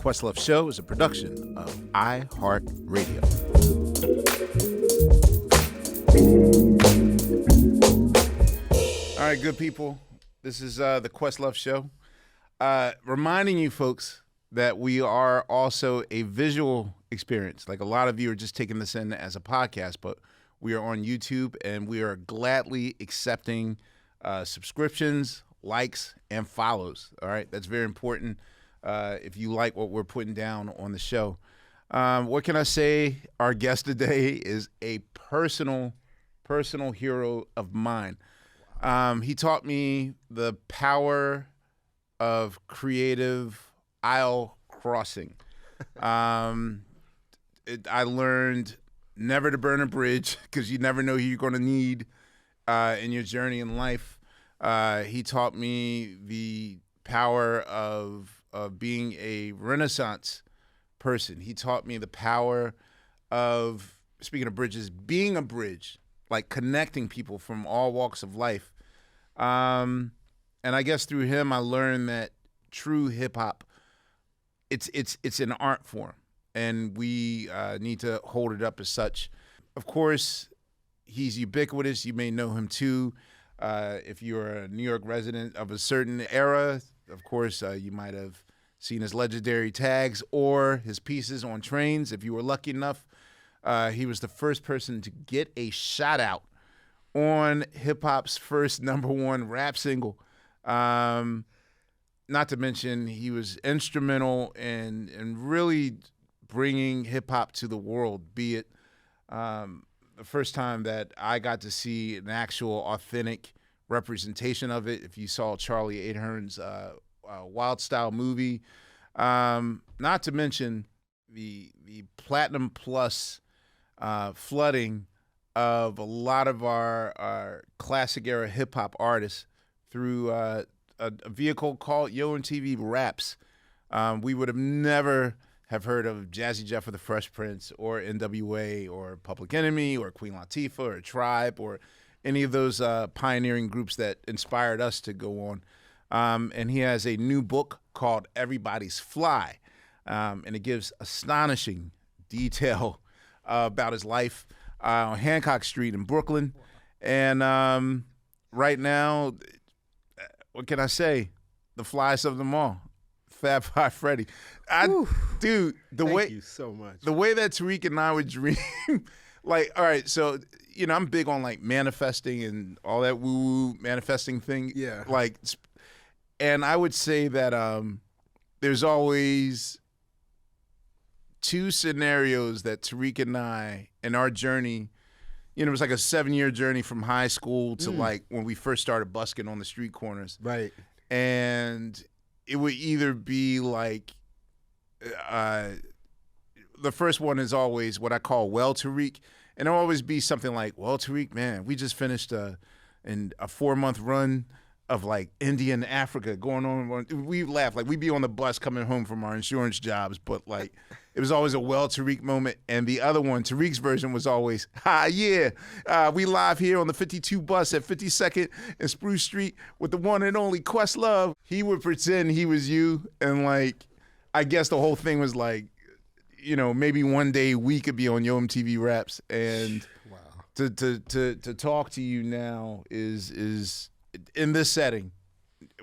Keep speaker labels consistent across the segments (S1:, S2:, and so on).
S1: Questlove Show is a production of iHeartRadio. All right, good people. This is the Questlove Show. Reminding you folks that we are also a visual experience. Like a lot of you are just taking this in as a podcast, but we are on YouTube and we are gladly accepting subscriptions, likes, and follows. All right, that's very important if you like what we're putting down on the show. What can I say? Our guest today is a personal hero of mine. He taught me the power of creative aisle crossing. I learned never to burn a bridge because you never know who you're going to need in your journey in life. He taught me the power of being a Renaissance person. He taught me the power of, speaking of bridges, being a bridge, like connecting people from all walks of life. And I guess through him, I learned that true hip hop, it's an art form, and we need to hold it up as such. Of course, he's ubiquitous. You may know him too. If you're a New York resident of a certain era, of course, you might have seen his legendary tags or his pieces on trains. If you were lucky enough, he was the first person to get a shout out on hip hop's first #1 rap single. Not to mention, he was instrumental in really bringing hip hop to the world, be it the first time that I got to see an actual authentic representation of it. If you saw Charlie Ahearn's Wild Style movie, not to mention the Platinum Plus flooding of a lot of our classic era hip hop artists through a vehicle called Yo MTV Raps. We would have never have heard of Jazzy Jeff or the Fresh Prince or NWA or Public Enemy or Queen Latifah or Tribe or any of those pioneering groups that inspired us to go on. And he has a new book called Everybody's Fly, and it gives astonishing detail about his life on Hancock Street in Brooklyn. And right now, what can I say? The flyest of them all, Fab Five Freddy. Dude,
S2: Thank you so much.
S1: The way that Tariq and I would dream, like, all right, so, you know, I'm big on like manifesting and all that woo manifesting thing.
S2: Yeah.
S1: Like, and I would say that there's always two scenarios that Tariq and I, in our journey, you know, it was like a 7-year journey from high school to like when we first started busking on the street corners.
S2: Right.
S1: And it would either be like, the first one is always what I call well Tariq. And it'll always be something like, well, Tariq, man, we just finished a 4-month run of like India and Africa going on. We laugh, like we'd be on the bus coming home from our insurance jobs, but like it was always a well Tariq moment. And the other one, Tariq's version was always, we live here on the 52 bus at 52nd and Spruce Street with the one and only Questlove. He would pretend he was you, and like I guess the whole thing was like, you know, maybe one day we could be on Yo MTV Raps. And
S2: wow.
S1: to talk to you now is in this setting.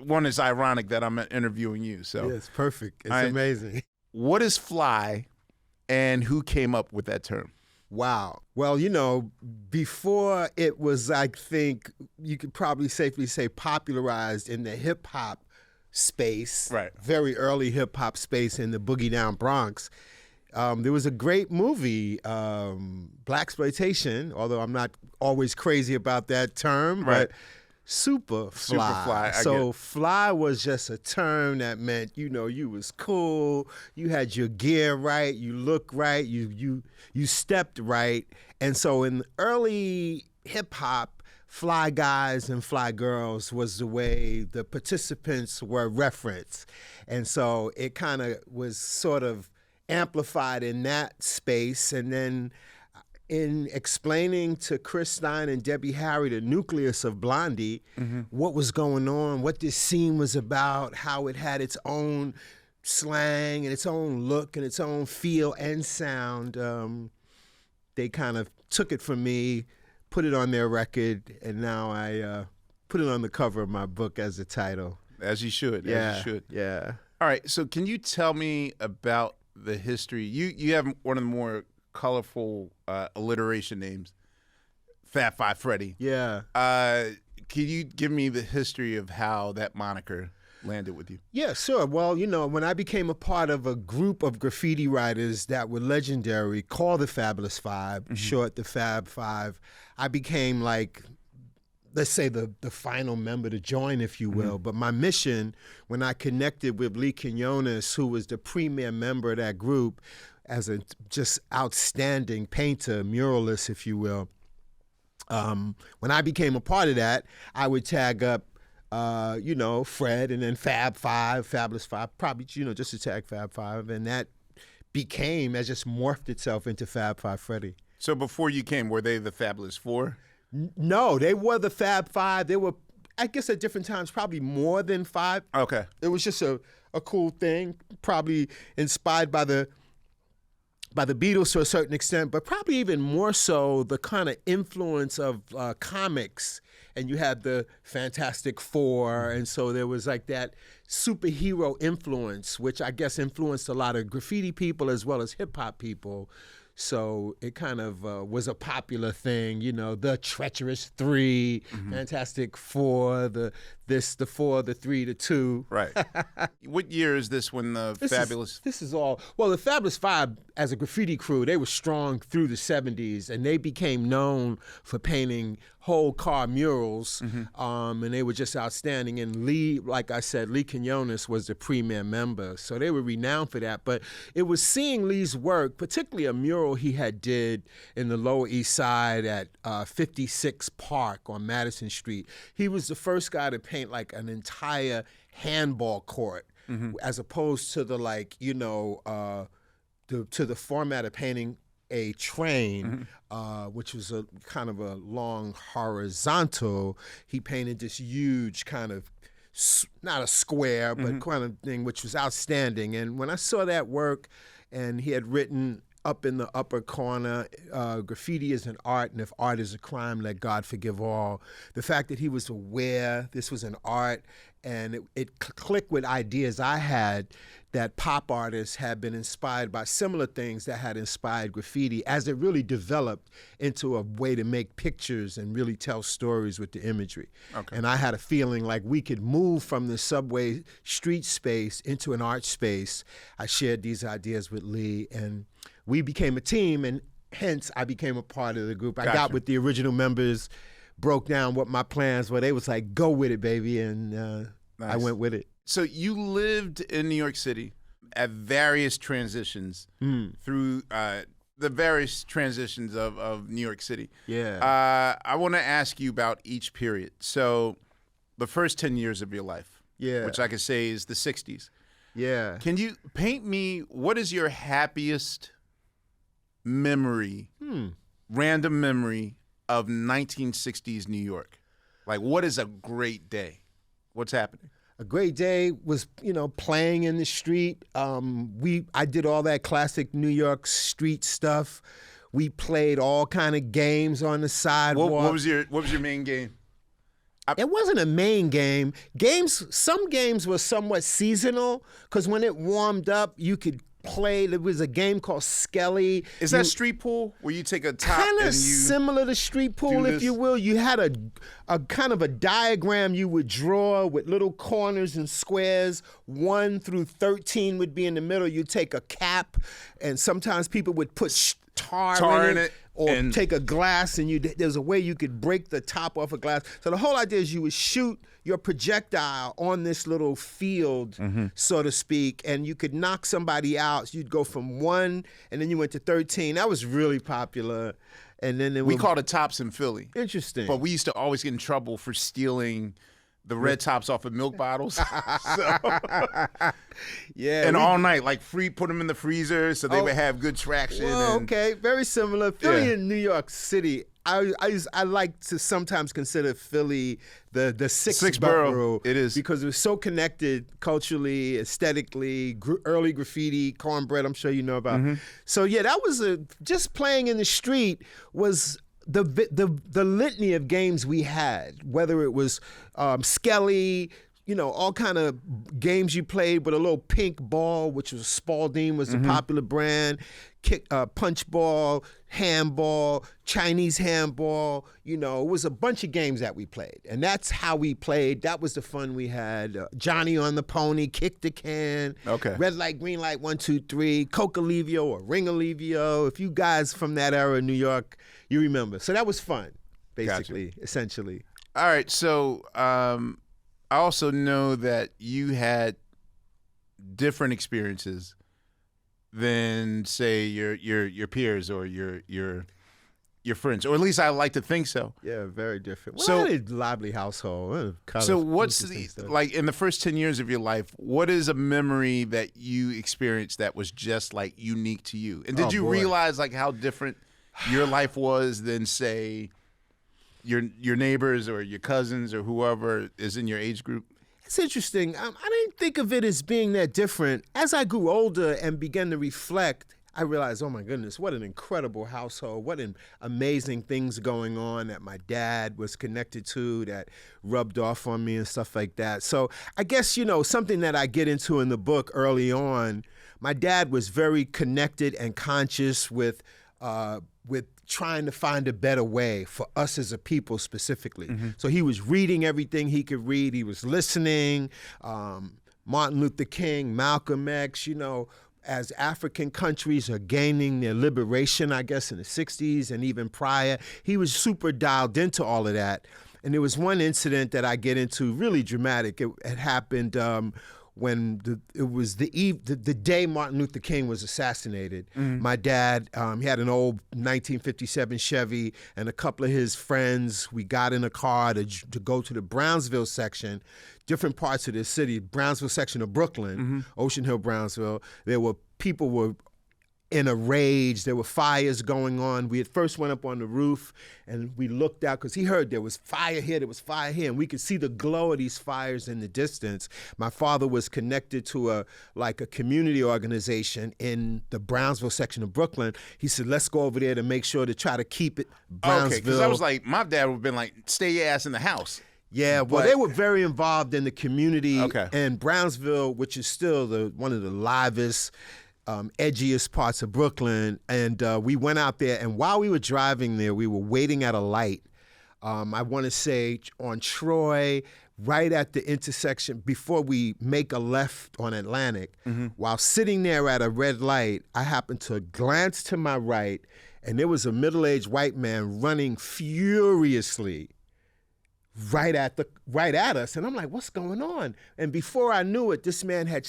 S1: One, is ironic that I'm interviewing you. So
S2: yeah, it's perfect. It's amazing.
S1: What is fly, and who came up with that term?
S2: Wow. Well, you know, before it was, I think you could probably safely say, popularized in the hip hop space,
S1: right?
S2: Very early hip hop space in the Boogie Down Bronx. There was a great movie, Blaxploitation, although I'm not always crazy about that term,
S1: right.
S2: But Superfly. So fly was just a term that meant, you know, you was cool, you had your gear right, you looked right, you stepped right. And so in early hip hop, fly guys and fly girls was the way the participants were referenced. And so it kind of was sort of amplified in that space. And then in explaining to Chris Stein and Debbie Harry, the nucleus of Blondie, what was going on, what this scene was about, how it had its own slang and its own look and its own feel and sound. They kind of took it from me, put it on their record, and now I put it on the cover of my book as a title.
S1: As you should.
S2: Yeah,
S1: as you should.
S2: Yeah.
S1: All right. So can you tell me about the history? You have one of the more colorful alliteration names, Fab Five Freddy.
S2: Yeah.
S1: Can you give me the history of how that moniker landed with you?
S2: Yeah, sure. Well, you know, when I became a part of a group of graffiti writers that were legendary, called the Fabulous Five, short the Fab Five, I became like, let's say, the final member to join, if you will. But my mission, when I connected with Lee Quinones, who was the premier member of that group, as a just outstanding painter, muralist, if you will, when I became a part of that, I would tag up, you know, Fred, and then Fab Five, Fabulous Five, probably, you know, just to tag Fab Five, and that just morphed itself into Fab Five Freddy.
S1: So before you came, were they the Fabulous Four?
S2: No, they were the Fab Five. They were, I guess, at different times, probably more than five.
S1: Okay.
S2: It was just a cool thing, probably inspired by the Beatles to a certain extent, but probably even more so the kind of influence of comics. And you had the Fantastic Four, and so there was like that superhero influence, which I guess influenced a lot of graffiti people as well as hip-hop people. So it kind of was a popular thing, you know, the Treacherous Three, Fantastic Four, the Four, the Three, the Two.
S1: Right. What year is this when the Fabulous...
S2: This is all... Well, the Fabulous Five, as a graffiti crew, they were strong through the 70s, and they became known for painting whole car murals, and they were just outstanding. And Lee, like I said, Lee Quinones was the premier member, so they were renowned for that. But it was seeing Lee's work, particularly a mural he had did in the Lower East Side at 56 Park on Madison Street. He was the first guy to paint like an entire handball court, as opposed to the, like, you know, to the format of painting a train, which was a kind of a long horizontal. He painted this huge kind of, not a square, but kind of thing, which was outstanding. And when I saw that work, and he had written up in the upper corner, graffiti is an art, and if art is a crime, let God forgive all. The fact that he was aware this was an art, and it clicked with ideas I had, that pop artists had been inspired by similar things that had inspired graffiti, as it really developed into a way to make pictures and really tell stories with the imagery. Okay. And I had a feeling like we could move from the subway street space into an art space. I shared these ideas with Lee, and we became a team, and hence I became a part of the group. I got with the original members, broke down what my plans were. They was like, go with it, baby, and nice. I went with it.
S1: So you lived in New York City at various transitions through the various transitions of New York City.
S2: Yeah.
S1: I want to ask you about each period. So the first 10 years of your life, which I could say is the 60s.
S2: Yeah.
S1: Can you paint me, what is your happiest memory, random memory of 1960s New York? Like, what is a great day? What's happening?
S2: A great day was, you know, playing in the street. I did all that classic New York street stuff. We played all kind of games on the sidewalk.
S1: What was your main game?
S2: It wasn't a main game. Some games were somewhat seasonal, because when it warmed up, you could play. There was a game called Skelly.
S1: Is that street pool, where you take a top and you...
S2: Kind of similar to street pool, if you will. You had a kind of a diagram you would draw with little corners and squares. 1 through 13 would be in the middle. You'd take a cap, and sometimes people would put tar in it. Or take a glass, and there's a way you could break the top off a glass. So the whole idea is you would shoot your projectile on this little field, so to speak, and you could knock somebody out. So you'd go from 1, and then you went to 13. That was really popular. And then
S1: we called it tops in Philly.
S2: Interesting.
S1: But we used to always get in trouble for stealing the red tops off of milk bottles. So,
S2: yeah,
S1: and all night, like put them in the freezer so they would have good traction.
S2: Well, okay, very similar. Philly and New York City. I like to sometimes consider Philly the sixth borough.
S1: It is,
S2: because it was so connected culturally, aesthetically, early graffiti, cornbread. I'm sure you know about. So yeah, that was just playing in the street was the litany of games we had. Whether it was Skelly, all kind of games you played with a little pink ball, which was Spalding was the popular brand. Punch ball, handball, Chinese handball. It was a bunch of games that we played, and that's how we played. That was the fun we had. Johnny on the Pony, Kick the Can, Red Light, Green Light, 1, 2, 3, Coca-Levio or Ring-a-Levio. If you guys from that era in New York, you remember. So that was fun, basically, essentially.
S1: All right, so I also know that you had different experiences than, say, your peers or your friends, or at least I like to think so.
S2: Yeah, very different.
S1: So,
S2: I had a lively household.
S1: So what's like in the first 10 years of your life, what is a memory that you experienced that was just like unique to you? And did you realize like how different your life was than, say, your neighbors or your cousins or whoever is in your age group?
S2: It's interesting. I didn't think of it as being that different. As I grew older and began to reflect, I realized, oh my goodness, what an incredible household. What an amazing things going on that my dad was connected to that rubbed off on me and stuff like that. So I guess, something that I get into in the book early on, my dad was very connected and conscious with trying to find a better way for us as a people specifically. So he was reading everything he could read. He was listening. Martin Luther King, Malcolm X, as African countries are gaining their liberation, I guess, in the 60s and even prior, he was super dialed into all of that. And there was one incident that I get into, really dramatic. It happened when it was the day Martin Luther King was assassinated. My dad, he had an old 1957 Chevy, and a couple of his friends, we got in a car to go to the Brownsville section, different parts of the city, Brownsville section of Brooklyn, Ocean Hill, Brownsville. People were in a rage. There were fires going on. We at first went up on the roof and we looked out because he heard there was fire here, there was fire here, and we could see the glow of these fires in the distance. My father was connected to a community organization in the Brownsville section of Brooklyn. He said, let's go over there to make sure to try to keep it Brownsville. Okay,
S1: because I was like, my dad would have been like, stay your ass in the house.
S2: Yeah, well, they were very involved in the community. And Brownsville, which is still one of the livest, edgiest parts of Brooklyn, and we went out there, and while we were driving there, we were waiting at a light. I want to say on Troy, right at the intersection, before we make a left on Atlantic. While sitting there at a red light, I happened to glance to my right, and there was a middle-aged white man running furiously right at us, and I'm like, what's going on? And before I knew it, this man had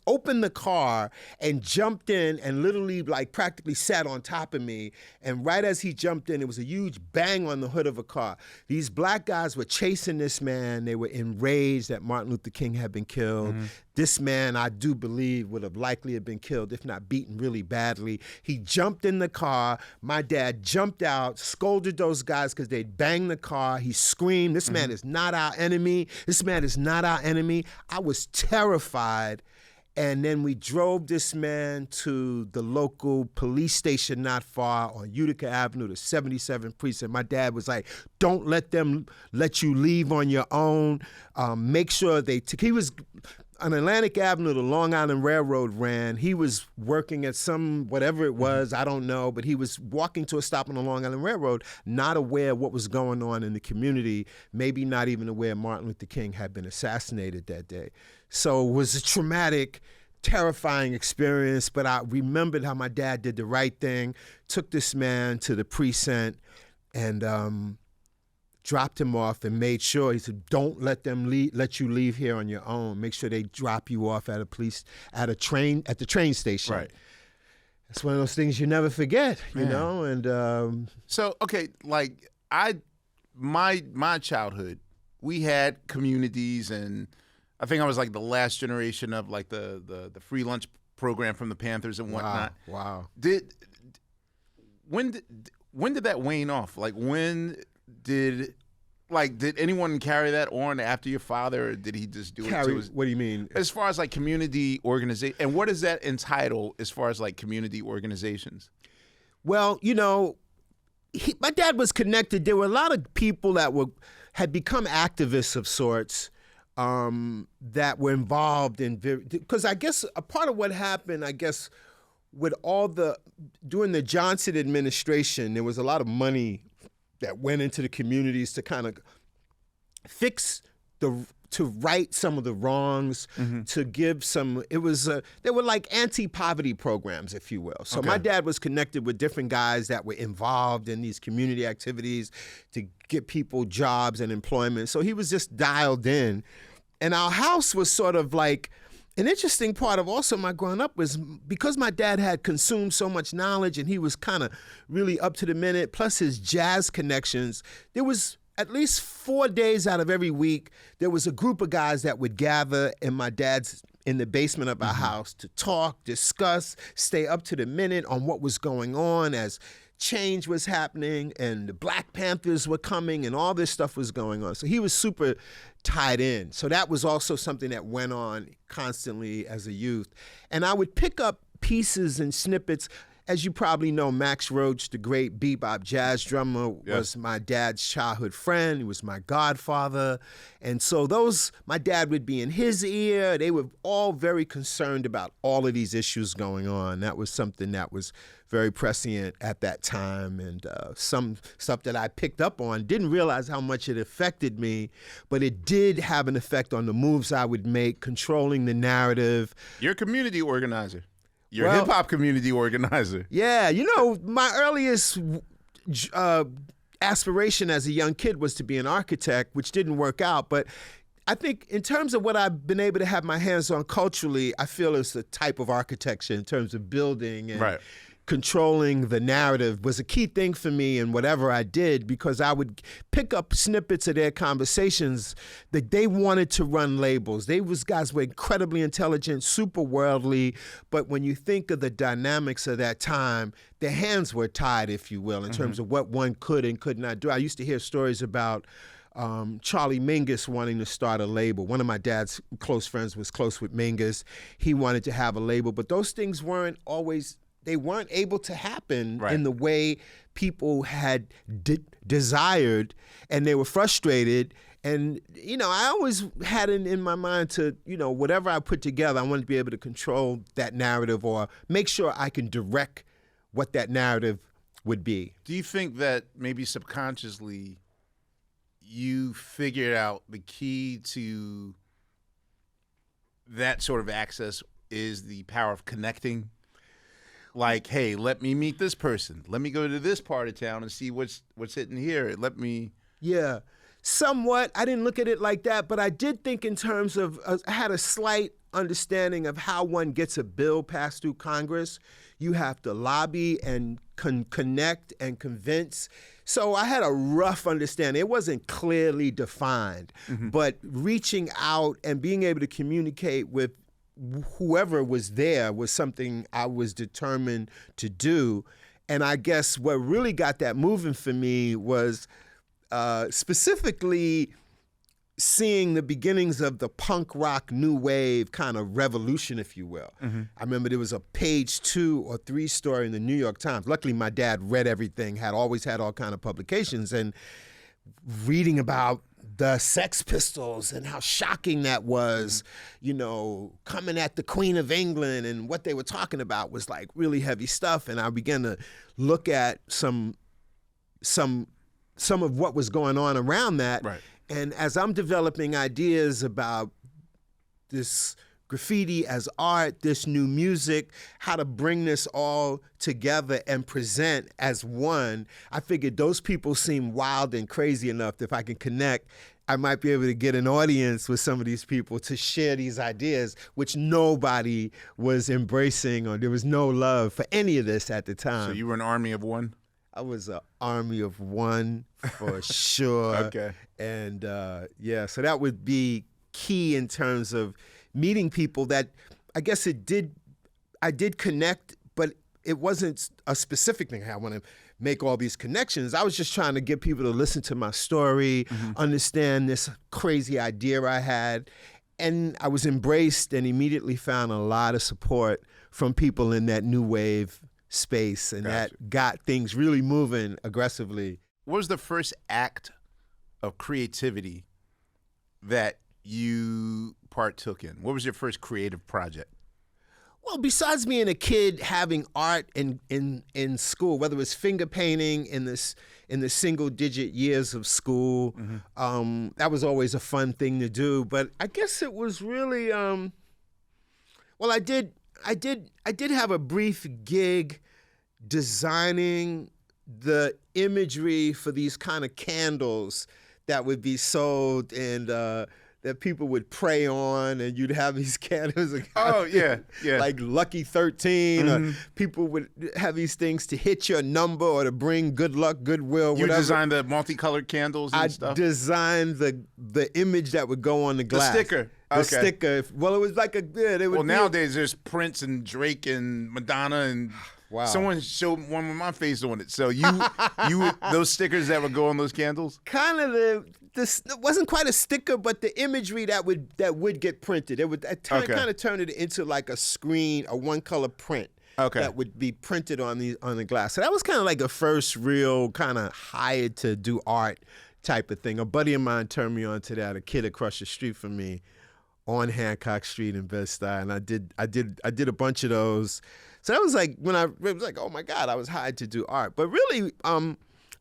S2: opened the car and jumped in and literally practically sat on top of me. And right as he jumped in, it was a huge bang on the hood of a car. These black guys were chasing this man. They were enraged that Martin Luther King had been killed. This man, I do believe, would have likely have been killed, if not beaten really badly. He jumped in the car. My dad jumped out, scolded those guys because they'd banged the car. He screamed, this man is not our enemy. This man is not our enemy. I was terrified. And then we drove this man to the local police station not far on Utica Avenue, the 77th precinct. My dad was like, don't let them let you leave on your own. Make sure he was on Atlantic Avenue, the Long Island Railroad ran. He was working at whatever it was, I don't know, but he was walking to a stop on the Long Island Railroad, not aware of what was going on in the community, maybe not even aware Martin Luther King had been assassinated that day. So it was a traumatic, terrifying experience, but I remembered how my dad did the right thing, took this man to the precinct, and dropped him off and made sure, he said, don't let them let you leave here on your own. Make sure they drop you off at the train station.
S1: Right.
S2: It's one of those things you never forget, you know? And
S1: so, okay, like my childhood we had communities, and I think I was like the last generation of like the free lunch program from the Panthers and whatnot.
S2: Wow.
S1: When did that wane off? Like did anyone carry that on after your father, or did he just do it to his,
S2: what do you mean?
S1: as far as like community organization, and what does that entitle as far as like community organizations?
S2: Well, you know, my dad was connected. There were a lot of people that had become activists of sorts, that were involved in, because I guess a part of what happened, I guess, with during the Johnson administration, there was a lot of money that went into the communities to kind of to right some of the wrongs, to give some, they were like anti-poverty programs, if you will. So
S1: Okay.
S2: My dad was connected with different guys that were involved in these community activities to get people jobs and employment. So he was just dialed in. And our house was sort of like, an interesting part of also my growing up was because my dad had consumed so much knowledge and he was kind of really up to the minute, plus his jazz connections, there was at least 4 days out of every week, there was a group of guys that would gather in the basement of our house to talk, discuss, stay up to the minute on what was going on as change was happening and the Black Panthers were coming and all this stuff was going on. So he was super tied in. So that was also something that went on constantly as a youth. And I would pick up pieces and snippets. As you probably know, Max Roach, the great bebop jazz drummer, was my dad's childhood friend. He was my godfather. And so my dad would be in his ear. They were all very concerned about all of these issues going on. That was something that was very prescient at that time. And some stuff that I picked up on, didn't realize how much it affected me, but it did have an effect on the moves I would make, controlling the narrative.
S1: You're a community organizer. You're a hip-hop community organizer.
S2: Yeah, you know, my earliest aspiration as a young kid was to be an architect, which didn't work out. But I think in terms of what I've been able to have my hands on culturally, I feel it's a type of architecture in terms of building and controlling the narrative was a key thing for me in whatever I did, because I would pick up snippets of their conversations that they wanted to run labels. Those guys were incredibly intelligent, super worldly, but when you think of the dynamics of that time, their hands were tied, if you will, in terms of what one could and could not do. I used to hear stories about Charlie Mingus wanting to start a label. One of my dad's close friends was close with Mingus. He wanted to have a label, but those things weren't able to happen in the way people had desired, and they were frustrated. And, you know, I always had it in my mind to, you know, whatever I put together, I wanted to be able to control that narrative or make sure I can direct what that narrative would be.
S1: Do you think that maybe subconsciously you figured out the key to that sort of access is the power of connecting? Like, hey, let me meet this person. Let me go to this part of town and see what's hitting here.
S2: Yeah, somewhat. I didn't look at it like that, but I did think in terms of, I had a slight understanding of how one gets a bill passed through Congress. You have to lobby and connect and convince. So I had a rough understanding. It wasn't clearly defined, but reaching out and being able to communicate with whoever was there was something I was determined to do. And I guess what really got that moving for me was specifically seeing the beginnings of the punk rock new wave kind of revolution, if you will. I remember there was a page 2 or 3 story in the New York Times. Luckily, my dad read everything, always had all kind of publications, and reading about the Sex Pistols and how shocking that was, you know, coming at the Queen of England, and what they were talking about was like really heavy stuff. And I began to look at some of what was going on around that. And as I'm developing ideas about this graffiti as art, this new music, how to bring this all together and present as one, I figured those people seem wild and crazy enough that if I can connect, I might be able to get an audience with some of these people to share these ideas, which nobody was embracing, or there was no love for any of this at the time.
S1: So you were an army of one?
S2: I was an army of one for sure.
S1: Okay.
S2: And yeah, so that would be key in terms of meeting people that I guess I did connect, but it wasn't a specific thing. I want to make all these connections. I was just trying to get people to listen to my story, understand this crazy idea I had. And I was embraced and immediately found a lot of support from people in that new wave space, and that got things really moving aggressively.
S1: What was the first act of creativity that you partook in? What was your first creative project?
S2: Well, besides being a kid having art in school, whether it was finger painting in the single digit years of school, that was always a fun thing to do. But I guess it was really, well, I did have a brief gig designing the imagery for these kind of candles that would be sold and that people would pray on, and you'd have these candles.
S1: Oh, yeah.
S2: Like Lucky 13, or people would have these things to hit your number or to bring good luck, goodwill,
S1: You
S2: whatever.
S1: designed the multicolored candles and stuff?
S2: I designed the image that would go on the glass.
S1: The sticker.
S2: The sticker. Well, it was like
S1: Nowadays there's Prince and Drake and Madonna and
S2: wow.
S1: Someone showed one with my face on it. So you those stickers that would go on those candles?
S2: Kind of it wasn't quite a sticker, but the imagery that would get printed. It would kind of turn it into like a screen, a one color print. That would be printed on the glass. So that was kind of like a first real kind of hired to do art type of thing. A buddy of mine turned me on to that. A kid across the street from me on Hancock Street in Bed-Stuy, and I did a bunch of those. So that was like it was like, oh my God, I was hired to do art. But really,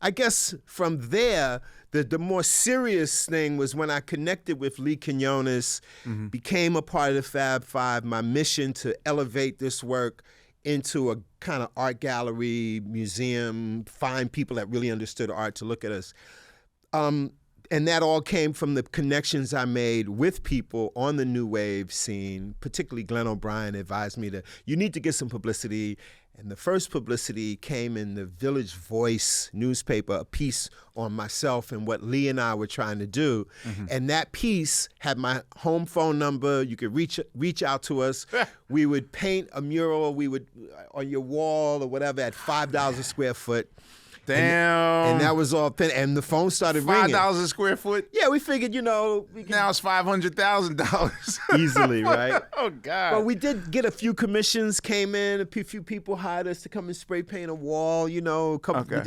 S2: I guess from there, the more serious thing was when I connected with Lee Quinones, became a part of the Fab Five. My mission to elevate this work into a kind of art gallery, museum, find people that really understood art to look at us. And that all came from the connections I made with people on the new wave scene. Particularly Glenn O'Brien advised me you need to get some publicity. And the first publicity came in the Village Voice newspaper, a piece on myself and what Lee and I were trying to do. And that piece had my home phone number. You could reach out to us. We would paint a mural on your wall or whatever at $5 a square foot.
S1: Damn.
S2: And that was all thin. And the phone started ringing.
S1: $5 a square foot?
S2: Yeah, we figured,
S1: now it's $500,000.
S2: Easily, right?
S1: Oh, God.
S2: Well, we did get a few commissions came in. A few people hired us to come and spray paint a wall, we did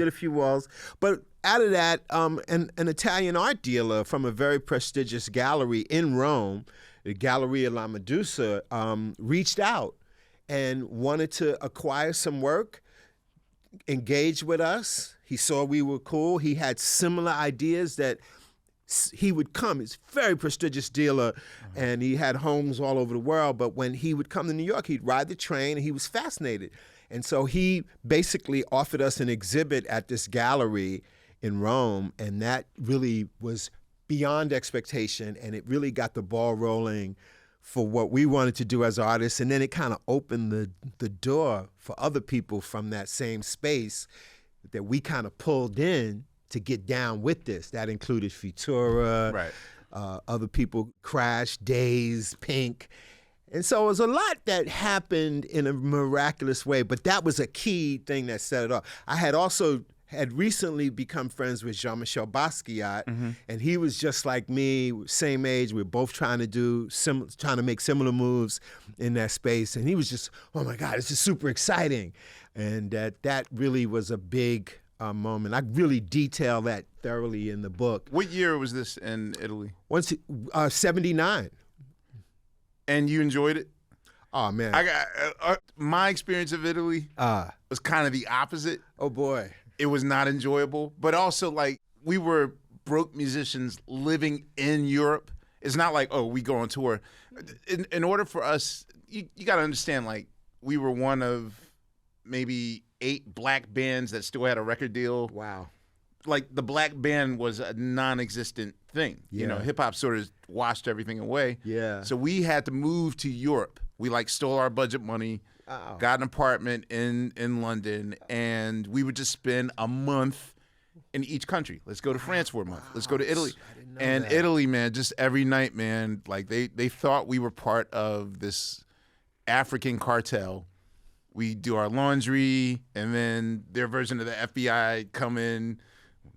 S2: a few walls. But out of that, an Italian art dealer from a very prestigious gallery in Rome, the Galleria La Medusa, reached out and wanted to acquire some work, engaged with us. He saw we were cool. He had similar ideas that he would come. He's a very prestigious dealer, and he had homes all over the world. But when he would come to New York, he'd ride the train, and he was fascinated. And so he basically offered us an exhibit at this gallery in Rome, and that really was beyond expectation, and it really got the ball rolling for what we wanted to do as artists. And then it kind of opened the door for other people from that same space that we kind of pulled in to get down with this. That included Futura, other people, Crash, Days, Pink. And so it was a lot that happened in a miraculous way, but that was a key thing that set it off. I had recently become friends with Jean-Michel Basquiat, and he was just like me, same age. We were both trying to make similar moves in that space, and he was just, oh my God, this is super exciting, and that really was a big moment. I really detail that thoroughly in the book.
S1: What year was this in Italy?
S2: 79.
S1: And you enjoyed it?
S2: Oh man,
S1: I got my experience of Italy was kind of the opposite.
S2: Oh boy.
S1: It was not enjoyable, but also like we were broke musicians living in Europe. It's not like, oh, we go on tour. In order for us, you got to understand, like we were one of maybe 8 black bands that still had a record deal.
S2: Wow.
S1: Like the black band was a non-existent thing.
S2: Yeah.
S1: Hip hop sort of washed everything away.
S2: Yeah.
S1: So we had to move to Europe. We like stole our budget money. got an apartment in London, and we would just spend a month in each country. Let's go to France for a month. Let's go to Italy. And Italy, man, just every night, man, like they thought we were part of this African cartel. We do our laundry, and then their version of the FBI come in.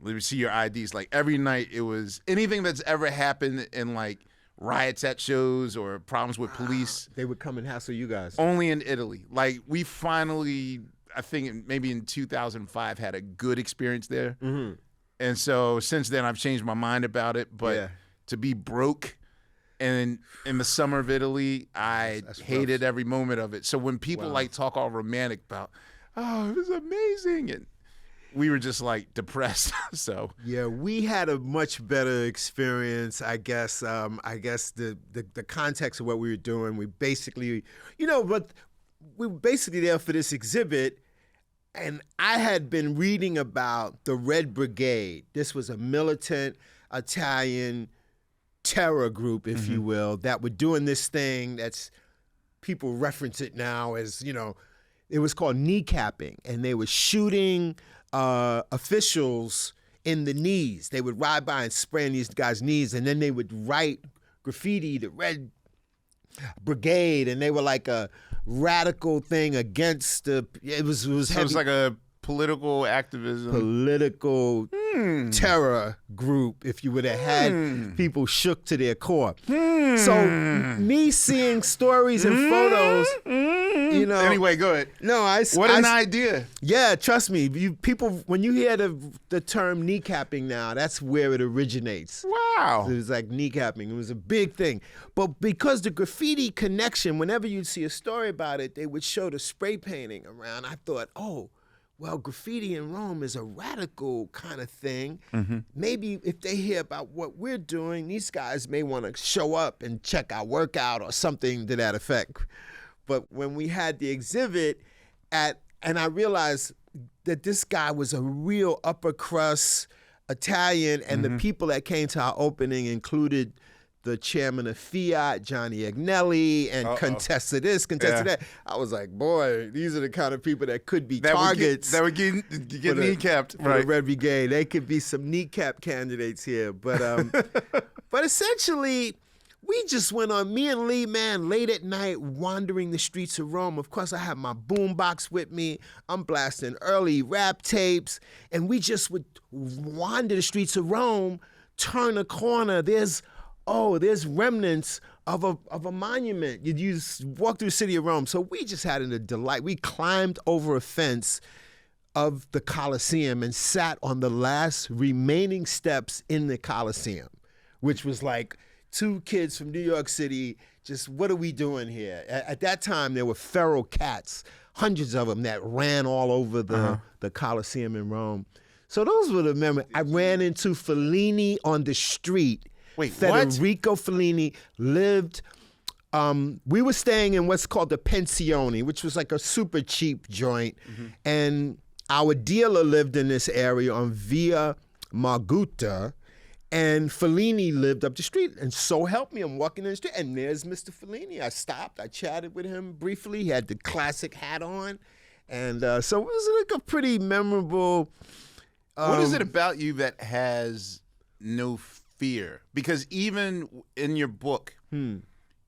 S1: Let me see your IDs. Like every night, it was anything that's ever happened in like riots at shows or problems with police.
S2: They would come and hassle you guys.
S1: Only in Italy. Like we finally, I think maybe in 2005, had a good experience there.
S2: Mm-hmm.
S1: And so since then, I've changed my mind about it. But to be broke and in the summer of Italy, I hated every moment of it. So when people like talk all romantic about, oh, it was amazing, and we were just like depressed. So
S2: yeah, we had a much better experience, I guess. The context of what we were doing, we basically, but we were basically there for this exhibit. And I had been reading about the Red Brigade. This was a militant Italian terror group, if you will, that were doing this thing that's, people reference it now as, it was called kneecapping. And they were shooting officials in the knees. They would ride by and spray in these guys' knees, and then they would write graffiti, the Red Brigade, and they were like a radical thing against it was
S1: like a political activism,
S2: terror group, if you would have had people shook to their core. So me seeing stories and photos,
S1: Anyway, go ahead.
S2: No,
S1: what an idea.
S2: Yeah, trust me. People, when you hear the term kneecapping now, that's where it originates.
S1: Wow.
S2: It was like kneecapping. It was a big thing. But because the graffiti connection, whenever you'd see a story about it, they would show the spray painting around. I thought, oh, well, graffiti in Rome is a radical kind of thing. Maybe if they hear about what we're doing, these guys may want to show up and check our workout or something to that effect. But when we had the exhibit and I realized that this guy was a real upper crust Italian, and the people that came to our opening included the chairman of Fiat, Johnny Agnelli, and Contessa this, Contessa that. I was like, boy, these are the kind of people that could be targets.
S1: That would get kneecapped.
S2: For the Red Brigade. They could be some kneecap candidates here. But but essentially, we just went on, me and Lee, man, late at night, wandering the streets of Rome. Of course, I had my boombox with me. I'm blasting early rap tapes. And we just would wander the streets of Rome, turn a corner. There's remnants of a monument. You walk through the city of Rome. So we just had a delight. We climbed over a fence of the Colosseum and sat on the last remaining steps in the Colosseum, which was like two kids from New York City, just what are we doing here? At that time, there were feral cats, hundreds of them that ran all over the Colosseum in Rome. So those were the memories. I ran into Fellini on the street.
S1: Wait,
S2: Federico Fellini lived, we were staying in what's called the Pensione, which was like a super cheap joint. And our dealer lived in this area on Via Margutta, and Fellini lived up the street. And so help me, I'm walking in the street, and there's Mr. Fellini. I stopped, I chatted with him briefly. He had the classic hat on. And so it was like a pretty memorable.
S1: What is it about you that has no fear? Because even in your book,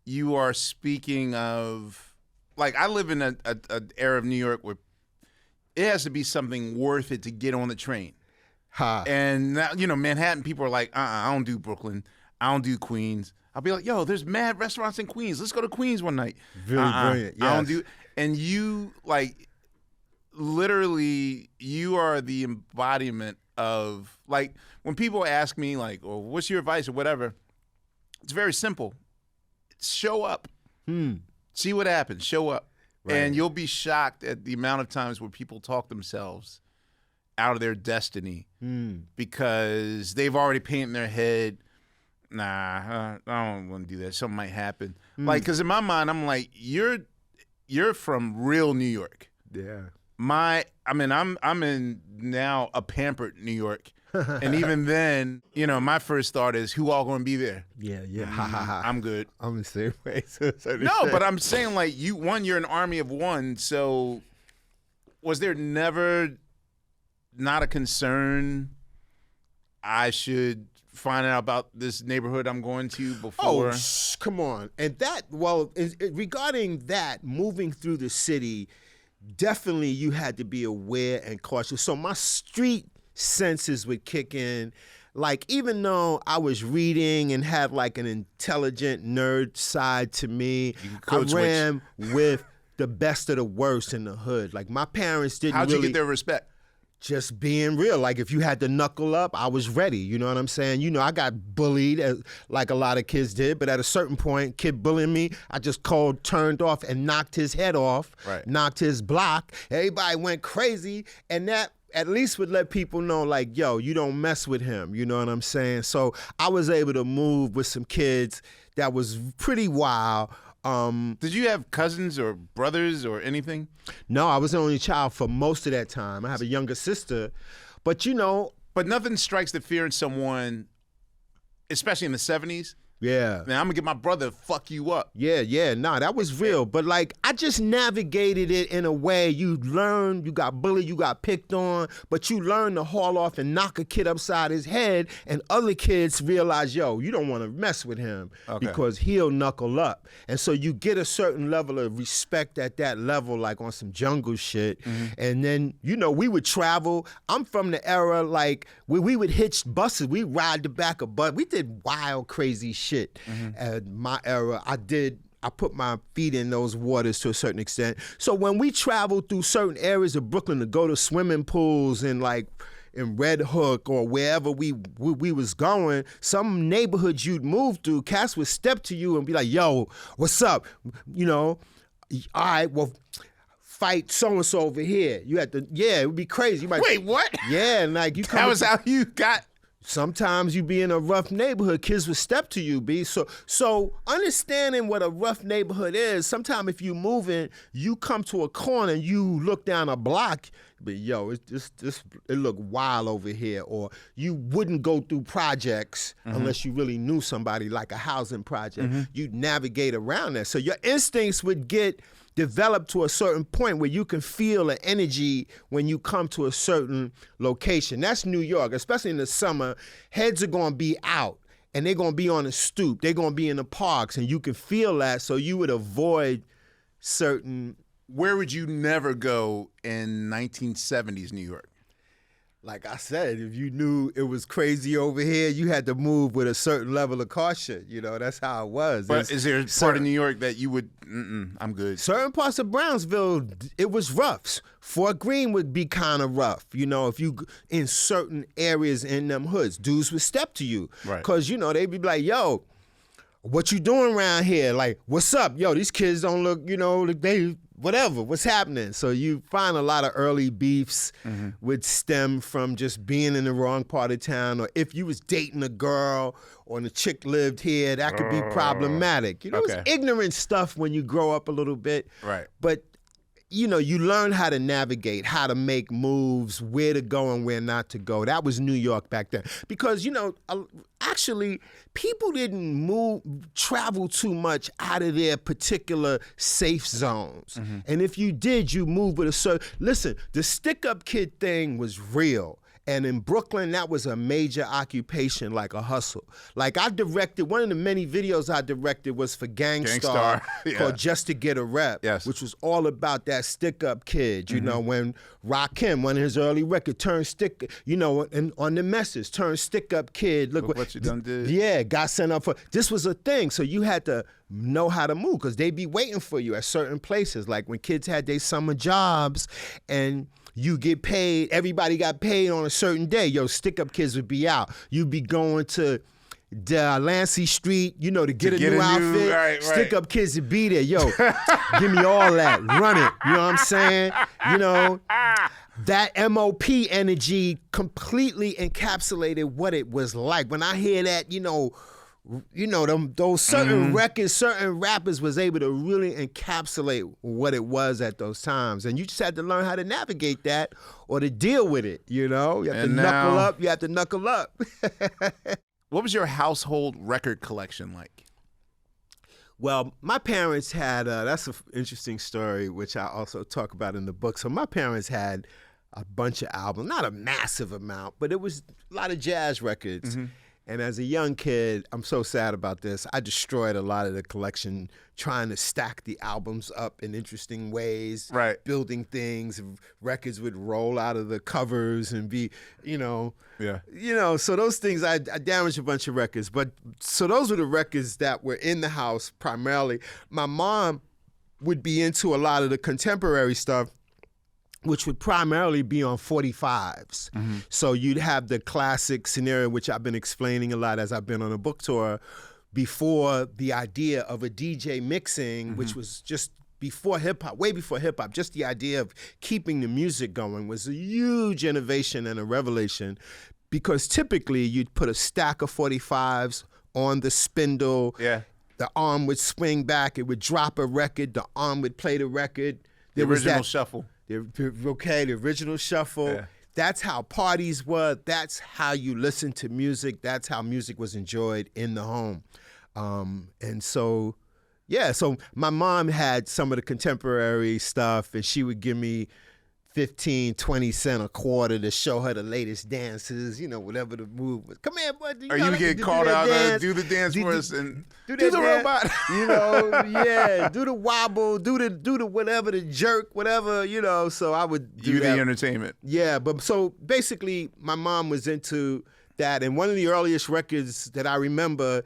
S1: you are speaking of, like, I live in an era of New York where it has to be something worth it to get on the train. And now, Manhattan people are like, I don't do Brooklyn, I don't do Queens. I'll be like, yo, there's mad restaurants in Queens. Let's go to Queens one night.
S2: Very brilliant. Yes.
S1: I don't do. And you, like, literally, you are the embodiment of, like, when people ask me, like, oh, what's your advice or whatever, it's very simple. Show up. See what happens. Show up. Right. And you'll be shocked at the amount of times where people talk themselves out of their destiny because they've already painted in their head, I don't want to do that. Something might happen. Like, because in my mind, I'm like, you're from real New York.
S2: Yeah.
S1: I'm in now a pampered New York. And even then, you know, my first thought is, who all going to be there?
S2: Yeah. Ha ha ha.
S1: I'm good.
S2: I'm the same way.
S1: No, but I'm saying, like, you're an army of one. So was there never not a concern I should find out about this neighborhood I'm going to before?
S2: Oh, come on. And that, well, regarding that, moving through the city, definitely you had to be aware and cautious. So my street senses would kick in. Like, even though I was reading and had like an intelligent nerd side to me, I ran with the best of the worst in the hood. Like, my parents didn't
S1: How'd you get their respect?
S2: Just being real. Like, if you had to knuckle up, I was ready. You know what I'm saying? You know, I got bullied like a lot of kids did, but at a certain point, kid bullying me, I just turned off and knocked his head off, knocked his block. Everybody went crazy, and that at least would let people know, like, yo, you don't mess with him. You know what I'm saying? So I was able to move with some kids that was pretty wild.
S1: Did you have cousins or brothers or anything?
S2: No, I was the only child for most of that time. I have a younger sister, but you know.
S1: But nothing strikes the fear in someone, especially in the 70s.
S2: Yeah.
S1: Man, I'm gonna get my brother to fuck you up.
S2: Yeah. Nah, that was real. But like, I just navigated it in a way. You learn, you got bullied, you got picked on, but you learn to haul off and knock a kid upside his head, and other kids realize, yo, you don't want to mess with him because he'll knuckle up. And so you get a certain level of respect at that level, like on some jungle shit. And then, you know, we would travel. I'm from the era, like, we would hitch buses. We ride the back of buses. We did wild, crazy shit. At my era, I put my feet in those waters to a certain extent. So when we traveled through certain areas of Brooklyn to go to swimming pools and like in Red Hook or wherever we was going, some neighborhoods you'd move through, cats would step to you and be like, yo, what's up? You know, all right, well, fight so-and-so over here. You had to, it would be crazy. You might,
S1: wait, what?
S2: Yeah, and like you come.
S1: That was how you got.
S2: Sometimes you be in a rough neighborhood, kids would step to you, B. So understanding what a rough neighborhood is, sometimes if you moving, you come to a corner, you look down a block, but yo, it look wild over here. Or you wouldn't go through projects unless you really knew somebody, like a housing project. You'd navigate around that. So your instincts would get developed to a certain point where you can feel an energy when you come to a certain location. That's New York, especially in the summer. Heads are going to be out, and they're going to be on the stoop. They're going to be in the parks, and you can feel that, so you would avoid certain...
S1: Where would you never go in 1970s New York?
S2: Like I said, if you knew it was crazy over here, you had to move with a certain level of caution. You know, that's how it was.
S1: But is there a part of New York that you would, I'm good?
S2: Certain parts of Brownsville, it was rough. Fort Greene would be kind of rough. You know, if you, in certain areas in them hoods, dudes would step to you.
S1: Right.
S2: Because, you know, they'd be like, yo, what you doing around here? Like, what's up? Yo, these kids don't look, you know, they... whatever, what's happening? So you find a lot of early beefs would stem from just being in the wrong part of town, or if you was dating a girl or the chick lived here, that could be problematic. You know, it's ignorant stuff when you grow up a little bit.
S1: Right.
S2: But, you know, you learn how to navigate, how to make moves, where to go and where not to go. That was New York back then. Because, you know, actually, people didn't travel too much out of their particular safe zones. And if you did, you moved with a certain... Listen, the stick-up kid thing was real. And in Brooklyn, that was a major occupation, like a hustle. Like I directed, one of the many videos I directed was for Gangstar. Called Just to Get a Rep, which was all about that stick-up kid. You know, when Rakim, one of his early records, turned stick, you know, and on the message, turned stick-up kid. Look what
S1: you done did.
S2: Yeah, got sent up for, this was a thing. So you had to know how to move because they'd be waiting for you at certain places. Like when kids had their summer jobs and you get paid, everybody got paid on a certain day. Yo, stick-up kids would be out. You'd be going to Lancey Street, you know, to get a new outfit.
S1: Right.
S2: Stick-up kids would be there. Yo, give me all that. Run it. You know what I'm saying? You know, that MOP energy completely encapsulated what it was like. When I hear that, you know, you know, those certain records, certain rappers was able to really encapsulate what it was at those times. And you just had to learn how to navigate that or to deal with it, you know? You have to knuckle up. You have to knuckle up.
S1: What was your household record collection like?
S2: Well, my parents had, that's an interesting story, which I also talk about in the book. So my parents had a bunch of albums, not a massive amount, but it was a lot of jazz records. And as a young kid, I'm so sad about this, I destroyed a lot of the collection trying to stack the albums up in interesting ways, building things. Records would roll out of the covers and be, you know, so those things, I damaged a bunch of records. But so those were the records that were in the house primarily. My mom would be into a lot of the contemporary stuff, which would primarily be on 45s. So you'd have the classic scenario, which I've been explaining a lot as I've been on a book tour, before the idea of a DJ mixing, which was just before hip-hop, way before hip-hop. Just the idea of keeping the music going was a huge innovation and a revelation, because typically you'd put a stack of 45s on the spindle. The arm would swing back, it would drop a record, the arm would play the record.
S1: The original shuffle.
S2: The original shuffle. That's how parties were. That's how you listen to music. That's how music was enjoyed in the home. And so, so my mom had some of the contemporary stuff, and she would give me 15, 20 cents a quarter to show her the latest dances, you know, whatever the move was. Come here, bud.
S1: Or you get called out, do the dance for us, and do the robot.
S2: You know, do the wobble, do the whatever, the jerk, whatever, you know. So I would do that.
S1: The entertainment.
S2: Yeah, but so basically my mom was into that. And one of the earliest records that I remember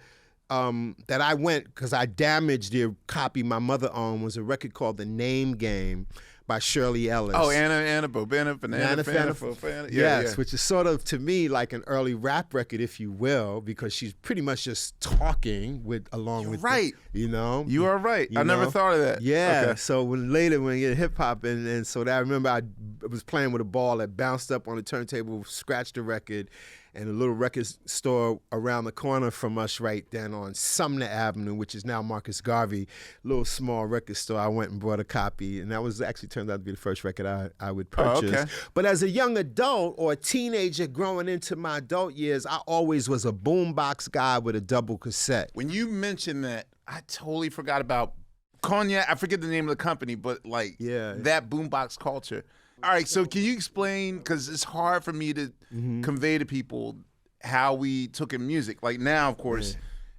S2: that I went, because I damaged the copy my mother owned, was a record called The Name Game by Shirley Ellis.
S1: Oh, Anna Bobana, Fofana.
S2: Yes, which is sort of, to me, like an early rap record, if you will, because she's pretty much just talking along with
S1: right.
S2: You know?
S1: You are right. I never thought of that.
S2: Yeah,
S1: okay.
S2: So when I get hip-hop, and so that I remember I was playing with a ball that bounced up on the turntable, scratched the record, and a little record store around the corner from us right then on Sumner Avenue, which is now Marcus Garvey, little small record store. I went and bought a copy, and that was actually turned out to be the first record I would purchase.
S1: Oh, okay.
S2: But as a young adult or a teenager growing into my adult years, I always was a boombox guy with a double cassette.
S1: When you mentioned that, I totally forgot about Cognac. I forget the name of the company, but that boombox culture. All right, so can you explain, because it's hard for me to convey to people how we took in music. Like now, of course,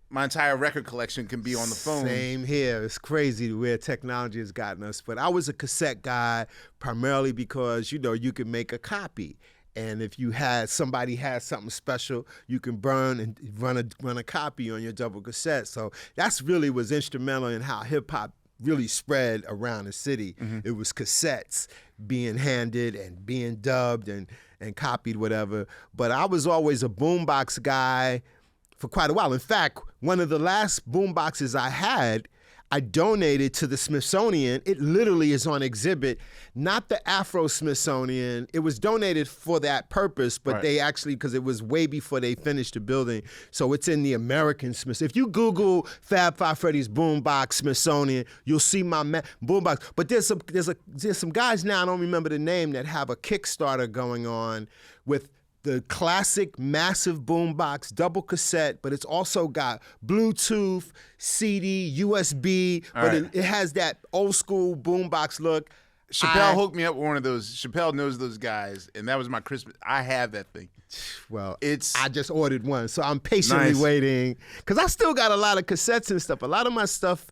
S1: my entire record collection can be on the phone.
S2: Same here. It's crazy where technology has gotten us. But I was a cassette guy primarily because, you know, you could make a copy. And if somebody had something special, you can burn and run a copy on your double cassette. So that's really was instrumental in how hip-hop really spread around the city. It was cassettes being handed and being dubbed and copied, whatever. But I was always a boombox guy for quite a while. In fact, one of the last boomboxes I had, I donated to the Smithsonian. It literally is on exhibit, not the Afro-Smithsonian. It was donated for that purpose, but they actually, because it was way before they finished the building, so it's in the American Smithsonian. If you Google Fab Five Freddy's Boombox Smithsonian, you'll see my boombox. But there's some guys now, I don't remember the name, that have a Kickstarter going on with the classic massive boombox, double cassette, but it's also got Bluetooth, CD, USB, but it has that old school boombox look.
S1: Chappelle hooked me up with one of those. Chappelle knows those guys, and that was my Christmas. I have that thing.
S2: Well, I just ordered one, so I'm patiently waiting, because I still got a lot of cassettes and stuff. A lot of my stuff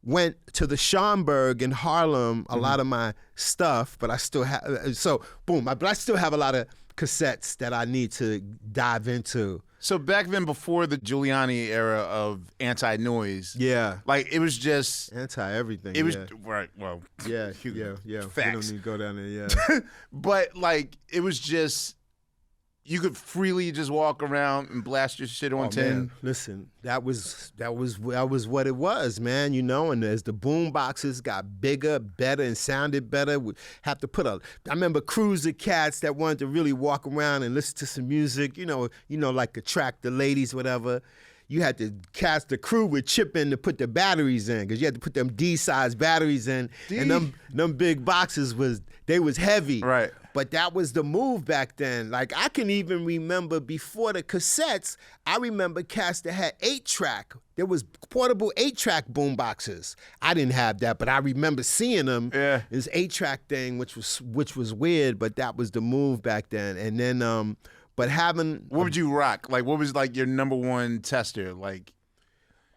S2: went to the Schomburg in Harlem, a lot of my stuff, but I still have, but I still have a lot of cassettes that I need to dive into.
S1: So back then, before the Giuliani era of anti-noise, like it was just
S2: anti-everything.
S1: It was right. Well,
S2: yeah.
S1: Facts.
S2: We don't need to go down there.
S1: But like it was just, you could freely just walk around and blast your shit on 10.
S2: Man. Listen, that was what it was, man. You know, and as the boom boxes got bigger, better, and sounded better, we have to put I remember cruiser cats that wanted to really walk around and listen to some music. You know, like attract the ladies, whatever. you had to cast the crew would chip in to put the batteries in because you had to put them D-size batteries in, and them big boxes was heavy.
S1: Right.
S2: But that was the move back then. Like I can even remember before the cassettes, I remember cats that had 8-track. There was portable 8-track boom boxes. I didn't have that, but I remember seeing them.
S1: Yeah.
S2: This 8-track thing, which was weird, but that was the move back then. And then but having
S1: what would you rock? Like what was like your number one tester? Like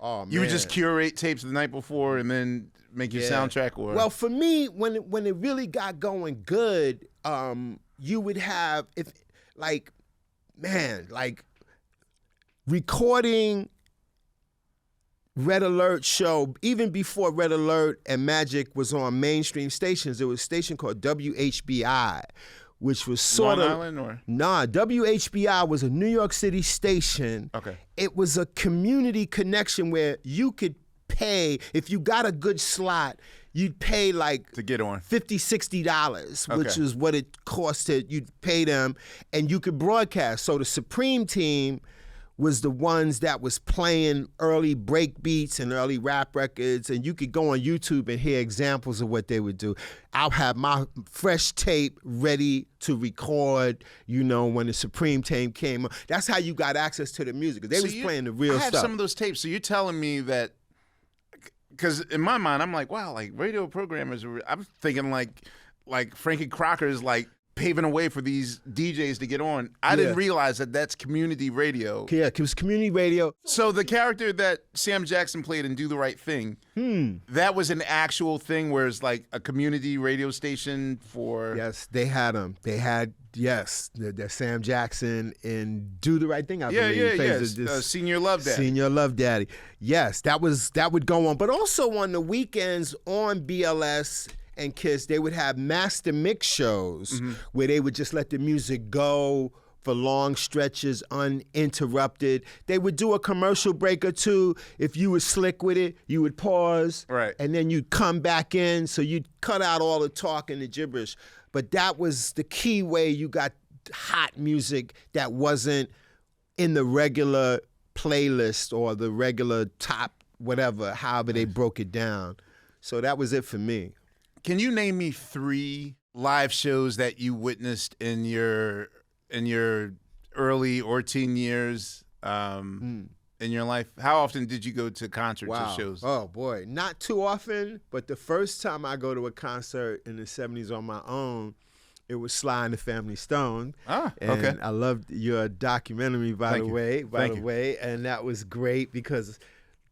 S1: you would just curate tapes the night before and then make your soundtrack or
S2: well, for me, when it really got going good, you would have recording Red Alert show, even before Red Alert and Magic was on mainstream stations, there was a station called WHBI, which was sort
S1: Long
S2: of
S1: Island or?
S2: Nah, WHBI was a New York City station.
S1: Okay.
S2: It was a community connection where you could pay, if you got a good slot, you'd pay like
S1: to get on
S2: $50, $60, which is what it cost you'd pay them, and you could broadcast. So the Supreme team was the ones that was playing early break beats and early rap records, and you could go on YouTube and hear examples of what they would do. I'll have my fresh tape ready to record, when the Supreme team came. That's how you got access to the music, because they was playing the real stuff.
S1: I have some of those tapes, so you're telling me that, because in my mind, I'm like, wow, like radio programmers, I'm thinking like Frankie Crocker is like paving a way for these DJs to get on. I didn't realize that that's community radio.
S2: Yeah, it was community radio.
S1: So the character that Sam Jackson played in Do the Right Thing, that was an actual thing where it's like a community radio station for...
S2: Yes, they had them. They had, the Sam Jackson in Do the Right Thing, I believe.
S1: Senior Love Daddy.
S2: Senior Love Daddy. Yes, that would go on. But also on the weekends on BLS and Kiss, they would have master mix shows where they would just let the music go for long stretches uninterrupted. They would do a commercial break or two. If you were slick with it, you would pause,
S1: right,
S2: and then you'd come back in, so you'd cut out all the talk and the gibberish. But that was the key way you got hot music that wasn't in the regular playlist or the regular top whatever, however they broke it down. So that was it for me.
S1: Can you name me 3 live shows that you witnessed in your early or teen years in your life? How often did you go to concerts or shows?
S2: Oh boy, not too often. But the first time I go to a concert in the '70s on my own, it was Sly and the Family Stone. And I loved your documentary, by the way, and that was great because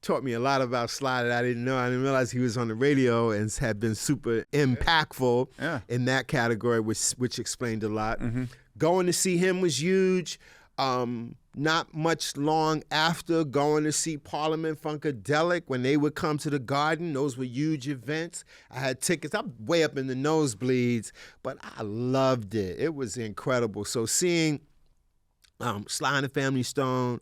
S2: taught me a lot about Sly that I didn't know. I didn't realize he was on the radio and had been super impactful in that category, which explained a lot. Going to see him was huge. Not much long after, going to see Parliament Funkadelic when they would come to the Garden. Those were huge events. I had tickets. I'm way up in the nosebleeds, but I loved it. It was incredible. So seeing Sly and the Family Stone,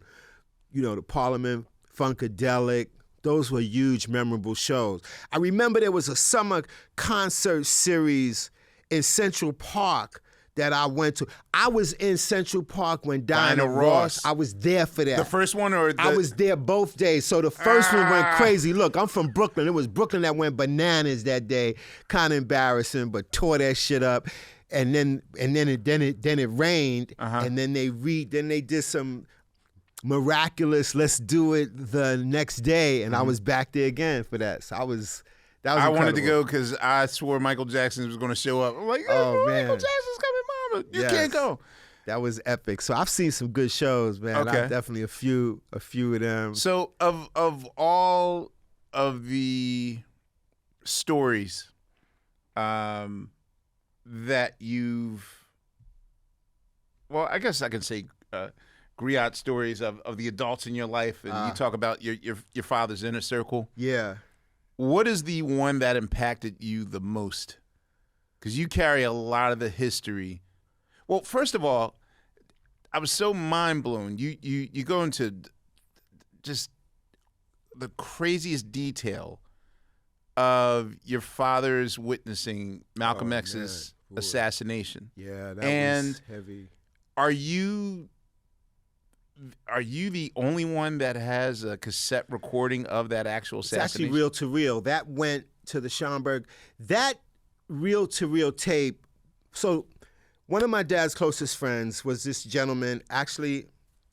S2: the Parliament Funkadelic, those were huge, memorable shows. I remember there was a summer concert series in Central Park that I went to. I was in Central Park when Diana Ross, I was there for that.
S1: The first one or
S2: I was there both days. So the first one went crazy. Look, I'm from Brooklyn. It was Brooklyn that went bananas that day. Kind of embarrassing, but tore that shit up. And then it rained, and then they did some miraculous, let's do it the next day, and I was back there again for that. So that was
S1: I wanted to go because I swore Michael Jackson was going to show up. I'm like, oh man, Michael Jackson's coming, mama. You can't go.
S2: That was epic. So I've seen some good shows, man.
S1: Okay.
S2: I've definitely a few of them.
S1: So of all of the stories that you've, well, I guess I can say griot stories of the adults in your life, and you talk about your father's inner circle.
S2: Yeah.
S1: What is the one that impacted you the most? Because you carry a lot of the history. Well, first of all, I was so mind blown. You go into just the craziest detail of your father's witnessing Malcolm X's assassination.
S2: Yeah, that was heavy.
S1: Are you are you the only one that has a cassette recording of that actual assassination?
S2: It's actually reel to reel. That went to the Schomburg. That reel to reel tape. So one of my dad's closest friends was this gentleman, actually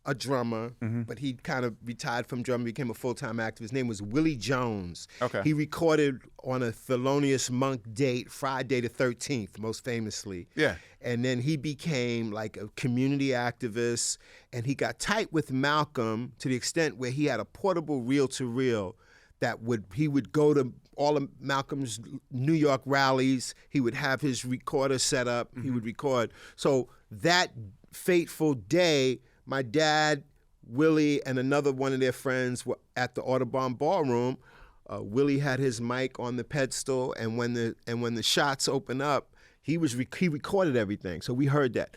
S2: a drummer, but he kind of retired from drumming, became a full-time actor. His name was Willie Jones.
S1: Okay.
S2: He recorded on a Thelonious Monk date, Friday the 13th, most famously.
S1: Yeah.
S2: And then he became like a community activist, and he got tight with Malcolm to the extent where he had a portable reel-to-reel that he would go to all of Malcolm's New York rallies. He would have his recorder set up. He would record. So that fateful day, my dad, Willie, and another one of their friends were at the Audubon Ballroom. Willie had his mic on the pedestal, and when the shots opened up, he recorded everything. So we heard that.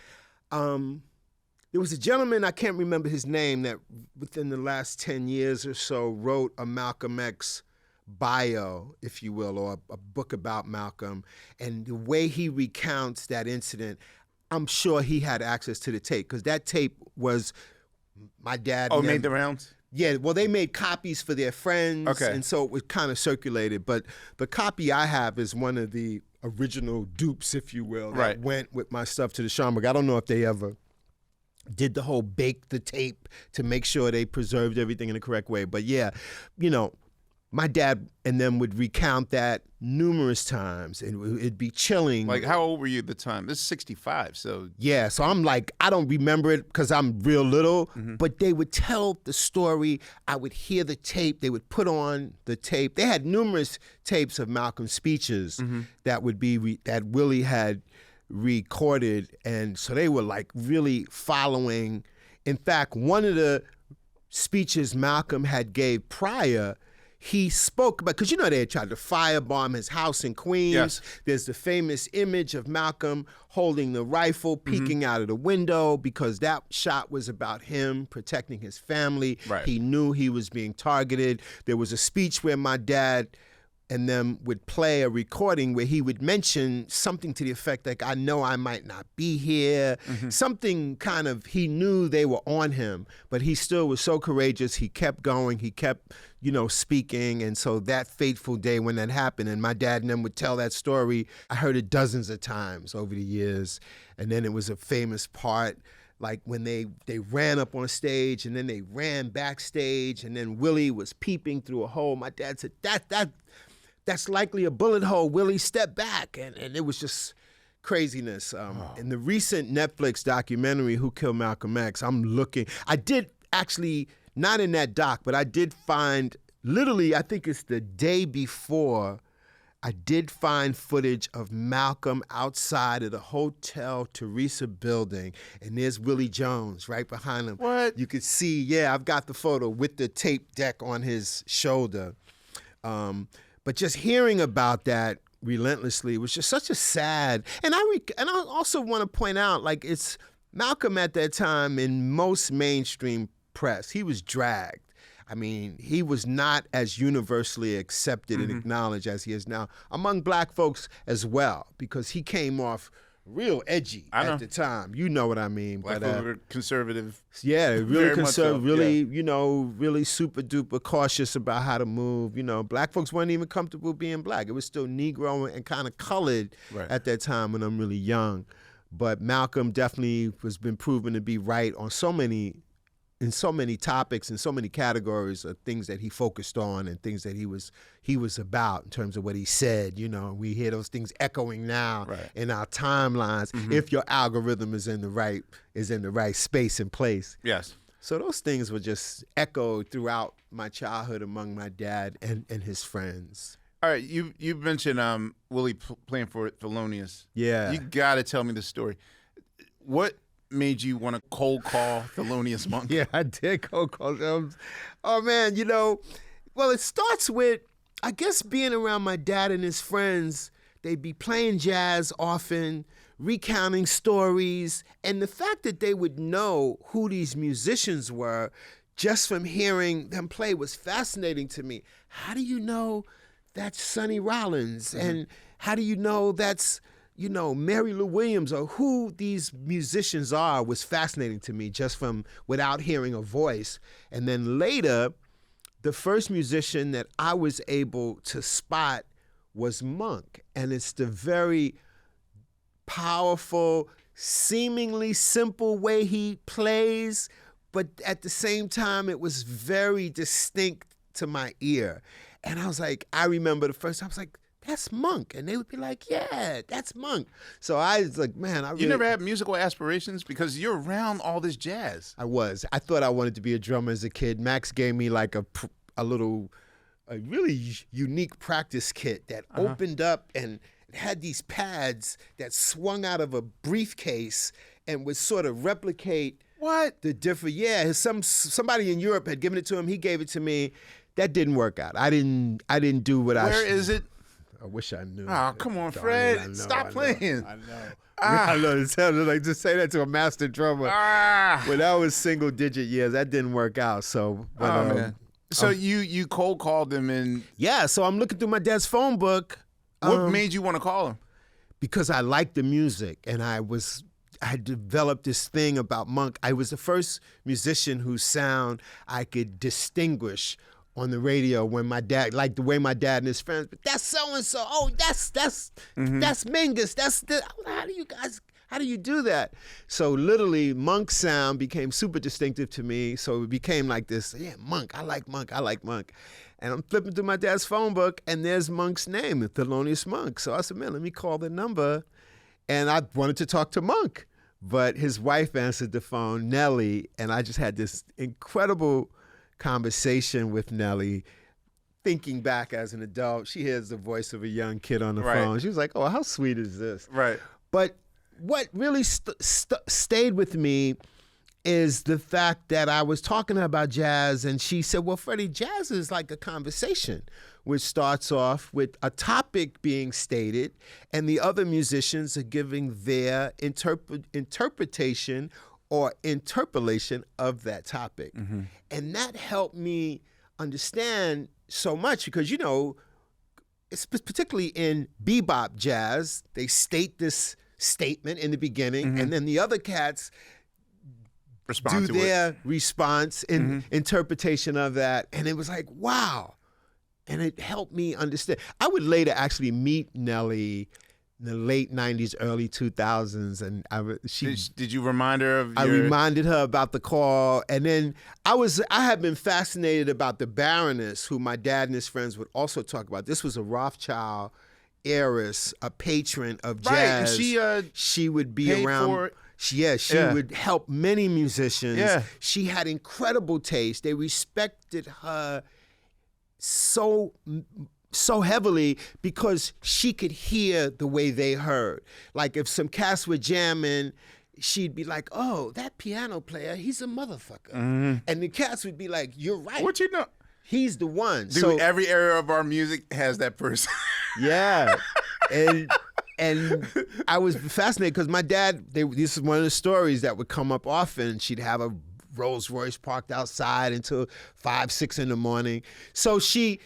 S2: There was a gentleman, I can't remember his name, that within the last 10 years or so wrote a Malcolm X bio, if you will, or a book about Malcolm. And the way he recounts that incident, I'm sure he had access to the tape, because that tape was my dad.
S1: Oh, made the rounds?
S2: Yeah, well, they made copies for their friends,
S1: okay,
S2: and so it was kind of circulated. But the copy I have is one of the original dupes, if you will, that went with my stuff to the Schomburg. I don't know if they ever did the whole bake the tape to make sure they preserved everything in the correct way. But yeah, you know, my dad and them would recount that numerous times, and it'd be chilling.
S1: Like, how old were you at the time? This is 65, so...
S2: Yeah, so I'm like, I don't remember it because I'm real little, but they would tell the story. I would hear the tape. They would put on the tape. They had numerous tapes of Malcolm's speeches that would be, that Willie had recorded, and so they were like really following. In fact, one of the speeches Malcolm had gave prior, he spoke about, because you know they had tried to firebomb his house in Queens.
S1: Yes.
S2: There's the famous image of Malcolm holding the rifle, peeking out of the window, because that shot was about him protecting his family.
S1: Right.
S2: He knew he was being targeted. There was a speech where my dad and them would play a recording where he would mention something to the effect like, I know I might not be here. Something kind of, he knew they were on him, but he still was so courageous. He kept going. He kept, you know, speaking. And so that fateful day when that happened, and my dad and them would tell that story, I heard it dozens of times over the years. And then it was a famous part, like when they ran up on stage and then they ran backstage, and then Willie was peeping through a hole. My dad said, that's likely a bullet hole. Willie, step back. And it was just craziness. In the recent Netflix documentary, Who Killed Malcolm X, I did actually, not in that doc, but I did find, literally, I think it's the day before, I did find footage of Malcolm outside of the Hotel Teresa building, and there's Willie Jones right behind him.
S1: What?
S2: You could see, yeah, I've got the photo with the tape deck on his shoulder. But just hearing about that relentlessly was just such a sad, and I also want to point out, like, it's Malcolm at that time in most mainstream press, he was dragged. I mean, he was not as universally accepted and acknowledged as he is now among black folks as well, because he came off real edgy at the time. You know what I mean?
S1: Black folks were conservative.
S2: Yeah, really conservative,
S1: so.
S2: really, you know, really super duper cautious about how to move. You know, black folks weren't even comfortable being black. It was still Negro and kind of colored at that time when I'm really young. But Malcolm definitely has been proven to be right on in so many topics, in so many categories of things that he focused on and things that he was about in terms of what he said. You know, we hear those things echoing now in our timelines if your algorithm is in the right space and place.
S1: Yes.
S2: So those things were just echoed throughout my childhood among my dad and his friends.
S1: All right, you mentioned Willie playing for Thelonious.
S2: Yeah.
S1: You got to tell me the story. What made you want to cold call Thelonious Monk?
S2: Yeah, I did cold call him. Oh, man, you know, well, it starts with, I guess, being around my dad and his friends. They'd be playing jazz often, recounting stories, and the fact that they would know who these musicians were just from hearing them play was fascinating to me. How do you know that's Sonny Rollins? And how do you know that's, Mary Lou Williams or who these musicians are was fascinating to me just from without hearing a voice. And then later, the first musician that I was able to spot was Monk. And it's the very powerful, seemingly simple way he plays, but at the same time, it was very distinct to my ear. And I was like, I remember the first time, I was like, that's Monk. And they would be like, yeah, that's Monk. So I was like, man, I really...
S1: You never had musical aspirations? Because you're around all this jazz.
S2: I was. I thought I wanted to be a drummer as a kid. Max gave me like a really unique practice kit that opened up and had these pads that swung out of a briefcase and would sort of replicate the different... Yeah, somebody in Europe had given it to him. He gave it to me. That didn't work out. I didn't do what
S1: Where is it?
S2: I wish I knew.
S1: Oh, come on, Fred. Stop playing.
S2: I know. I know. It sounded like to say that to a master drummer. When that was single digit years, that didn't work out. So,
S1: man. So you cold called him and...
S2: Yeah, so I'm looking through my dad's phone book.
S1: What made you want to call him?
S2: Because I liked the music, and I developed this thing about Monk. I was the first musician whose sound I could distinguish on the radio when my dad, like the way my dad and his friends, but that's so and so. Oh, that's Mingus. How do you do that? So literally, Monk's sound became super distinctive to me. So it became like this. Yeah, Monk. I like Monk. And I'm flipping through my dad's phone book, and there's Monk's name, Thelonious Monk. So I said, man, let me call the number. And I wanted to talk to Monk, but his wife answered the phone, Nellie, and I just had this incredible conversation with Nellie. Thinking back as an adult, she hears the voice of a young kid on the phone. She was like, oh, how sweet is this?
S1: Right.
S2: But what really stayed with me is the fact that I was talking to her about jazz, and she said, well, Freddie, jazz is like a conversation, which starts off with a topic being stated, and the other musicians are giving their interpretation or interpolation of that topic. Mm-hmm. And that helped me understand so much because, it's particularly in bebop jazz, they state this statement in the beginning, and then the other cats do their response and interpretation of that. And it was like, wow. And it helped me understand. I would later actually meet Nellie in the late 90s, early 2000s. And
S1: did you remind her of
S2: I reminded her about the call. And then I had been fascinated about the Baroness, who my dad and his friends would also talk about. This was a Rothschild heiress, a patron of jazz. She would be around. She would help many musicians. Yeah. She had incredible taste. They respected her so heavily because she could hear the way they heard. Like if some cats were jamming, she'd be like, oh, that piano player, he's a motherfucker. Mm-hmm. And the cats would be like, you're right.
S1: What you know?
S2: He's the one.
S1: Dude, so every era of our music has that person.
S2: Yeah. And I was fascinated because my dad, this is one of the stories that would come up often. She'd have a Rolls Royce parked outside until 5, 6 in the morning. So she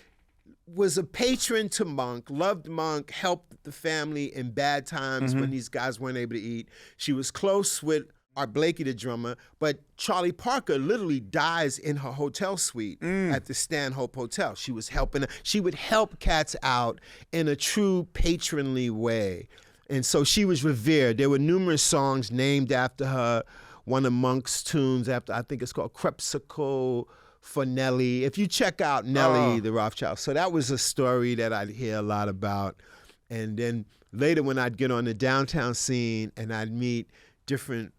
S2: was a patron to Monk, loved Monk, helped the family in bad times when these guys weren't able to eat. She was close with Art Blakey, the drummer, but Charlie Parker literally dies in her hotel suite at the Stanhope Hotel. She was helping. She would help cats out in a true patronly way. And so she was revered. There were numerous songs named after her. One of Monk's tunes, I think it's called Crepsicle for Nellie. If you check out Nellie, the Rothschild. So that was a story that I'd hear a lot about. And then later when I'd get on the downtown scene and I'd meet different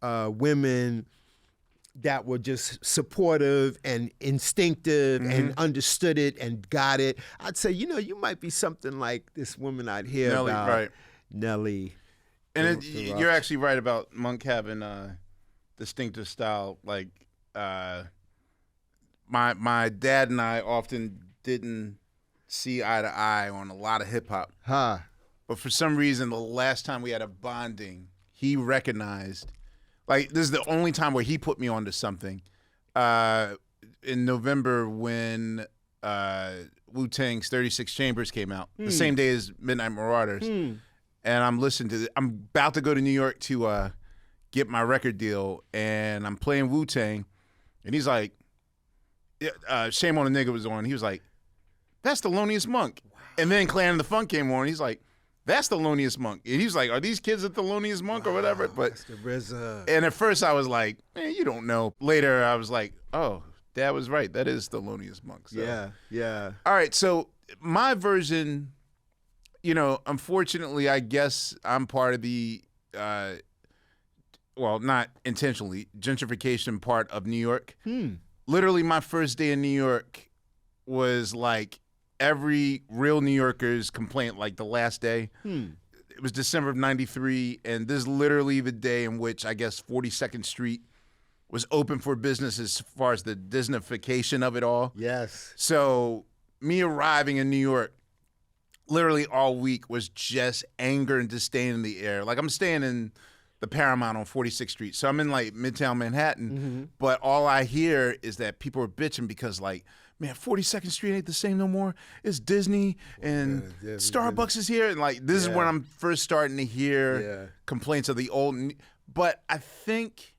S2: women that were just supportive and instinctive and understood it and got it, I'd say, you might be something like this woman I'd hear
S1: Nellie,
S2: about.
S1: Right.
S2: Nellie.
S1: And you're actually right about Monk having distinctive style. Like my dad and I often didn't see eye to eye on a lot of hip hop. But for some reason, the last time we had a bonding, he recognized. Like, this is the only time where he put me onto something. In November when Wu-Tang's 36 Chambers came out, the same day as Midnight Marauders. and I'm listening to I'm about to go to New York to get my record deal, and I'm playing Wu-Tang, and he's like, Shame on the Nigga was on. He was like, that's Thelonious Monk. Wow. And then Clan of the Funk came on. He's like, that's Thelonious Monk. And he's like, are these kids at Thelonious Monk or whatever? But
S2: that's the RZA.
S1: And at first I was like, you don't know. Later I was like, oh, Dad was right. That is Thelonious Monk. So.
S2: Yeah.
S1: All right, so my version, unfortunately, I guess I'm part of the, well, not intentionally, gentrification part of New York. Literally, my first day in New York was like every real New Yorker's complaint, like the last day. It was December of '93, and this is literally the day in which I guess 42nd Street was open for business as far as the Disneyfication of it all.
S2: Yes.
S1: So me arriving in New York, literally all week was just anger and disdain in the air. Like I'm staying in the Paramount on 46th Street. So I'm in like Midtown Manhattan, but all I hear is that people are bitching because like, man, 42nd Street ain't the same no more. It's Disney and Starbucks is here. And like, this is when I'm first starting to hear complaints of the old. But I think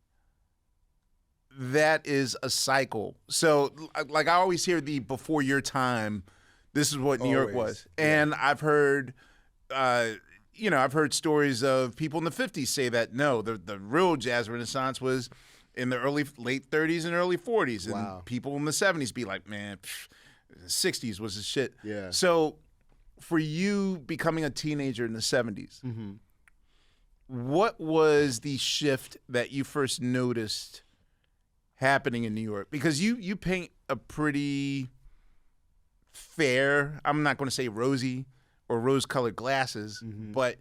S1: that is a cycle. So like I always hear the before your time, this is what New York was. And I've heard, I've heard stories of people in the 50s say that, no, the real jazz renaissance was in the late 30s and early 40s. And people in the 70s be like, man, the 60s was the shit.
S2: Yeah.
S1: So for you becoming a teenager in the 70s, what was the shift that you first noticed happening in New York? Because you paint a pretty fair, I'm not going to say rosy or rose-colored glasses, but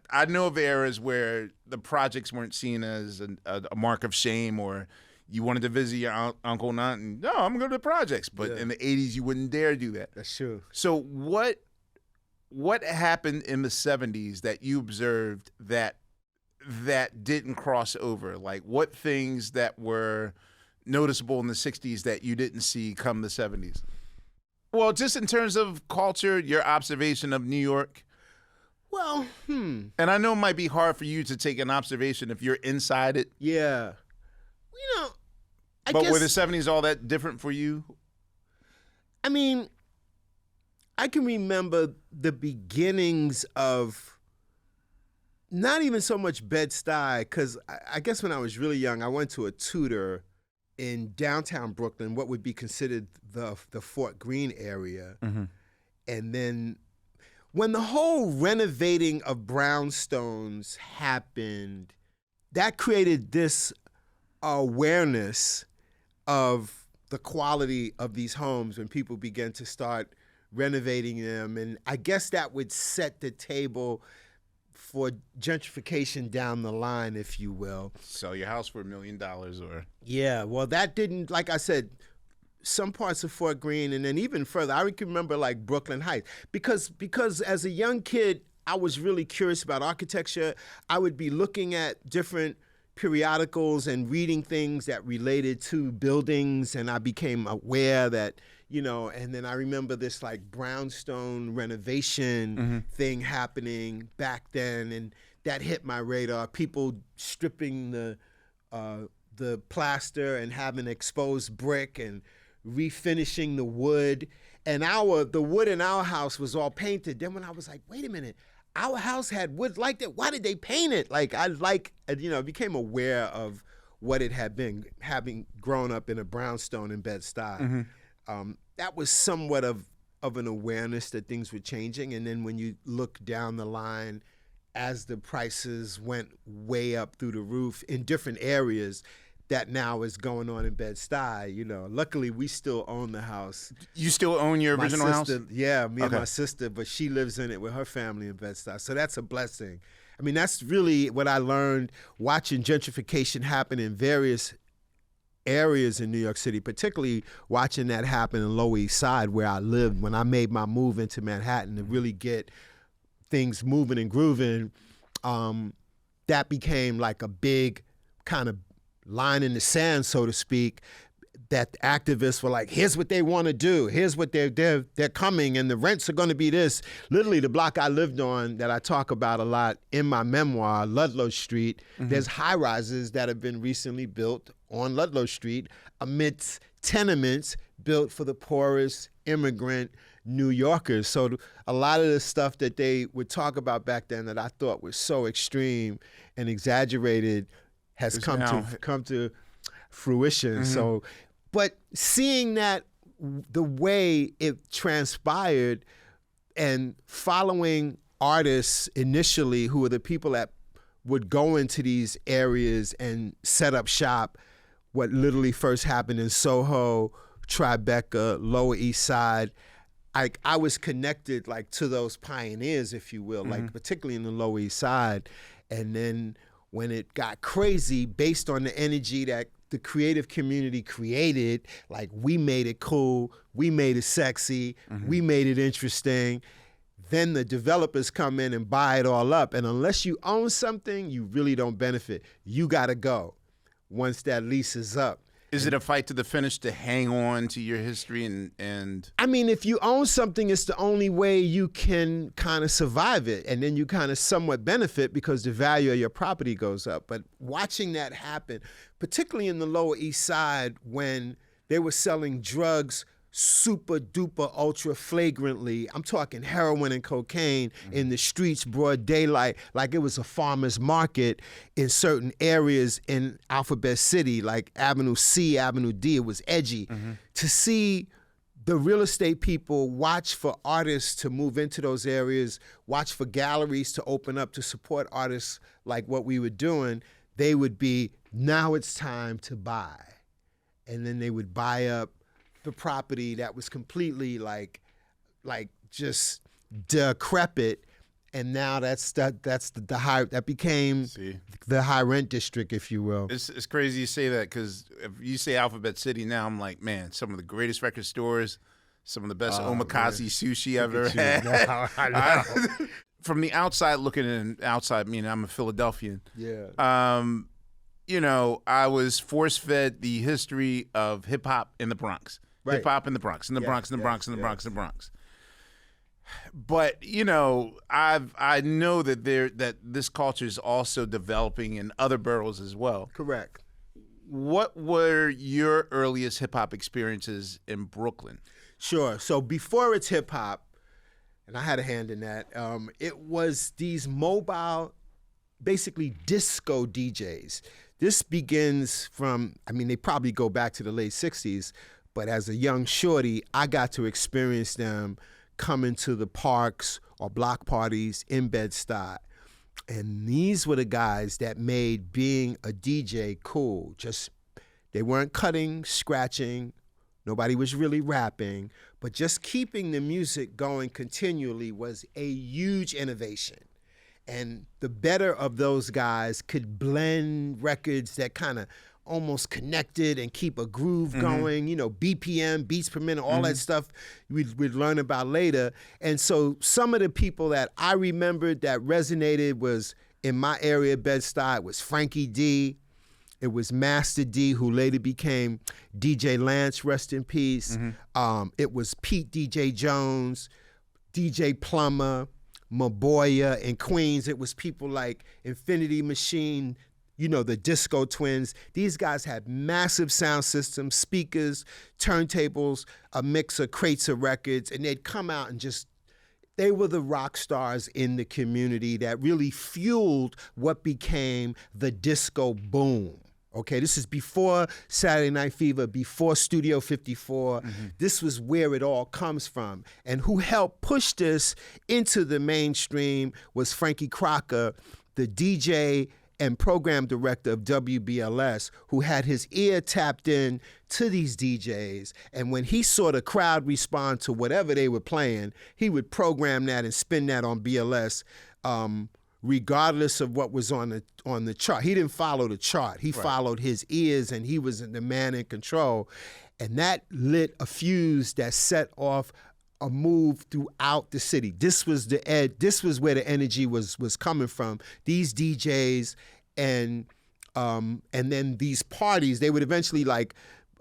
S1: I know of eras where the projects weren't seen as a mark of shame, or you wanted to visit your uncle and aunt, and no, I'm going to go to the projects. But in the 80s, you wouldn't dare do that.
S2: That's true.
S1: So what happened in the 70s that you observed that didn't cross over? Like what things that were noticeable in the 60s that you didn't see come the 70s? Well, just in terms of culture, your observation of New York.
S2: Well,
S1: And I know it might be hard for you to take an observation if you're inside it.
S2: Yeah.
S1: But were the 70s all that different for you?
S2: I mean, I can remember the beginnings of not even so much Bed-Stuy, because I guess when I was really young, I went to a tutor in downtown Brooklyn, what would be considered the Fort Greene area. And then when the whole renovating of brownstones happened, that created this awareness of the quality of these homes when people began to start renovating them. And I guess that would set the table for gentrification down the line, if you will.
S1: Sell your house for $1 million or...
S2: Yeah, well, that didn't, like I said, some parts of Fort Greene and then even further, I can remember like Brooklyn Heights. Because as a young kid, I was really curious about architecture. I would be looking at different periodicals and reading things that related to buildings, and I became aware that, and then I remember this like brownstone renovation thing happening back then, and that hit my radar. People stripping the plaster and having exposed brick and refinishing the wood. And the wood in our house was all painted. Then when I was like, wait a minute, our house had wood like that. Why did they paint it? Like I became aware of what it had been, having grown up in a brownstone in Bed-Stuy. That was somewhat of an awareness that things were changing. And then when you look down the line, as the prices went way up through the roof in different areas, that now is going on in Bed-Stuy. Luckily we still own the house.
S1: You still own your original house?
S2: Yeah, me and my sister, but she lives in it with her family in Bed-Stuy. So that's a blessing. I mean, that's really what I learned watching gentrification happen in various areas in New York City, particularly watching that happen in Lower East Side where I lived when I made my move into Manhattan to really get things moving and grooving. That became like a big kind of line in the sand, so to speak. that activists were like, here's what they want to do. Here's what they're coming, and the rents are going to be this. Literally, the block I lived on that I talk about a lot in my memoir, Ludlow Street, there's high-rises that have been recently built on Ludlow Street amidst tenements built for the poorest immigrant New Yorkers. So a lot of the stuff that they would talk about back then that I thought was so extreme and exaggerated has come to fruition. So, but seeing that the way it transpired and following artists initially who were the people that would go into these areas and set up shop, what literally first happened in Soho, Tribeca, Lower East Side, I was connected like to those pioneers, if you will, like particularly in the Lower East Side. And then when it got crazy, based on the energy that the creative community created, like we made it cool, we made it sexy, we made it interesting, then the developers come in and buy it all up. And unless you own something, you really don't benefit. You gotta go once that lease is up.
S1: Is it a fight to the finish to hang on to your history and
S2: I mean, if you own something, it's the only way you can kind of survive it, and then you kind of somewhat benefit because the value of your property goes up. But watching that happen, particularly in the Lower East Side when they were selling drugs super duper ultra flagrantly, I'm talking heroin and cocaine in the streets, broad daylight, like it was a farmer's market in certain areas in Alphabet City, like Avenue C, Avenue D, it was edgy. To see the real estate people watch for artists to move into those areas, watch for galleries to open up to support artists like what we were doing, they would be, now it's time to buy. And then they would buy up the property that was completely like just decrepit, and now that's the high, that became the high rent district, if you will.
S1: It's crazy you say that, because if you say Alphabet City now, I'm like, man, some of the greatest record stores, some of the best omakase sushi I've ever had.
S2: I know.
S1: From the outside looking in, outside meaning I'm a Philadelphian.
S2: Yeah.
S1: You know, I was force-fed the history of hip-hop in the Bronx.
S2: Right.
S1: Hip-hop in the Bronx, in the Bronx, in the Bronx, in the Bronx, in the Bronx. But, you know, I know that this culture is also developing in other boroughs as well.
S2: Correct.
S1: What were your earliest hip-hop experiences in Brooklyn?
S2: Sure. So before it's hip-hop, and I had a hand in that, it was these mobile, basically disco DJs. This begins from, I mean, they probably go back to the late 60s, but as a young shorty, I got to experience them coming to the parks or block parties in Bed-Stuy. And these were the guys that made being a DJ cool. Just, they weren't cutting, scratching, nobody was really rapping, but just keeping the music going continually was a huge innovation. And the better of those guys could blend records that kind of almost connected and keep a groove going, you know, BPM, beats per minute, all that stuff we'd learn about later. And so some of the people that I remembered that resonated was in my area, Bed-Stuy, it was Frankie D, it was Master D, who later became DJ Lance, rest in peace. It was Pete DJ Jones, DJ Plummer, Maboya in Queens. It was people like Infinity Machine, you know, the Disco Twins. These guys had massive sound systems, speakers, turntables, a mix of crates of records, and they'd come out and just, they were the rock stars in the community that really fueled what became the disco boom. Okay, this is before Saturday Night Fever, before Studio 54. This was where it all comes from. And who helped push this into the mainstream was Frankie Crocker, the DJ and program director of WBLS, who had his ear tapped in to these DJs. And when he saw the crowd respond to whatever they were playing, he would program that and spin that on BLS, regardless of what was on the chart. He didn't follow the chart. He followed his ears, and he was the man in control. And that lit a fuse that set off a move throughout the city. This was where the energy was coming from. These DJs and then these parties, they would eventually like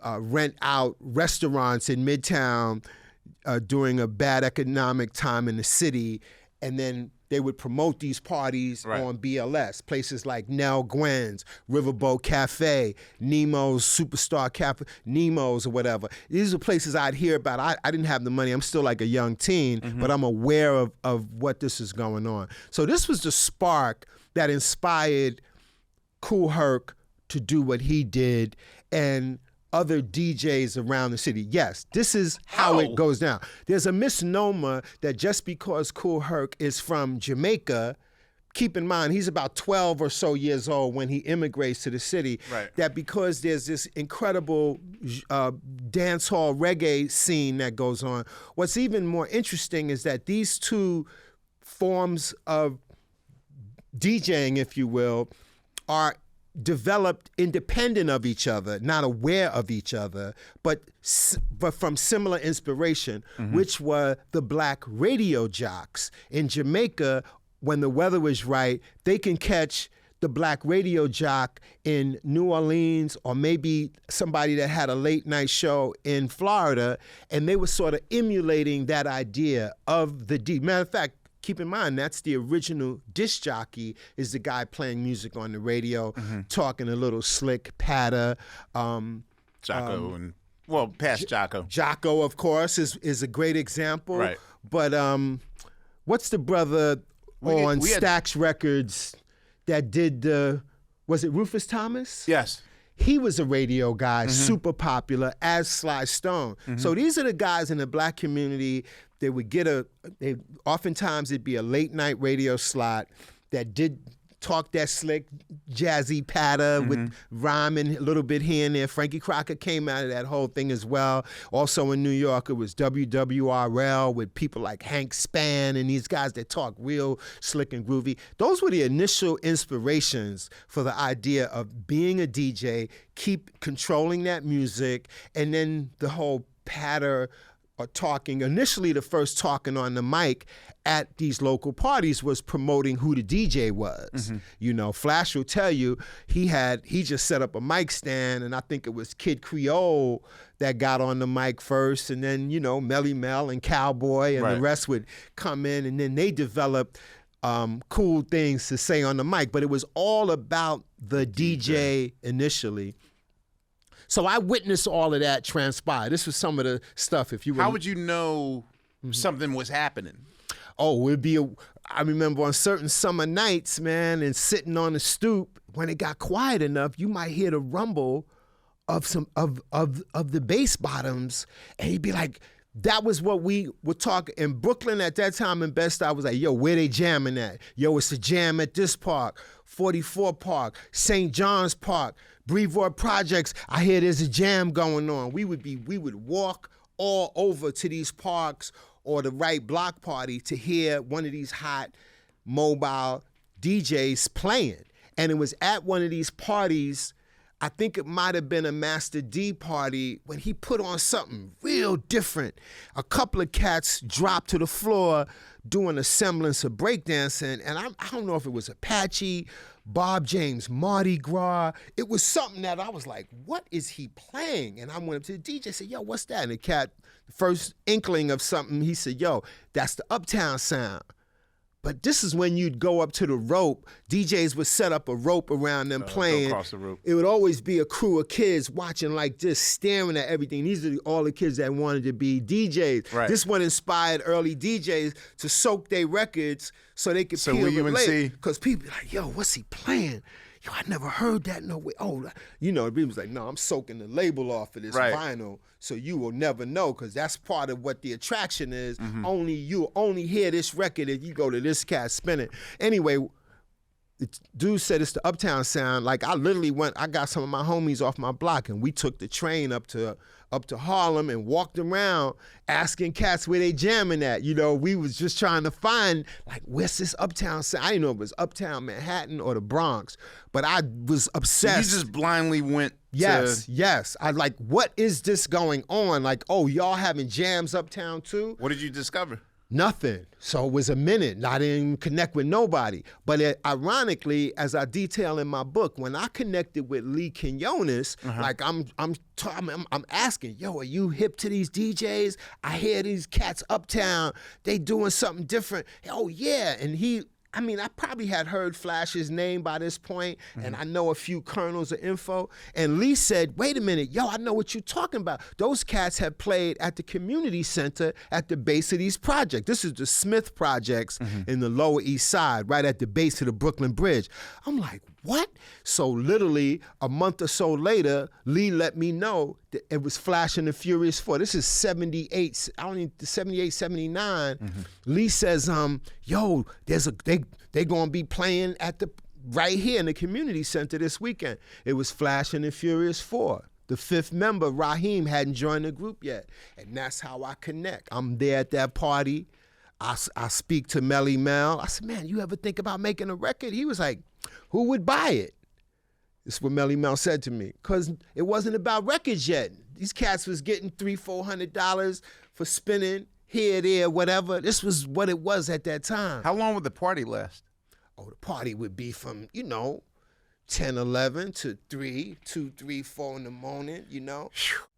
S2: rent out restaurants in Midtown during a bad economic time in the city, and then they would promote these parties on BLS, places like Nell Gwen's, Riverboat Cafe, Nemo's Superstar Cafe, Nemo's or whatever. These are places I'd hear about. I didn't have the money. I'm still like a young teen, but I'm aware of what this is going on. So this was the spark that inspired Kool Herc to do what he did, and other DJs around the city. Yes, this is how it goes down. There's a misnomer that just because Kool Herc is from Jamaica, keep in mind he's about 12 or so years old when he immigrates to the city, that because there's this incredible dance hall reggae scene that goes on, what's even more interesting is that these two forms of DJing, if you will, are developed independent of each other, not aware of each other, but from similar inspiration, which were the black radio jocks. In Jamaica, when the weather was right, they can catch the black radio jock in New Orleans, or maybe somebody that had a late night show in Florida, and they were sort of emulating that idea of the D. Matter of fact, keep in mind, that's the original disc jockey, is the guy playing music on the radio, talking a little slick patter.
S1: Jocko and, well, past Jocko.
S2: Jocko, of course, is a great example.
S1: Right.
S2: But what's the brother on Stax Records that did was it Rufus Thomas?
S1: Yes.
S2: He was a radio guy, super popular, as Sly Stone. So these are the guys in the black community. They would get oftentimes it'd be a late night radio slot that did talk that slick, jazzy patter with rhyming a little bit here and there. Frankie Crocker came out of that whole thing as well. Also in New York, it was WWRL with people like Hank Spann and these guys that talk real slick and groovy. Those were the initial inspirations for the idea of being a DJ, keep controlling that music, and then the whole patter or talking. Initially, the first talking on the mic at these local parties was promoting who the DJ was. You know, Flash will tell you he just set up a mic stand, and I think it was Kid Creole that got on the mic first, and then, you know, Melly Mel and Cowboy and the rest would come in, and then they developed cool things to say on the mic. But it was all about the DJ initially. So I witnessed all of that transpire. This was some of the stuff. If you were,
S1: how would you know something was happening?
S2: Oh, I remember on certain summer nights, man, and sitting on the stoop, when it got quiet enough, you might hear the rumble of some of the bass bottoms, and you'd be like, that was what we would talk in Brooklyn at that time. In Bed-Stuy was like, yo, where they jamming at? Yo, it's a jam at this park, 44 Park, St. John's Park, Brevoort Projects. I hear there's a jam going on. We would walk all over to these parks or the right block party to hear one of these hot mobile DJs playing. And it was at one of these parties, I think it might have been a Master D party, when he put on something real different. A couple of cats dropped to the floor doing a semblance of breakdancing, and I don't know if it was Apache, Bob James, Mardi Gras. It was something that I was like, what is he playing? And I went up to the DJ and said, yo, what's that? And the cat, the first inkling of something, he said, yo, that's the Uptown Sound. But this is when you'd go up to the rope. DJs would set up a rope around them playing.
S1: Go across the rope.
S2: It would always be a crew of kids watching like this, staring at everything. These are all the kids that wanted to be DJs.
S1: Right.
S2: This one inspired early DJs to soak their records so they could peel them later. Because people be like, yo, what's he playing? Yo, I never heard that, no way. Oh, you know, people was like, no, I'm soaking the label off of this vinyl, so you will never know, because that's part of what the attraction is. You'll only hear this record if you go to this cat spin it. Anyway, the dude said it's the Uptown Sound. Like, I got some of my homies off my block, and we took the train up to Harlem and walked around asking cats where they jamming at. You know, we was just trying to find, like, where's this Uptown Sound? I didn't know if it was Uptown Manhattan or the Bronx, but I was obsessed.
S1: So you just blindly went
S2: Yes. I like, what is this going on? Like, oh, y'all having jams uptown too?
S1: What did you discover?
S2: Nothing. So it was a minute. I didn't connect with nobody. But ironically, as I detail in my book, when I connected with Lee Quinones, like I'm asking, yo, are you hip to these DJs? I hear these cats uptown, they doing something different. Oh yeah, and I probably had heard Flash's name by this point, and I know a few kernels of info. And Lee said, wait a minute, yo, I know what you're talking about. Those cats have played at the community center at the base of these projects. This is the Smith Projects in the Lower East Side, right at the base of the Brooklyn Bridge. I'm like, what? So literally a month or so later, Lee let me know that it was Flash and the Furious 4. This is 78, 79. Lee says, yo, they gonna be playing at right here in the community center this weekend. It was Flash and the Furious 4. The fifth member, Raheem, hadn't joined the group yet. And that's how I connect. I'm there at that party. I speak to Melly Mel. I said, man, you ever think about making a record? He was like, who would buy it? This is what Melly Mel said to me. Because it wasn't about records yet. These cats was getting $300-$400 for spinning here, there, whatever. This was what it was at that time.
S1: How long would the party last?
S2: Oh, the party would be from, 10, 11 to 2, 3, 4 in the morning,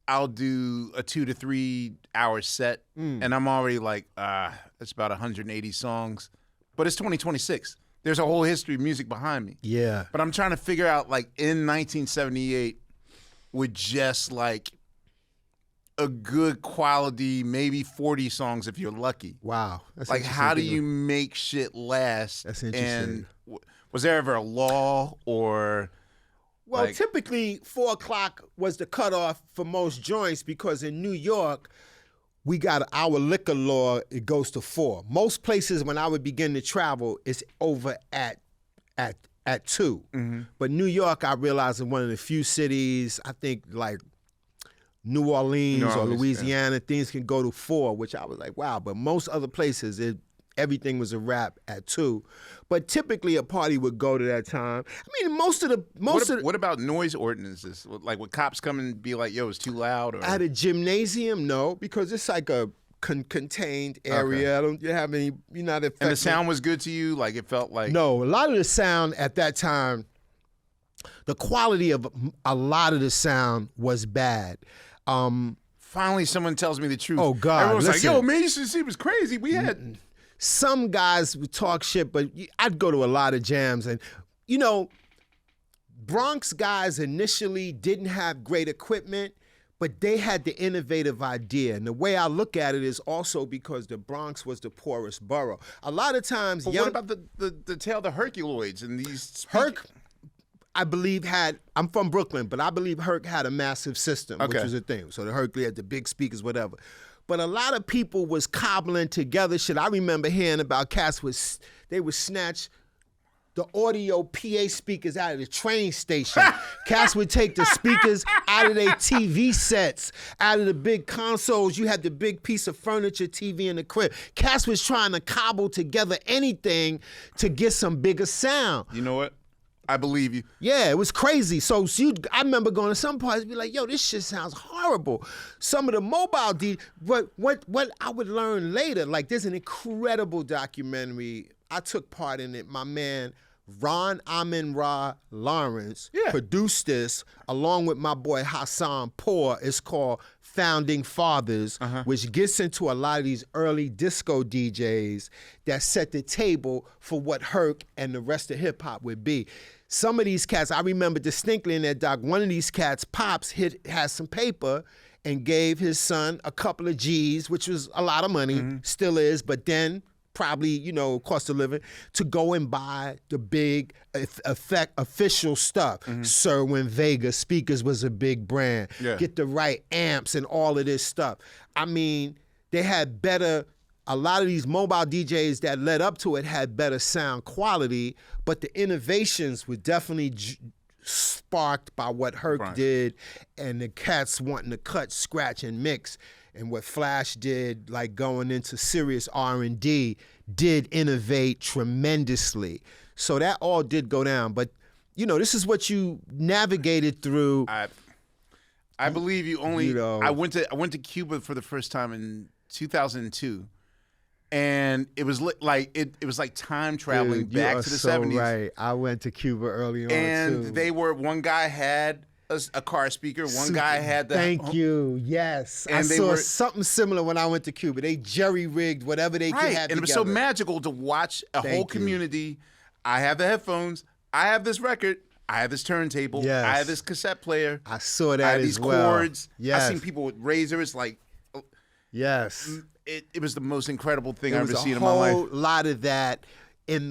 S1: I'll do a 2 to 3 hour set, and I'm already like, that's about 180 songs. But it's 2026. There's a whole history of music behind me.
S2: Yeah.
S1: But I'm trying to figure out, like, in 1978, with just, like, a good quality, maybe 40 songs if you're lucky.
S2: Wow.
S1: That's like, how do you make shit last?
S2: That's interesting.
S1: And was there ever a law or...
S2: Well, typically 4 o'clock was the cutoff for most joints because in New York, we got our liquor law, it goes to 4. Most places when I would begin to travel, it's over at 2. But New York, I realized, is one of the few cities, I think like New Orleans or Louisiana, things can go to 4, which I was like, wow. But most other places, everything was a wrap at 2. But typically a party would go to that time. I mean, what
S1: about noise ordinances? Like would cops come and be like, yo, it's too loud? Or?
S2: At a gymnasium, no, because it's like a contained area. Okay. You have any, you're not affected.
S1: And the sound was good to you? Like it felt like...
S2: No, a lot of the sound at that time, the quality of a lot of the sound was bad.
S1: Finally, someone tells me the truth.
S2: Oh, God.
S1: Everyone's like, yo, man, he was crazy. We had...
S2: Some guys would talk shit, but I'd go to a lot of jams. And, Bronx guys initially didn't have great equipment, but they had the innovative idea. And the way I look at it is also because the Bronx was the poorest borough. A lot of times...
S1: But what about the tale of the Herculoids and these...
S2: Herc, I believe, I'm from Brooklyn, but I believe Herc had a massive system, which was a thing. So the Hercules had the big speakers, whatever. But a lot of people was cobbling together shit. I remember hearing about cats they would snatch the audio PA speakers out of the train station. Cats would take the speakers out of their TV sets, out of the big consoles. You had the big piece of furniture, TV in the crib. Cats was trying to cobble together anything to get some bigger sound.
S1: You know what? I believe you.
S2: Yeah, it was crazy. So I remember going to some parties and be like, yo, this shit sounds horrible. Some of the mobile but what I would learn later, like there's an incredible documentary. I took part in it. My man, Ron Amin-Ra Lawrence, produced this along with my boy Hassan Poor. It's called Founding Fathers, which gets into a lot of these early disco DJs that set the table for what Herc and the rest of hip hop would be. Some of these cats, I remember distinctly in that doc, one of these cats, Pops, has some paper and gave his son a couple of G's, which was a lot of money, still is, but then probably, cost of living, to go and buy the big official stuff. Sherwin Vega speakers was a big brand. Yeah. Get the right amps and all of this stuff. I mean, they had a lot of these mobile DJs that led up to it had better sound quality, but the innovations were definitely sparked by what Herc did and the cats wanting to cut, scratch, and mix. And what Flash did, like going into serious R&D, did innovate tremendously. So that all did go down. But, this is what you navigated through.
S1: I believe you only... I went to Cuba for the first time in 2002. And it was like it was like time traveling back to the 70s.
S2: Right. I went to Cuba early on too.
S1: And they were, one guy had a car speaker, one guy had the
S2: Thank you. Yes. And I saw something similar when I went to Cuba. They jerry-rigged whatever they could have together.
S1: And it was so magical to watch a whole community. I have the headphones, I have this record, I have this turntable, I have this cassette player.
S2: I saw that
S1: I have
S2: as
S1: these
S2: well.
S1: cords.
S2: Yes.
S1: I've seen people with razors, like
S2: yes.
S1: It was the most incredible thing I've ever seen in
S2: my
S1: life.
S2: There was a whole lot of that in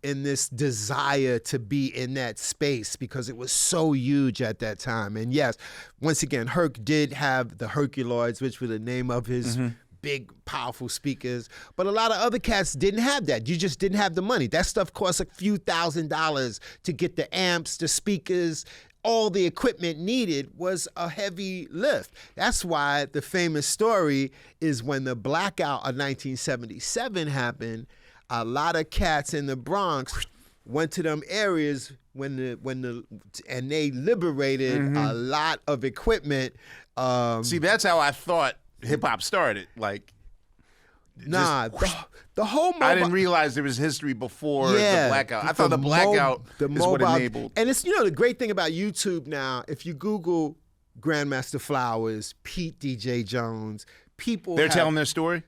S2: this desire to be in that space because it was so huge at that time. And yes, once again, Herc did have the Herculoids, which were the name of his big, powerful speakers. But a lot of other cats didn't have that. You just didn't have the money. That stuff cost a few $1,000s to get the amps, the speakers. All the equipment needed was a heavy lift. That's why the famous story is when the blackout of 1977 happened, a lot of cats in the Bronx went to them areas and they liberated a lot of equipment.
S1: See, that's how I thought hip hop started. Like,
S2: nah, the whole mobile,
S1: I didn't realize there was history before the blackout. I thought the blackout is what enabled.
S2: And it's, the great thing about YouTube now, if you Google Grandmaster Flowers, Pete DJ Jones, they're
S1: telling their story?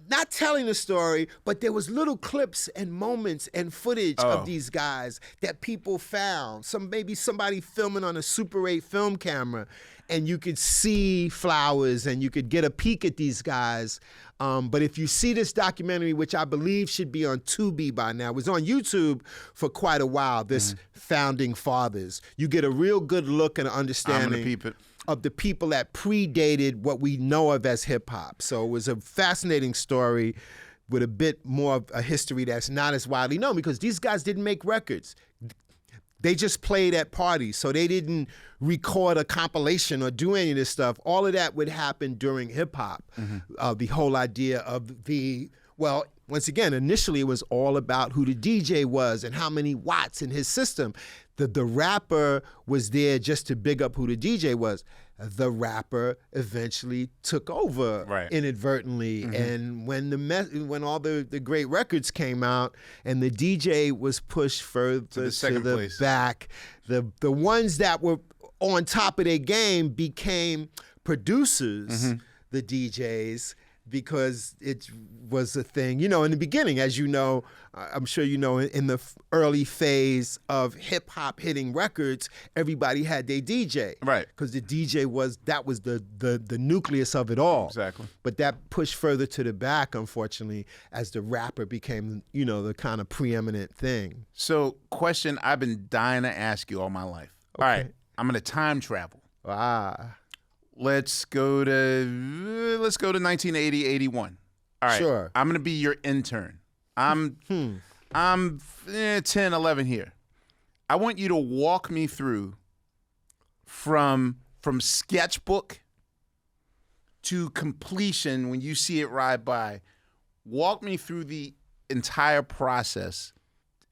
S2: Not telling the story, but there was little clips and moments and footage of these guys that people found. Maybe somebody filming on a Super 8 film camera, and you could see Flowers and you could get a peek at these guys. But if you see this documentary, which I believe should be on Tubi by now, it was on YouTube for quite a while, this Founding Fathers, you get a real good look and understanding of the people that predated what we know of as hip hop. So it was a fascinating story with a bit more of a history that's not as widely known because these guys didn't make records. They just played at parties, so they didn't record a compilation or do any of this stuff. All of that would happen during hip hop. The whole idea of once again, initially it was all about who the DJ was and how many watts in his system. The rapper was there just to big up who the DJ was. The rapper eventually took over inadvertently, and when all the great records came out, and the DJ was pushed further to the back, the ones that were on top of their game became producers, the DJs. Because it was a thing, in the beginning, as you know, I'm sure you know, in the early phase of hip hop hitting records, everybody had their DJ, right? Because the DJ was the nucleus of it all, exactly. But that pushed further to the back, unfortunately, as the rapper became, the kind of preeminent thing.
S1: So, question I've been dying to ask you all my life. Okay. All right, I'm gonna time travel. Let's go to 1980, 81. All right. Sure. I'm going to be your intern. I'm 10, 11 here. I want you to walk me through from sketchbook to completion when you see it ride by. Walk me through the entire process.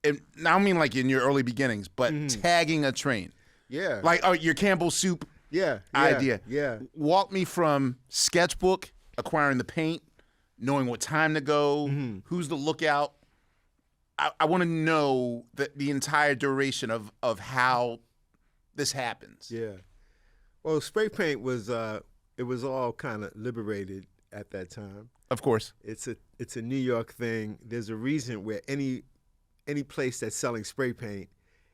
S1: And I don't mean like in your early beginnings, but tagging a train. Yeah. Like your Campbell soup idea. Yeah. Walk me from sketchbook, acquiring the paint, knowing what time to go, who's the lookout. I want to know the entire duration of how this happens.
S2: Yeah. Well, spray paint was it was all kind of liberated at that time.
S1: Of course.
S2: It's a New York thing. There's a reason where any place that's selling spray paint,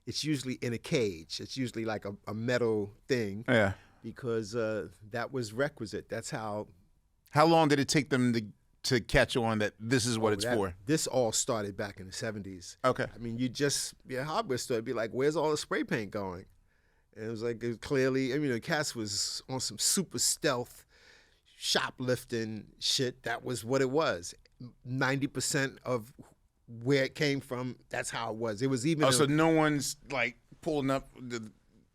S2: it's usually in a cage. It's usually like a metal thing. Yeah. Because that was requisite. That's how.
S1: How long did it take them to catch on that this is what it's for?
S2: This all started back in the 70s.
S1: Okay.
S2: I mean, your hardware store would be like, where's all the spray paint going? And it was like, clearly, the cats was on some super stealth shoplifting shit. That was what it was. 90% of where it came from, that's how it was. It was even.
S1: So no one's like pulling up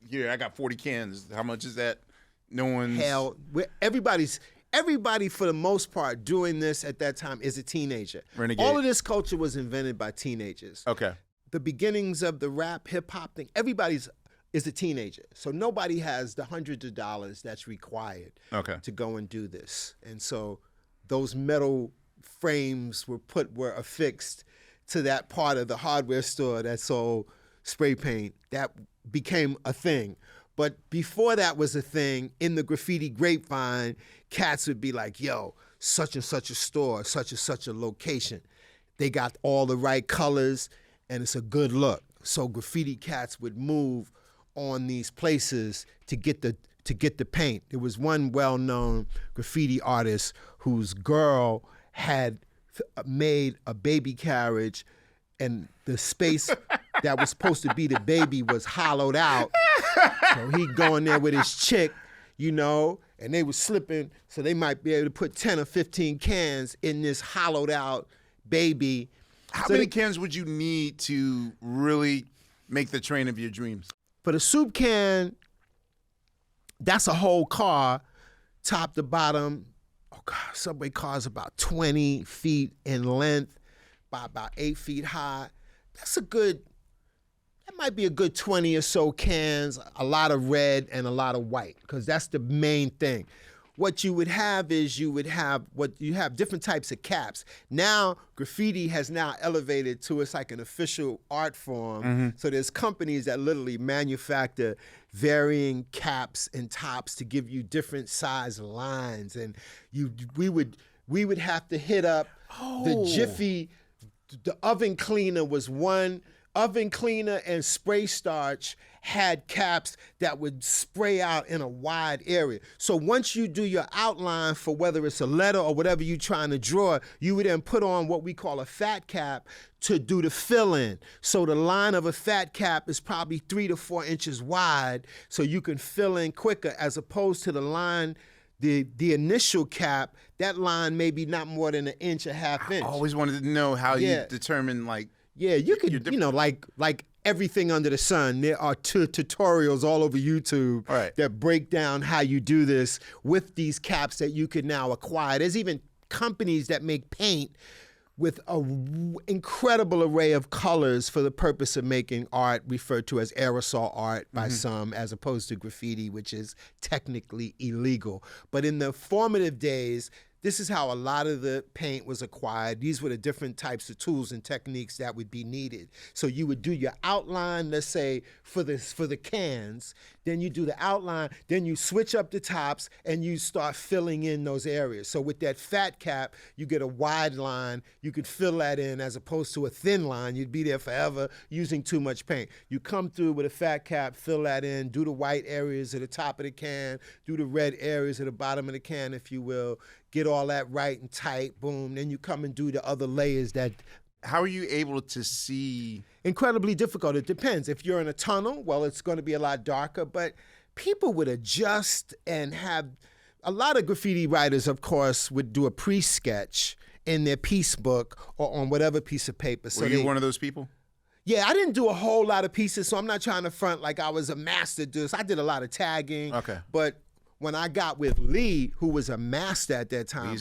S1: here, I got 40 cans. How much is that? No one's.
S2: Hell, everybody for the most part doing this at that time is a teenager.
S1: Renegade.
S2: All of this culture was invented by teenagers.
S1: Okay.
S2: The beginnings of the rap, hip hop thing, everybody's is a teenager. So nobody has the hundreds of dollars that's required to go and do this. And so those metal frames were affixed to that part of the hardware store that sold spray paint. That became a thing. But before that was a thing, in the graffiti grapevine, cats would be like, yo, such and such a store, such and such a location. They got all the right colors, and it's a good look. So graffiti cats would move on these places to get the paint. There was one well-known graffiti artist whose girl had made a baby carriage, and the space that was supposed to be the baby was hollowed out. So he'd go in there with his chick, you know, and they were slipping, so they might be able to put 10 or 15 cans in this hollowed out baby.
S1: How many cans would you need to really make the train of your dreams?
S2: For the soup can, that's a whole car, top to bottom. Oh God, subway car's about 20 feet in length, by about 8 feet high. That might be a good 20 or so cans, a lot of red and a lot of white, because that's the main thing. What you would have is you have different types of caps. Now, graffiti has now elevated to it's like an official art form. Mm-hmm. So there's companies that literally manufacture varying caps and tops to give you different size lines. And we would have to hit up the Jiffy. The oven cleaner was one. Oven cleaner and spray starch had caps that would spray out in a wide area. So once you do your outline for whether it's a letter or whatever you're trying to draw, you would then put on what we call a fat cap to do the fill-in. So the line of a fat cap is probably 3 to 4 inches wide, so you can fill in quicker, as opposed to the line, the initial cap, that line may be not more than 1 inch or half inch.
S1: I always wanted to know how you determine, like,
S2: yeah, you could, you know, like everything under the sun, there are tutorials all over YouTube that break down how you do this with these caps that you can now acquire. There's even companies that make paint with an incredible array of colors for the purpose of making art referred to as aerosol art by some, as opposed to graffiti, which is technically illegal. But in the formative days, this is how a lot of the paint was acquired. These were the different types of tools and techniques that would be needed. So you would do your outline, let's say, for the cans, then you do the outline, then you switch up the tops, and you start filling in those areas. So with that fat cap, you get a wide line. You could fill that in, as opposed to a thin line. You'd be there forever using too much paint. You come through with a fat cap, fill that in, do the white areas at the top of the can, do the red areas at the bottom of the can, if you will. Get all that right and tight, boom. Then you come and do the other layers that.
S1: How are you able to see?
S2: Incredibly difficult. It depends. If you're in a tunnel, well, it's going to be a lot darker, but people would adjust and have. A lot of graffiti writers, of course, would do a pre-sketch in their piece book or on whatever piece of paper.
S1: Were you one of those people?
S2: Yeah, I didn't do a whole lot of pieces, so I'm not trying to front like I was a master at this. I did a lot of tagging.
S1: Okay.
S2: But when I got with Lee, who was a master at that time,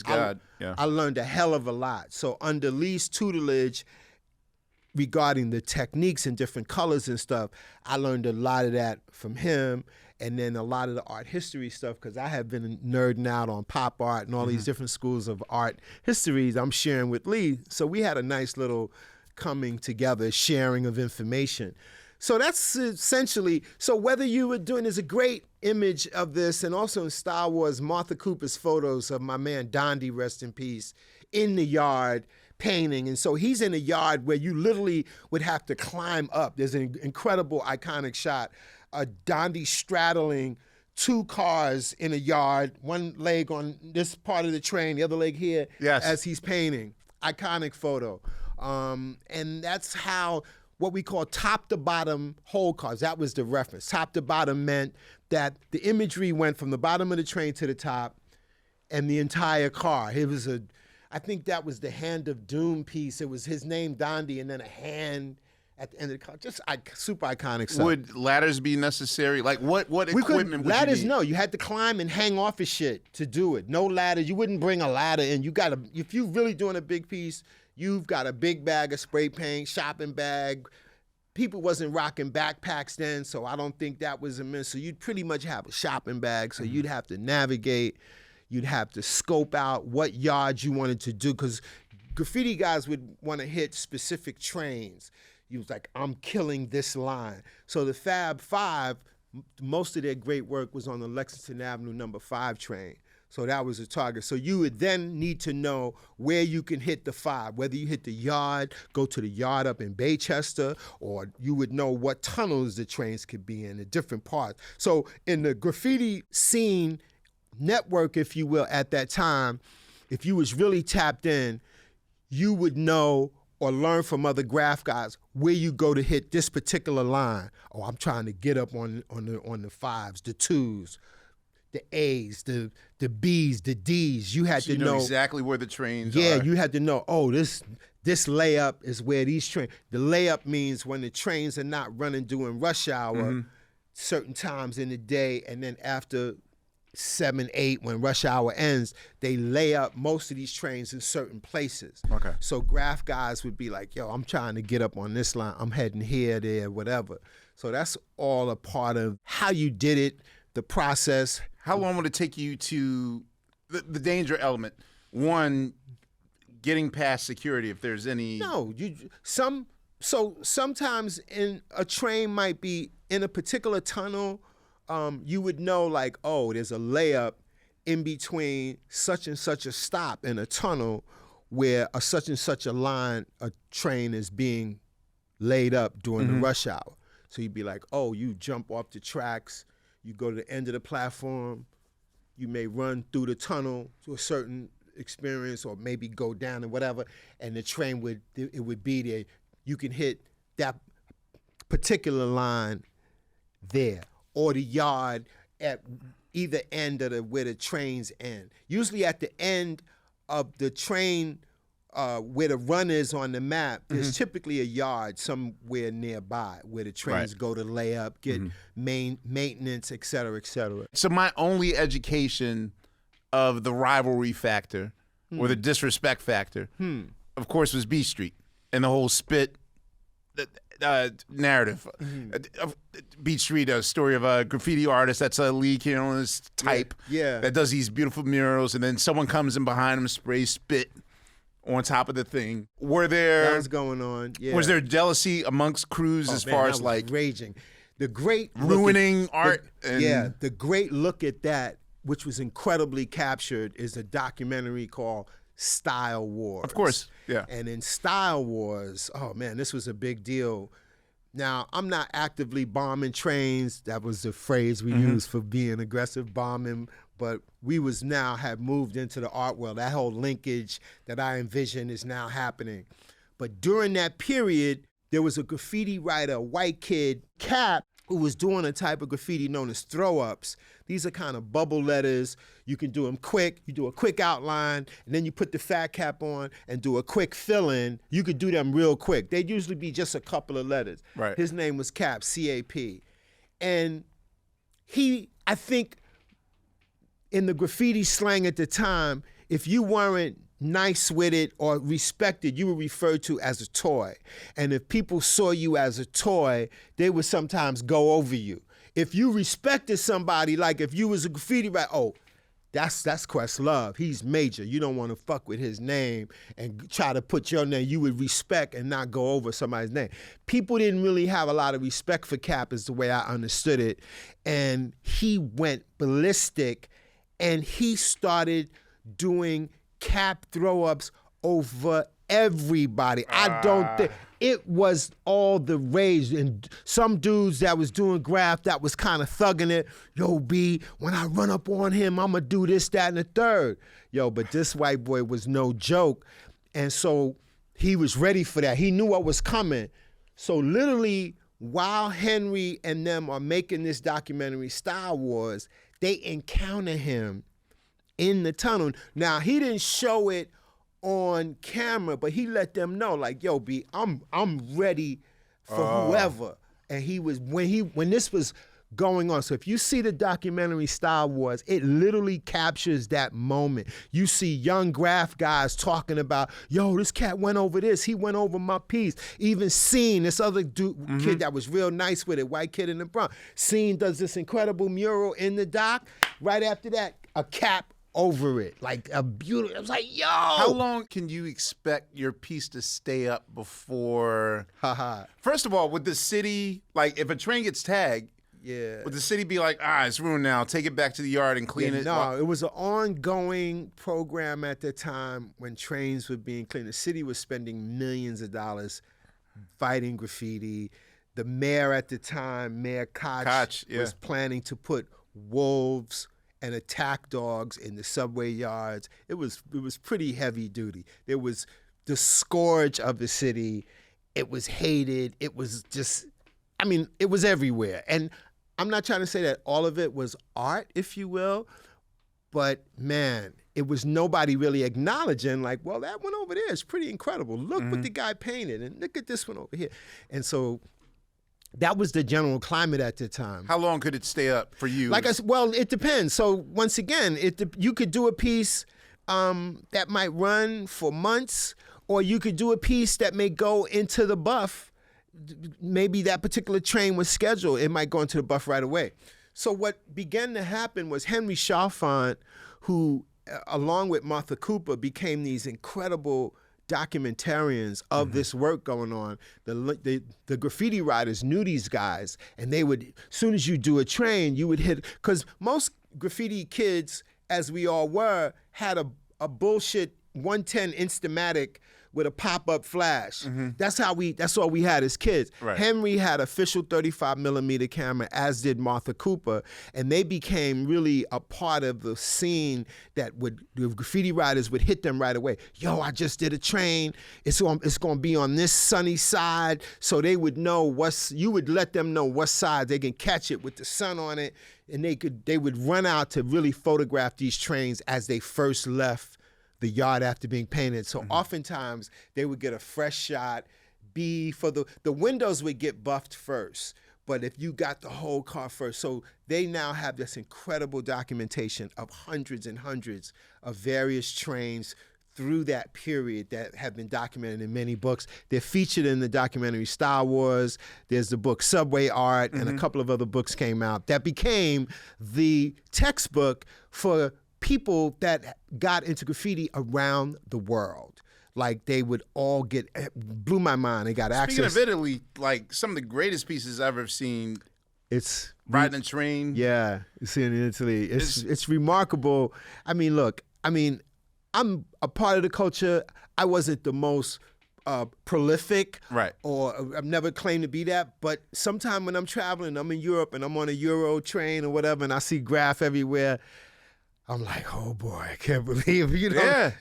S2: I learned a hell of a lot. So under Lee's tutelage, regarding the techniques and different colors and stuff, I learned a lot of that from him, and then a lot of the art history stuff, because I have been nerding out on pop art and all these different schools of art histories I'm sharing with Lee. So we had a nice little coming together, sharing of information. So that's essentially, so whether you were doing, there's a great image of this, and also in Star Wars, Martha Cooper's photos of my man Dondi, rest in peace, in the yard painting. And so he's in a yard where you literally would have to climb up. There's an incredible, iconic shot, Dondi straddling 2 cars in a yard, one leg on this part of the train, the other leg here, as he's painting. Iconic photo. And that's how, what we call top to bottom whole cars. That was the reference. Top to bottom meant that the imagery went from the bottom of the train to the top and the entire car. It was I think that was the Hand of Doom piece. It was his name, Dondi, and then a hand at the end of the car. Just super iconic stuff.
S1: Would ladders be necessary? Like what equipment would
S2: ladders,
S1: you need?
S2: No, you had to climb and hang off of shit to do it. No ladders. You wouldn't bring a ladder in. If you're really doing a big piece, you've got a big bag of spray paint, shopping bag. People wasn't rocking backpacks then, so I don't think that was amiss. So you'd pretty much have a shopping bag, so you'd have to navigate. You'd have to scope out what yards you wanted to do, because graffiti guys would want to hit specific trains. You was like, I'm killing this line. So the Fab Five, most of their great work was on the Lexington Avenue number 5 train. So that was a target. So you would then need to know where you can hit the 5, whether you hit the yard, go to the yard up in Baychester, or you would know what tunnels the trains could be in, the different parts. So in the graffiti scene network, if you will, at that time, if you was really tapped in, you would know or learn from other graph guys where you go to hit this particular line. Oh, I'm trying to get up on the 5s, the 2s, the A's, the B's, the D's. You had
S1: so
S2: to
S1: know exactly where the trains are.
S2: Yeah, you had to know, oh, this layup is where these trains. The layup means when the trains are not running during rush hour, certain times in the day, and then after 7, 8, when rush hour ends, they lay up most of these trains in certain places.
S1: Okay.
S2: So graph guys would be like, yo, I'm trying to get up on this line. I'm heading here, there, whatever. So that's all a part of how you did it, the process.
S1: How long would it take you to the danger element? One, getting past security, if there's any.
S2: No, sometimes in a train might be in a particular tunnel. You would know, like, oh, there's a layup in between such and such a stop in a tunnel where a such and such a line, a train is being laid up during the rush hour. So you'd be like, oh, you jump off the tracks, you go to the end of the platform, you may run through the tunnel to a certain experience, or maybe go down and whatever, and the train would be there. You can hit that particular line there, or the yard at either end of where the trains end. Usually at the end of the train, where the run is on the map, there's typically a yard somewhere nearby where the trains go to lay up, get maintenance, et cetera, et cetera.
S1: So my only education of the rivalry factor or the disrespect factor, of course, was B Street and the whole spit narrative. Beat Street, a story of a graffiti artist that's a lead analyst type that does these beautiful murals, and then someone comes in behind him, sprays spit on top of the thing.
S2: That was going on. Yeah.
S1: Was there jealousy amongst crews as far as like
S2: raging? The great
S1: ruining art.
S2: The great look at that, which was incredibly captured, is a documentary called Style Wars.
S1: Of course, yeah.
S2: And in Style Wars, oh man, this was a big deal. Now, I'm not actively bombing trains. That was the phrase we used for being aggressive bombing. But we have moved into the art world. That whole linkage that I envision is now happening. But during that period, there was a graffiti writer, a white kid, Cap, who was doing a type of graffiti known as throw-ups. These are kind of bubble letters. You can do them quick. You do a quick outline, and then you put the fat cap on and do a quick fill-in. You could do them real quick. They'd usually be just a couple of letters.
S1: Right.
S2: His name was Cap, C-A-P. And I think in the graffiti slang at the time, if you weren't nice with it or respected, you were referred to as a toy. And if people saw you as a toy, they would sometimes go over you. If you respected somebody, like if you was a graffiti writer, oh, that's Questlove. He's major. You don't want to fuck with his name and try to put your name. You would respect and not go over somebody's name. People didn't really have a lot of respect for Cap, is the way I understood it. And he went ballistic, and he started doing Cap throw-ups over everybody. I don't think it was all the rage. And some dudes that was doing graph that was kind of thugging it. Yo, B, when I run up on him, I'm going to do this, that, and the third. Yo, but this white boy was no joke. And so he was ready for that. He knew what was coming. So literally, while Henry and them are making this documentary, Style Wars, they encounter him in the tunnel. Now, he didn't show it on camera, but he let them know, like, yo, B, I'm ready for whoever. And he was, when this was going on, so if you see the documentary Style Wars, it literally captures that moment. You see young graph guys talking about, yo, this cat went over this, he went over my piece. Even Scene, this other kid that was real nice with it, white kid in the Bronx. Scene does this incredible mural in the dock. Right after that, a Cap over it, like a beautiful. I was like, yo.
S1: How long can you expect your piece to stay up before? First of all, would the city, like, if a train gets tagged, would the city be like, it's ruined now, take it back to the yard and clean it?
S2: No, it was an ongoing program at the time when trains were being cleaned. The city was spending millions of dollars fighting graffiti. The mayor at the time, Mayor Koch was planning to put wolves and attack dogs in the subway yards. It was pretty heavy duty. There was the scourge of the city. It was hated. It was just, it was everywhere. And I'm not trying to say that all of it was art, if you will, but man, it was nobody really acknowledging, like, well, that one over there is pretty incredible. Look what the guy painted, and look at this one over here. And so that was the general climate at the time.
S1: How long could it stay up for you?
S2: Like I said, well, it depends. So once again, you could do a piece that might run for months, or you could do a piece that may go into the buff. Maybe that particular train was scheduled. It might go into the buff right away. So what began to happen was Henry Chalfant, who, along with Martha Cooper, became these incredible documentarians of this work going on. The graffiti writers knew these guys, and they would, as soon as you do a train, you would hit, because most graffiti kids, as we all were, had a bullshit 110 Instamatic with a pop-up flash. That's all we had as kids.
S1: Right.
S2: Henry had official 35mm camera, as did Martha Cooper, and they became really a part of the scene that the graffiti writers would hit them right away. Yo, I just did a train. It's going to be on this sunny side, so they would know you would let them know what side they can catch it with the sun on it, and they would run out to really photograph these trains as they first left the yard after being painted. So oftentimes they would get a fresh shot. For the windows would get buffed first, but if you got the whole car first, so they now have this incredible documentation of hundreds and hundreds of various trains through that period that have been documented in many books. They're featured in the documentary Star Wars. There's the book Subway Art, and a couple of other books came out that became the textbook for people that got into graffiti around the world. Like, they would all blew my mind. They got access.
S1: Speaking of Italy, like, some of the greatest pieces I've ever seen,
S2: it's
S1: Riding a Train.
S2: Yeah, you see it in Italy. It's remarkable. Look, I'm a part of the culture. I wasn't the most prolific,
S1: right?
S2: Or I've never claimed to be that, but sometime when I'm traveling, I'm in Europe and I'm on a Euro train or whatever, and I see graph everywhere, I'm like, oh boy, I can't believe,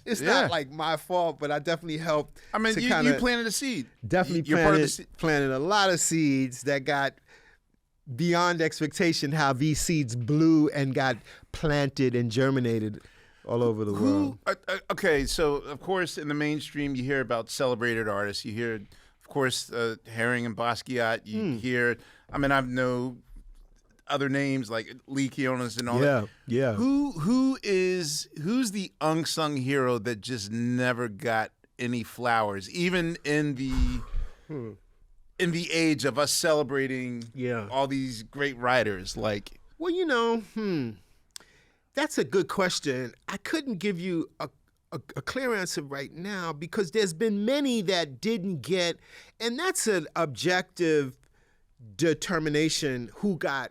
S2: it's not like my fault, but I definitely helped.
S1: You planted a seed.
S2: Definitely planted a lot of seeds that got beyond expectation, how these seeds blew and got planted and germinated all over the world.
S1: Okay, so of course in the mainstream you hear about celebrated artists. You hear, of course, Herring and Basquiat. You hear, I've known other names like Lee Kionis and all that.
S2: Yeah.
S1: Who's the unsung hero that just never got any flowers, even in the age of us celebrating all these great writers? Like,
S2: well, that's a good question. I couldn't give you a clear answer right now because there's been many that didn't get, and that's an objective determination who got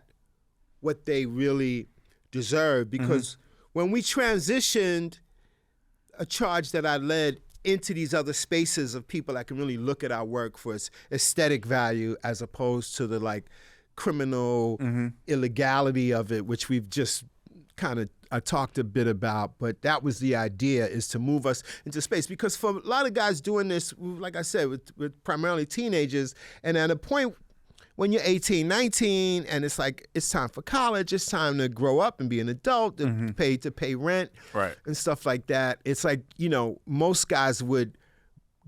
S2: what they really deserve. Because when we transitioned a charge that I led into these other spaces of people that can really look at our work for its aesthetic value as opposed to the criminal illegality of it, which we've just kind of talked a bit about, but that was the idea, is to move us into space. Because for a lot of guys doing this, like I said, with primarily teenagers, and at a point when you're 18, 19, and it's like, it's time for college, it's time to grow up and be an adult, to pay rent,
S1: right,
S2: and stuff like that. It's like, most guys would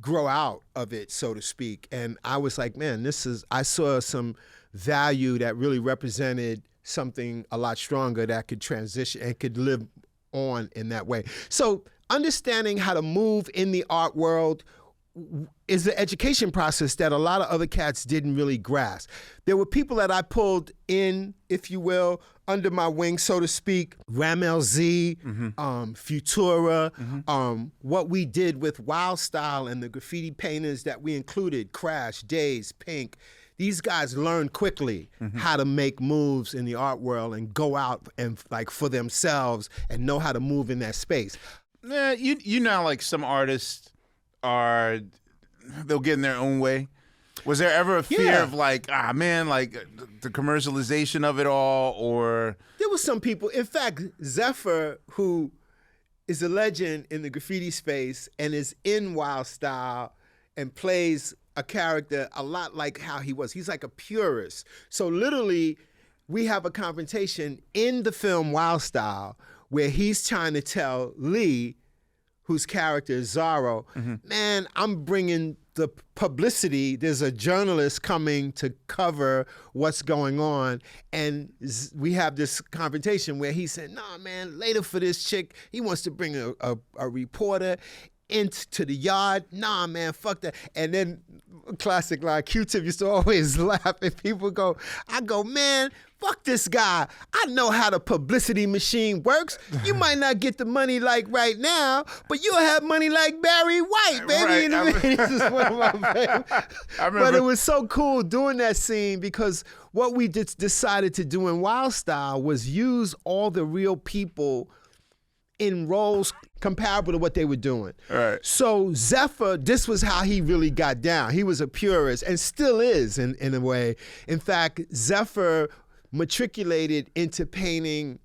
S2: grow out of it, so to speak. And I was like, man, I saw some value that really represented something a lot stronger that could transition and could live on in that way. So understanding how to move in the art world is the education process that a lot of other cats didn't really grasp. There were people that I pulled in, if you will, under my wing, so to speak. Ramel Z, Futura, what we did with Wild Style and the graffiti painters that we included, Crash, Days, Pink. These guys learned quickly how to make moves in the art world and go out and like for themselves and know how to move in that space.
S1: Yeah, you know, like some artists they'll get in their own way. Was there ever a fear of like, man, like the commercialization of it all, or?
S2: There was some people. In fact, Zephyr, who is a legend in the graffiti space and is in Wild Style and plays a character a lot like how he was. He's like a purist. So literally, we have a confrontation in the film Wild Style where he's trying to tell Lee, whose character is Zorro, man, I'm bringing the publicity. There's a journalist coming to cover what's going on. And we have this confrontation where he said, nah, man, later for this chick, he wants to bring a reporter into the yard. Nah, man, fuck that. And then classic line, Q-Tip used to always laugh if people go, I go, man, fuck this guy. I know how the publicity machine works. You might not get the money like right now, but you'll have money like Barry White, baby.
S1: Right.
S2: This is one of my favorites. But it was so cool doing that scene because what we decided to do in Wild Style was use all the real people in roles comparable to what they were doing.
S1: Right.
S2: So Zephyr, this was how he really got down. He was a purist and still is in a way. In fact, Zephyr matriculated into painting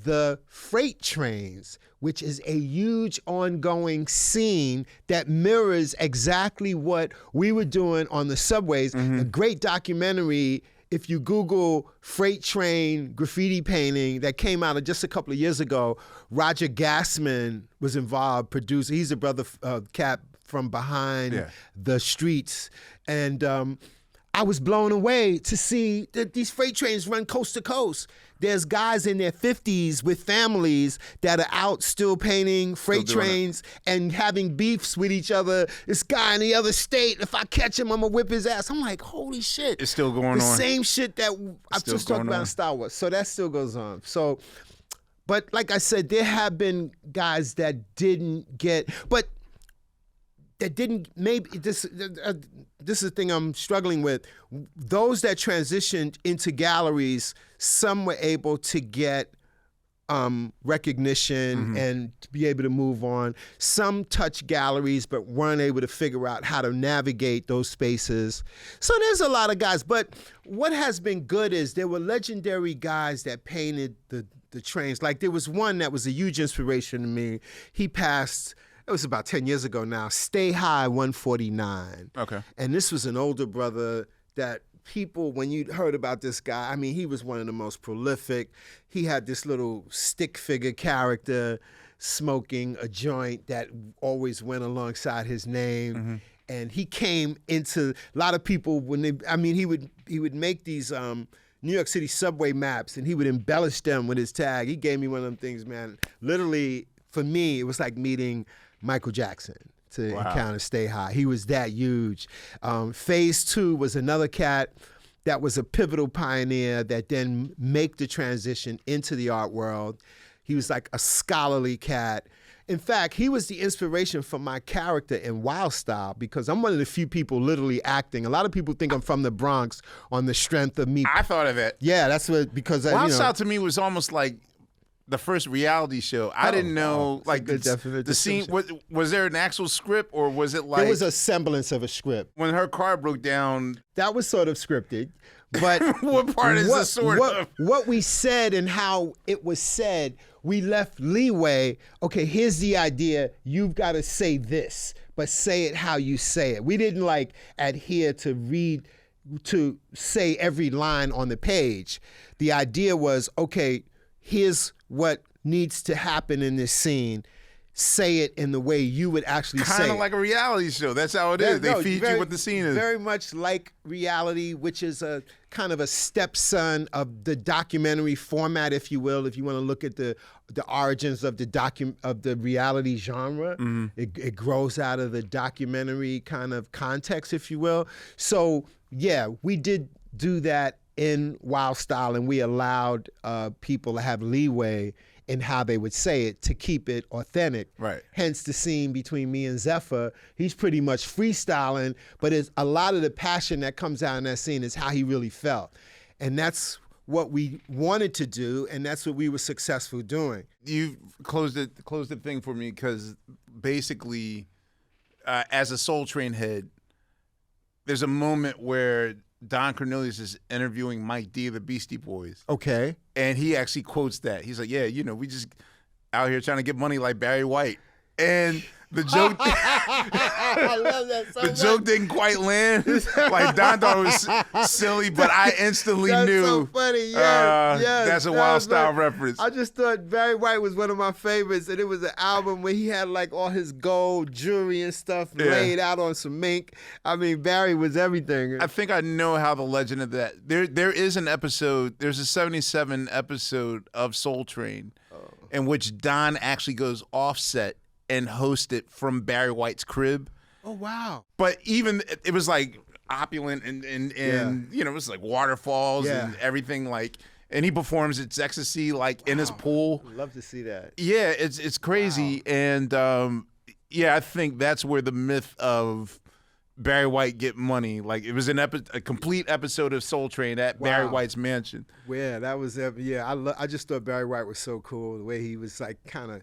S2: the freight trains, which is a huge ongoing scene that mirrors exactly what we were doing on the subways. A great documentary, if you Google freight train graffiti painting that came out just a couple of years ago. Roger Gassman was involved, producer. He's a brother cat from behind the streets. And I was blown away to see that these freight trains run coast to coast. There's guys in their 50s with families that are out still painting freight trains and having beefs with each other. This guy in the other state, if I catch him, I'm gonna whip his ass. I'm like, holy shit.
S1: It's still going on.
S2: The same shit that I've just talked about in Star Wars. So that still goes on. So, but like I said, there have been guys that didn't get, but that didn't, maybe this is the thing I'm struggling with. Those that transitioned into galleries, some were able to get recognition and be able to move on. Some touched galleries but weren't able to figure out how to navigate those spaces. So there's a lot of guys. But what has been good is there were legendary guys that painted the trains. Like there was one that was a huge inspiration to me. He passed, it was about 10 years ago now, Stay High 149.
S1: Okay.
S2: And this was an older brother that people, when you heard about this guy, I mean, he was one of the most prolific. He had this little stick figure character smoking a joint that always went alongside his name. And he came into a lot of people when they, I mean, he would make these New York City subway maps and he would embellish them with his tag. He gave me one of them things, man. Literally, for me, it was like meeting Michael Jackson to encounter Stay High. He was that huge. Phase 2 was another cat that was a pivotal pioneer that then make the transition into the art world. He was like a scholarly cat. In fact, he was the inspiration for my character in Wild Style because I'm one of the few people literally acting. A lot of people think I'm from the Bronx on the strength of me.
S1: I thought of it.
S2: Yeah, that's what, because
S1: Wild Style to me was almost like the first reality show. I didn't know, like the scene. Was there an actual script, or was it like?
S2: There was a semblance of a script.
S1: When her car broke down,
S2: that was sort of scripted. But
S1: what part is the sort of?
S2: What we said and how it was said, we left leeway. Okay, here's the idea. You've got to say this, but say it how you say it. We didn't like adhere to say every line on the page. The idea was, okay, here's what needs to happen in this scene. say it in the way you would actually say it.
S1: Kind of like a reality show. That's how it is. They feed you what the scene is.
S2: Very much like reality, which is a kind of a stepson of the documentary format, if you will. If you want to look at the origins of the reality genre, it grows out of the documentary kind of context, if you will. So yeah, we did do that in Wild Style, and we allowed people to have leeway in how they would say it to keep it authentic.
S1: Right.
S2: Hence the scene between me and Zephyr. He's pretty much freestyling, but it's a lot of the passion that comes out in that scene is how he really felt. And that's what we wanted to do, and that's what we were successful doing.
S1: You closed the thing for me, because basically, as a Soul Train head, there's a moment where Don Cornelius is interviewing Mike D of the Beastie Boys.
S2: Okay.
S1: And he actually quotes that. He's like, yeah, we just out here trying to get money like Barry White. And the joke
S2: I love that so much.
S1: joke didn't quite land. Like, Don thought it was silly, but I instantly knew.
S2: That's so funny. Yes,
S1: that's a Wild Style reference.
S2: I just thought Barry White was one of my favorites, and it was an album where he had like all his gold jewelry and stuff laid out on some mink. I mean, Barry was everything.
S1: I think I know how the legend of that. There is an episode. There's a 77 episode of Soul Train in which Don actually goes offset and host it from Barry White's crib.
S2: Oh, wow.
S1: But even it was like opulent and it was like waterfalls and everything, like, and he performs its ecstasy like in his pool.
S2: I'd love to see that.
S1: Yeah, it's crazy. Wow. And I think that's where the myth of Barry White get money. Like, it was a complete episode of Soul Train at Barry White's mansion.
S2: Yeah, that was I just thought Barry White was so cool, the way he was like kind of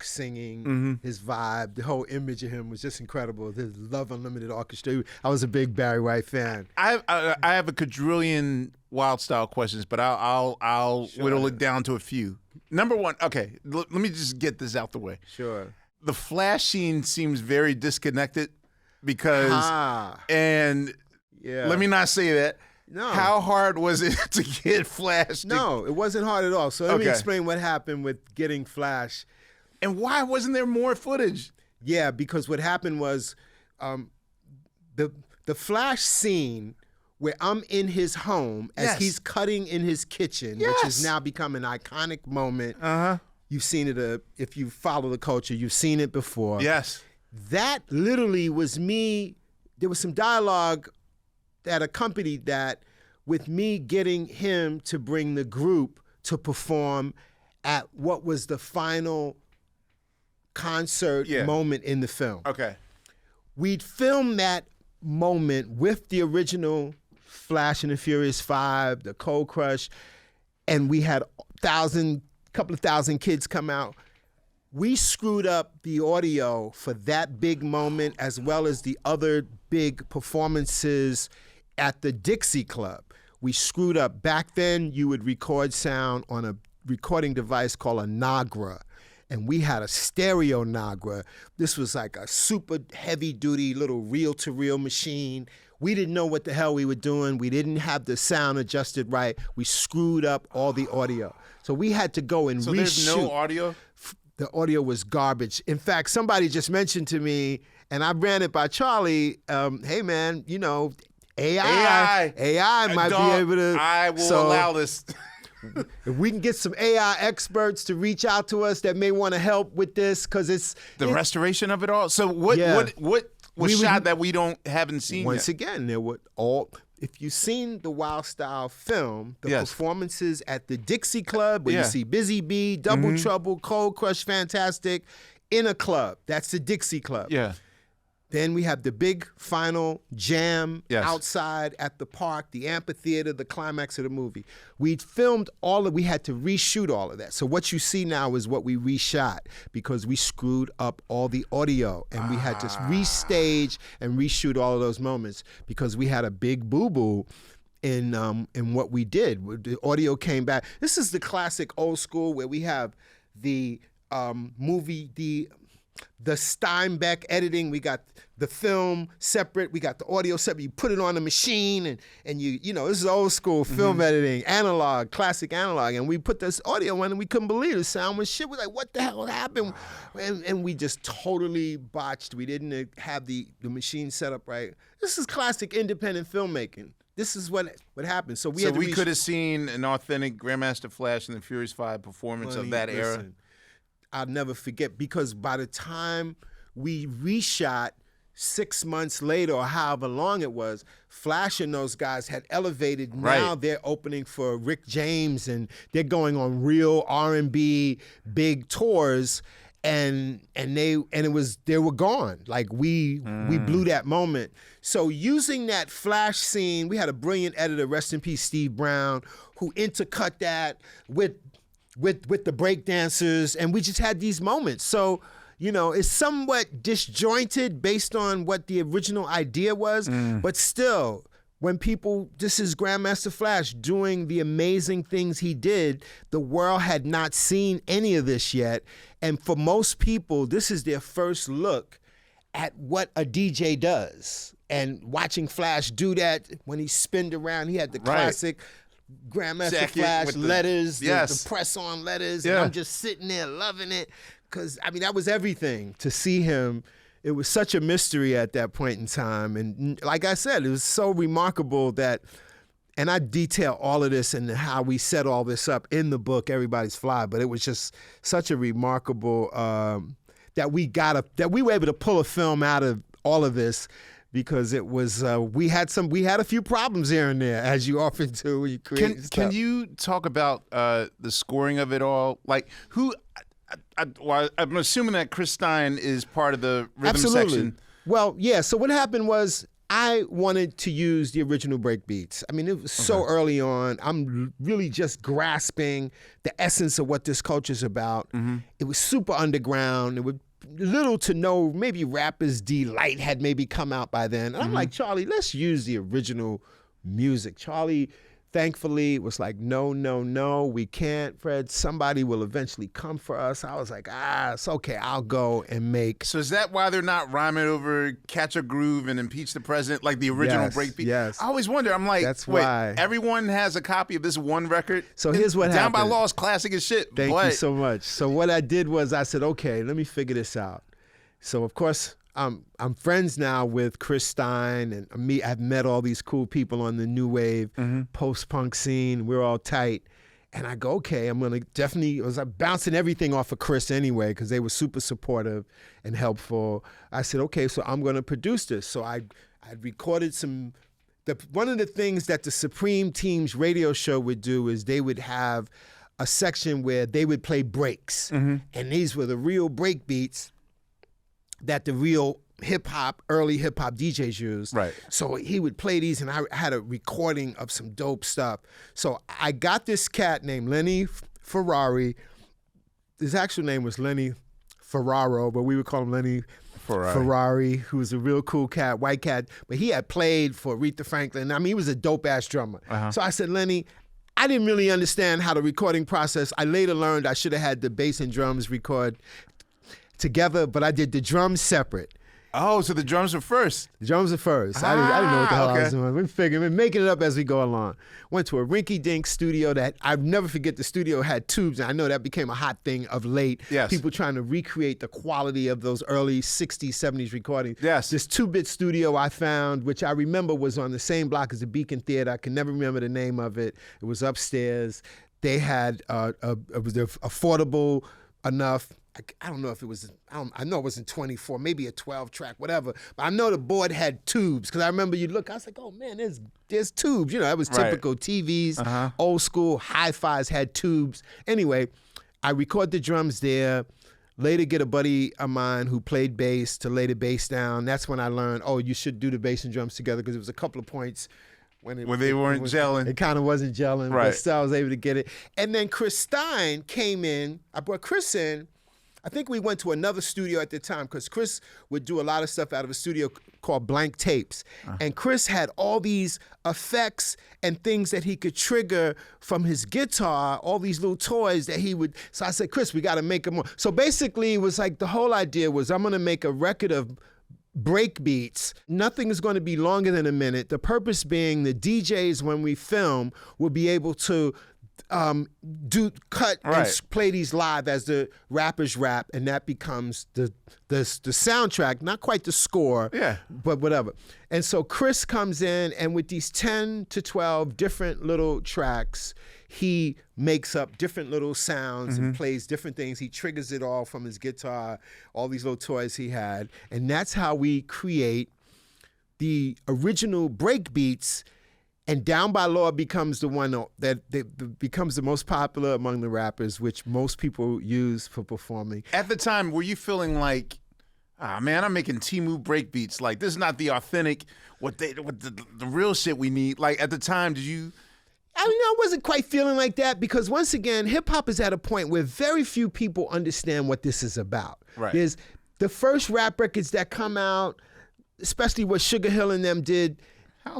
S2: singing, his vibe, the whole image of him was just incredible. His Love Unlimited Orchestra. I was a big Barry White fan.
S1: I have a quadrillion Wild Style questions, but I'll whittle it down to a few. Number one, okay, let me just get this out the way.
S2: Sure.
S1: The Flash scene seems very disconnected because, and let me not say that.
S2: No.
S1: How hard was it to get Flash?
S2: No, it wasn't hard at all. So let me explain what happened with getting Flash.
S1: And why wasn't there more footage?
S2: Yeah, because what happened was the Flash scene where I'm in his home as he's cutting in his kitchen, which has now become an iconic moment. You've seen it, if you follow the culture, you've seen it before.
S1: Yes.
S2: That literally was me. There was some dialogue that accompanied that with me getting him to bring the group to perform at what was the final concert moment in the film.
S1: Okay.
S2: We'd filmed that moment with the original Flash and the Furious 5, the Cold Crush, and we had couple of thousand kids come out. We screwed up the audio for that big moment, as well as the other big performances at the Dixie Club. We screwed up. Back then, you would record sound on a recording device called a Nagra, and we had a stereo Nagra. This was like a super heavy-duty little reel-to-reel machine. We didn't know what the hell we were doing. We didn't have the sound adjusted right. We screwed up all the audio. So we had to go and reshoot.
S1: So there's no audio?
S2: The audio was garbage. In fact, somebody just mentioned to me, and I ran it by Charlie, hey man, AI might be able to.
S1: I will allow this.
S2: If we can get some AI experts to reach out to us that may want to help with this, because it's
S1: the restoration of it all. So what was shot that we haven't seen
S2: once
S1: yet?
S2: Again, there were all. If you've seen the Wild Style film, the performances at the Dixie Club, where you see Busy Bee, Double Trouble, Cold Crush, Fantastic, in a club. That's the Dixie Club.
S1: Yeah.
S2: Then we have the big final jam outside at the park, the amphitheater, the climax of the movie. We'd filmed we had to reshoot all of that. So what you see now is what we reshot, because we screwed up all the audio, and we had to restage and reshoot all of those moments because we had a big boo-boo in what we did. The audio came back. This is the classic old school where we have the movie, the Steinbeck editing. We got the film separate. We got the audio separate. You put it on the machine, and you know, this is old school film editing, analog, classic analog. And we put this audio on, and we couldn't believe it. The sound was shit. We're like, what the hell happened? And we just totally botched. We didn't have the machine set up right. This is classic independent filmmaking. This is what happened. So we
S1: could have seen an authentic Grandmaster Flash and the Furious 5 performance of that era.
S2: I'll never forget, because by the time we reshot 6 months later or however long it was, Flash and those guys had elevated. Now they're opening for Rick James, and they're going on real R&B big tours, and they were gone. Like we blew that moment. So using that Flash scene, we had a brilliant editor, rest in peace, Steve Brown, who intercut that with the breakdancers, and we just had these moments. So, you know, it's somewhat disjointed based on what the original idea was, but still, when this is Grandmaster Flash doing the amazing things he did, the world had not seen any of this yet. And for most people, this is their first look at what a DJ does. And watching Flash do that, when he spinned around, he had the classic Grandmaster Flash letters, the press-on letters, and I'm just sitting there loving it, because, I mean, that was everything. To see him, it was such a mystery at that point in time. And like I said, it was so remarkable that, and I detail all of this and how we set all this up in the book, Everybody's Fly, but it was just such a remarkable, that we were able to pull a film out of all of this, because it was we had a few problems here and there, as you often do when you create stuff.
S1: Can you talk about the scoring of it all? Like, who? I'm assuming that Chris Stein is part of the rhythm section.
S2: Well, yeah. So what happened was, I wanted to use the original break beats. I mean, it was so early on. I'm really just grasping the essence of what this culture's about. It was super underground. It would little to no, maybe Rapper's Delight had maybe come out by then. And I'm like, Charlie, let's use the original music. Charlie, thankfully, was like, no, we can't, Fred. Somebody will eventually come for us. I was like, it's okay. I'll go and make.
S1: So is that why they're not rhyming over Catch a Groove and Impeach the President like the original breakbeat?
S2: Yes.
S1: I always wonder. I'm like,
S2: that's why
S1: everyone has a copy of this one record.
S2: So here's what happened.
S1: Down by Law is classic as shit.
S2: Thank you so much. So what I did was I said, okay, let me figure this out. So of course, I'm friends now with Chris Stein, and I've met all these cool people on the new wave post-punk scene. We're all tight. And I go, okay, I'm going to definitely, I was bouncing everything off of Chris anyway, because they were super supportive and helpful. I said, okay, so I'm going to produce this. So I recorded one of the things that the Supreme Team's radio show would do is they would have a section where they would play breaks. And these were the real break beats that the real early hip hop DJs used.
S1: Right.
S2: So he would play these, and I had a recording of some dope stuff. So I got this cat named Lenny Ferrari. His actual name was Lenny Ferraro, but we would call him Lenny Ferrari, who was a real cool cat, white cat. But he had played for Aretha Franklin. I mean, he was a dope ass drummer. So I said, Lenny, I didn't really understand how the recording process. I later learned I should have had the bass and drums record together, but I did the drums separate.
S1: Oh, so the drums were first.
S2: The drums were first. I didn't know what the hell I was doing. We're making it up as we go along. Went to a rinky-dink studio that I'll never forget. The studio had tubes, and I know that became a hot thing of late.
S1: Yes.
S2: People trying to recreate the quality of those early 60s, 70s recordings.
S1: Yes.
S2: This 2-bit studio I found, which I remember was on the same block as the Beacon Theater. I can never remember the name of it. It was upstairs. They had, it was affordable enough. I don't know if it was, I know it wasn't 24, maybe a 12-track, whatever. But I know the board had tubes, because I remember I was like, oh man, there's tubes. You know, that was typical TVs, old school, hi-fis had tubes. Anyway, I record the drums there, later get a buddy of mine who played bass to lay the bass down. That's when I learned, you should do the bass and drums together, because it was a couple of points when
S1: they weren't gelling.
S2: It kind of wasn't gelling,
S1: right.
S2: But still I was able to get it. And then Chris Stein came in, I brought Chris in, I think we went to another studio at the time because Chris would do a lot of stuff out of a studio called Blank Tapes. And Chris had all these effects and things that he could trigger from his guitar, all these little toys that he would. So I said, Chris, we got to make them more. So basically, it was like the whole idea was I'm going to make a record of break beats. Nothing is going to be longer than a minute. The purpose being the DJs, when we film, will be able to cut and play these live as the rappers rap, and that becomes the soundtrack, not quite the score, but whatever. And so Chris comes in, and with these 10 to 12 different little tracks, he makes up different little sounds and plays different things. He triggers it all from his guitar, all these little toys he had, and that's how we create the original break beats. And Down by Law becomes the one that becomes the most popular among the rappers, which most people use for performing.
S1: At the time, were you feeling like, man, I'm making Temu breakbeats. Like, this is not the authentic, what the real shit we need. Like, at the time, did you?
S2: I wasn't quite feeling like that because, once again, hip-hop is at a point where very few people understand what this is about.
S1: Right.
S2: There's the first rap records that come out, especially what Sugar Hill and them did.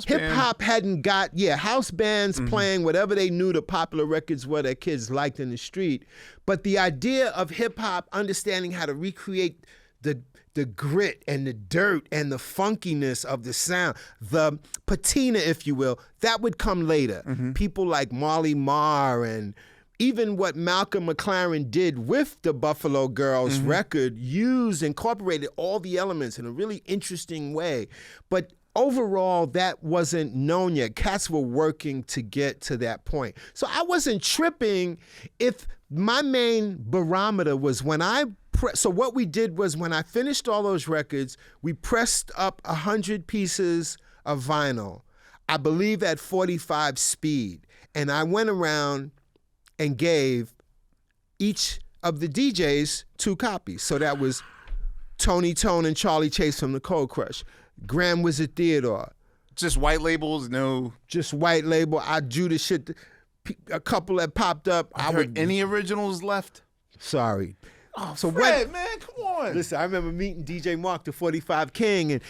S2: Hip-hop hadn't got, house bands playing whatever they knew the popular records were that kids liked in the street. But the idea of hip-hop understanding how to recreate the grit and the dirt and the funkiness of the sound, the patina, if you will, that would come later. People like Marley Marr and even what Malcolm McLaren did with the Buffalo Girls record incorporated all the elements in a really interesting way. But overall, that wasn't known yet. Cats were working to get to that point. So I wasn't tripping if my main barometer was when so what we did was when I finished all those records, we pressed up 100 pieces of vinyl, I believe at 45 speed. And I went around and gave each of the DJs 2 copies. So that was Tony Tone and Charlie Chase from the Cold Crush. Grand Wizard Theodore.
S1: Just white labels, no.
S2: Just white label. I drew the shit. A couple that popped up.
S1: Any originals left?
S2: Sorry.
S1: Oh, so Fred, man, come on.
S2: Listen, I remember meeting DJ Mark, the 45 King, and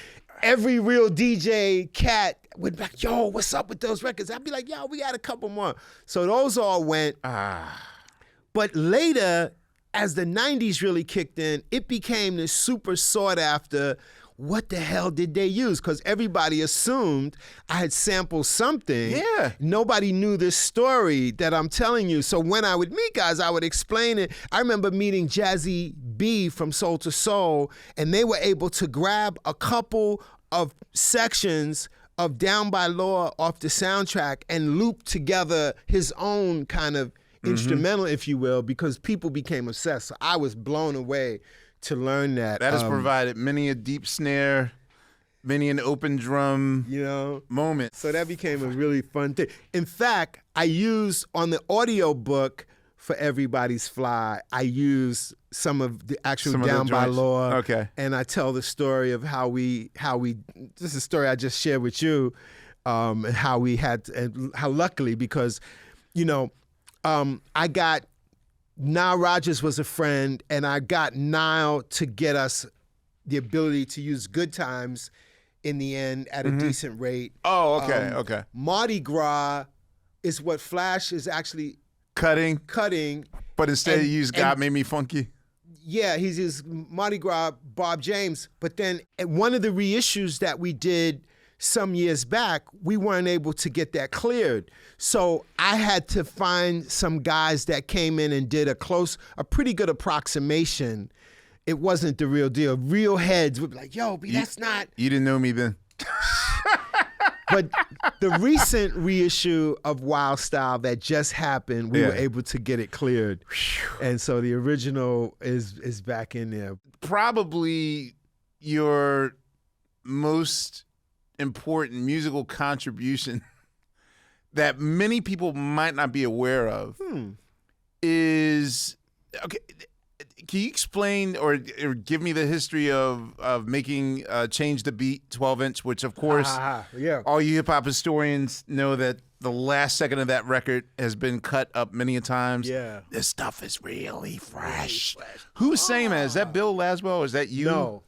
S2: every real DJ cat would be like, yo, what's up with those records? I'd be like, yo, we got a couple more. So those all went. But later, as the 90s really kicked in, it became this super sought after. What the hell did they use? Because everybody assumed I had sampled something.
S1: Yeah.
S2: Nobody knew this story that I'm telling you. So when I would meet guys, I would explain it. I remember meeting Jazzy B from Soul to Soul, and they were able to grab a couple of sections of Down by Law off the soundtrack and loop together his own kind of instrumental, if you will, because people became obsessed. So I was blown away to learn that.
S1: That has provided many a deep snare, many an open drum moment.
S2: So that became a really fun thing. In fact, I used on the audio book for Everybody's Fly, I used some of the actual Down by Law.
S1: Okay.
S2: And I tell the story of how we this is a story I just shared with you, and how we had, and how luckily, because, I got, Nile Rodgers was a friend, and I got Nile to get us the ability to use Good Times in the end at a decent rate.
S1: Oh, okay, okay.
S2: Mardi Gras is what Flash is actually
S1: cutting. But instead he used God Made Me Funky.
S2: Yeah, he's his Mardi Gras Bob James. But then at one of the reissues that we did some years back, we weren't able to get that cleared. So I had to find some guys that came in and did a pretty good approximation. It wasn't the real deal. Real heads would be like, yo, B, that's not.
S1: You didn't know me then.
S2: But the recent reissue of Wild Style that just happened, we were able to get it cleared. And so the original is back in there.
S1: Probably your most important musical contribution that many people might not be aware of is, okay, can you explain or give me the history of making Change the Beat 12-inch, which of course all you hip-hop historians know that the last second of that record has been cut up many a times.
S2: Yeah.
S1: This stuff is really fresh. Who's saying that? Is that Bill Laswell or is that you?
S2: No.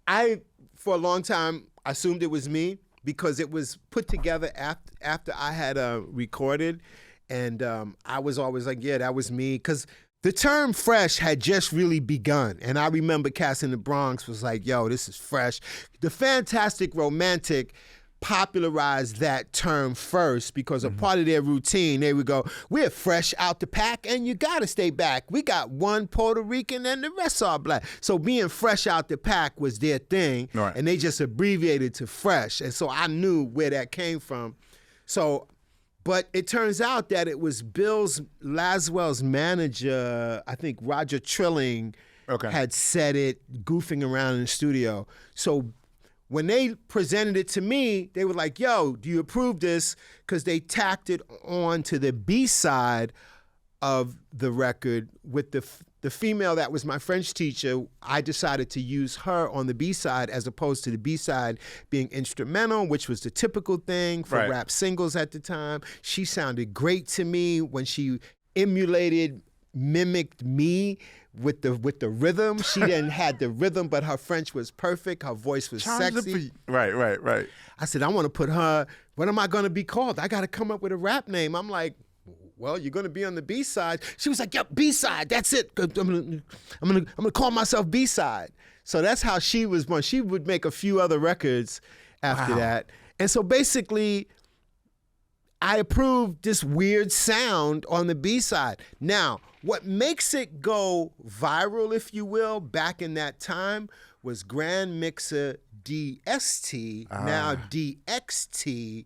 S2: I for a long time assumed it was me because it was put together after I had recorded, and I was always like, yeah, that was me, because the term fresh had just really begun. And I remember Cass in the Bronx was like, yo, this is fresh. The Fantastic Romantic popularized that term first because a part of their routine, they would go, we're fresh out the pack and you gotta stay back. We got one Puerto Rican and the rest are black. So being fresh out the pack was their thing,
S1: right.
S2: And they just abbreviated to fresh. And so I knew where that came from. So, but it turns out that it was Laswell's manager, I think Roger Trilling, had said it goofing around in the studio. So when they presented it to me, they were like, yo, do you approve this? Because they tacked it on to the B-side of the record with the female that was my French teacher. I decided to use her on the B-side as opposed to the B-side being instrumental, which was the typical thing for rap singles at the time. She sounded great to me when she mimicked me with the rhythm. She didn't had the rhythm, but her French was perfect. Her voice was sexy.
S1: Right.
S2: I said, I want to put her, what am I going to be called? I got to come up with a rap name. I'm like, well, you're going to be on the B-side. She was like, yep, B-side, that's it. I'm gonna call myself B-side. So that's how she was born. She would make a few other records after that. And so basically, I approved this weird sound on the B-side. Now, what makes it go viral, if you will, back in that time was Grand Mixer DST, now DXT,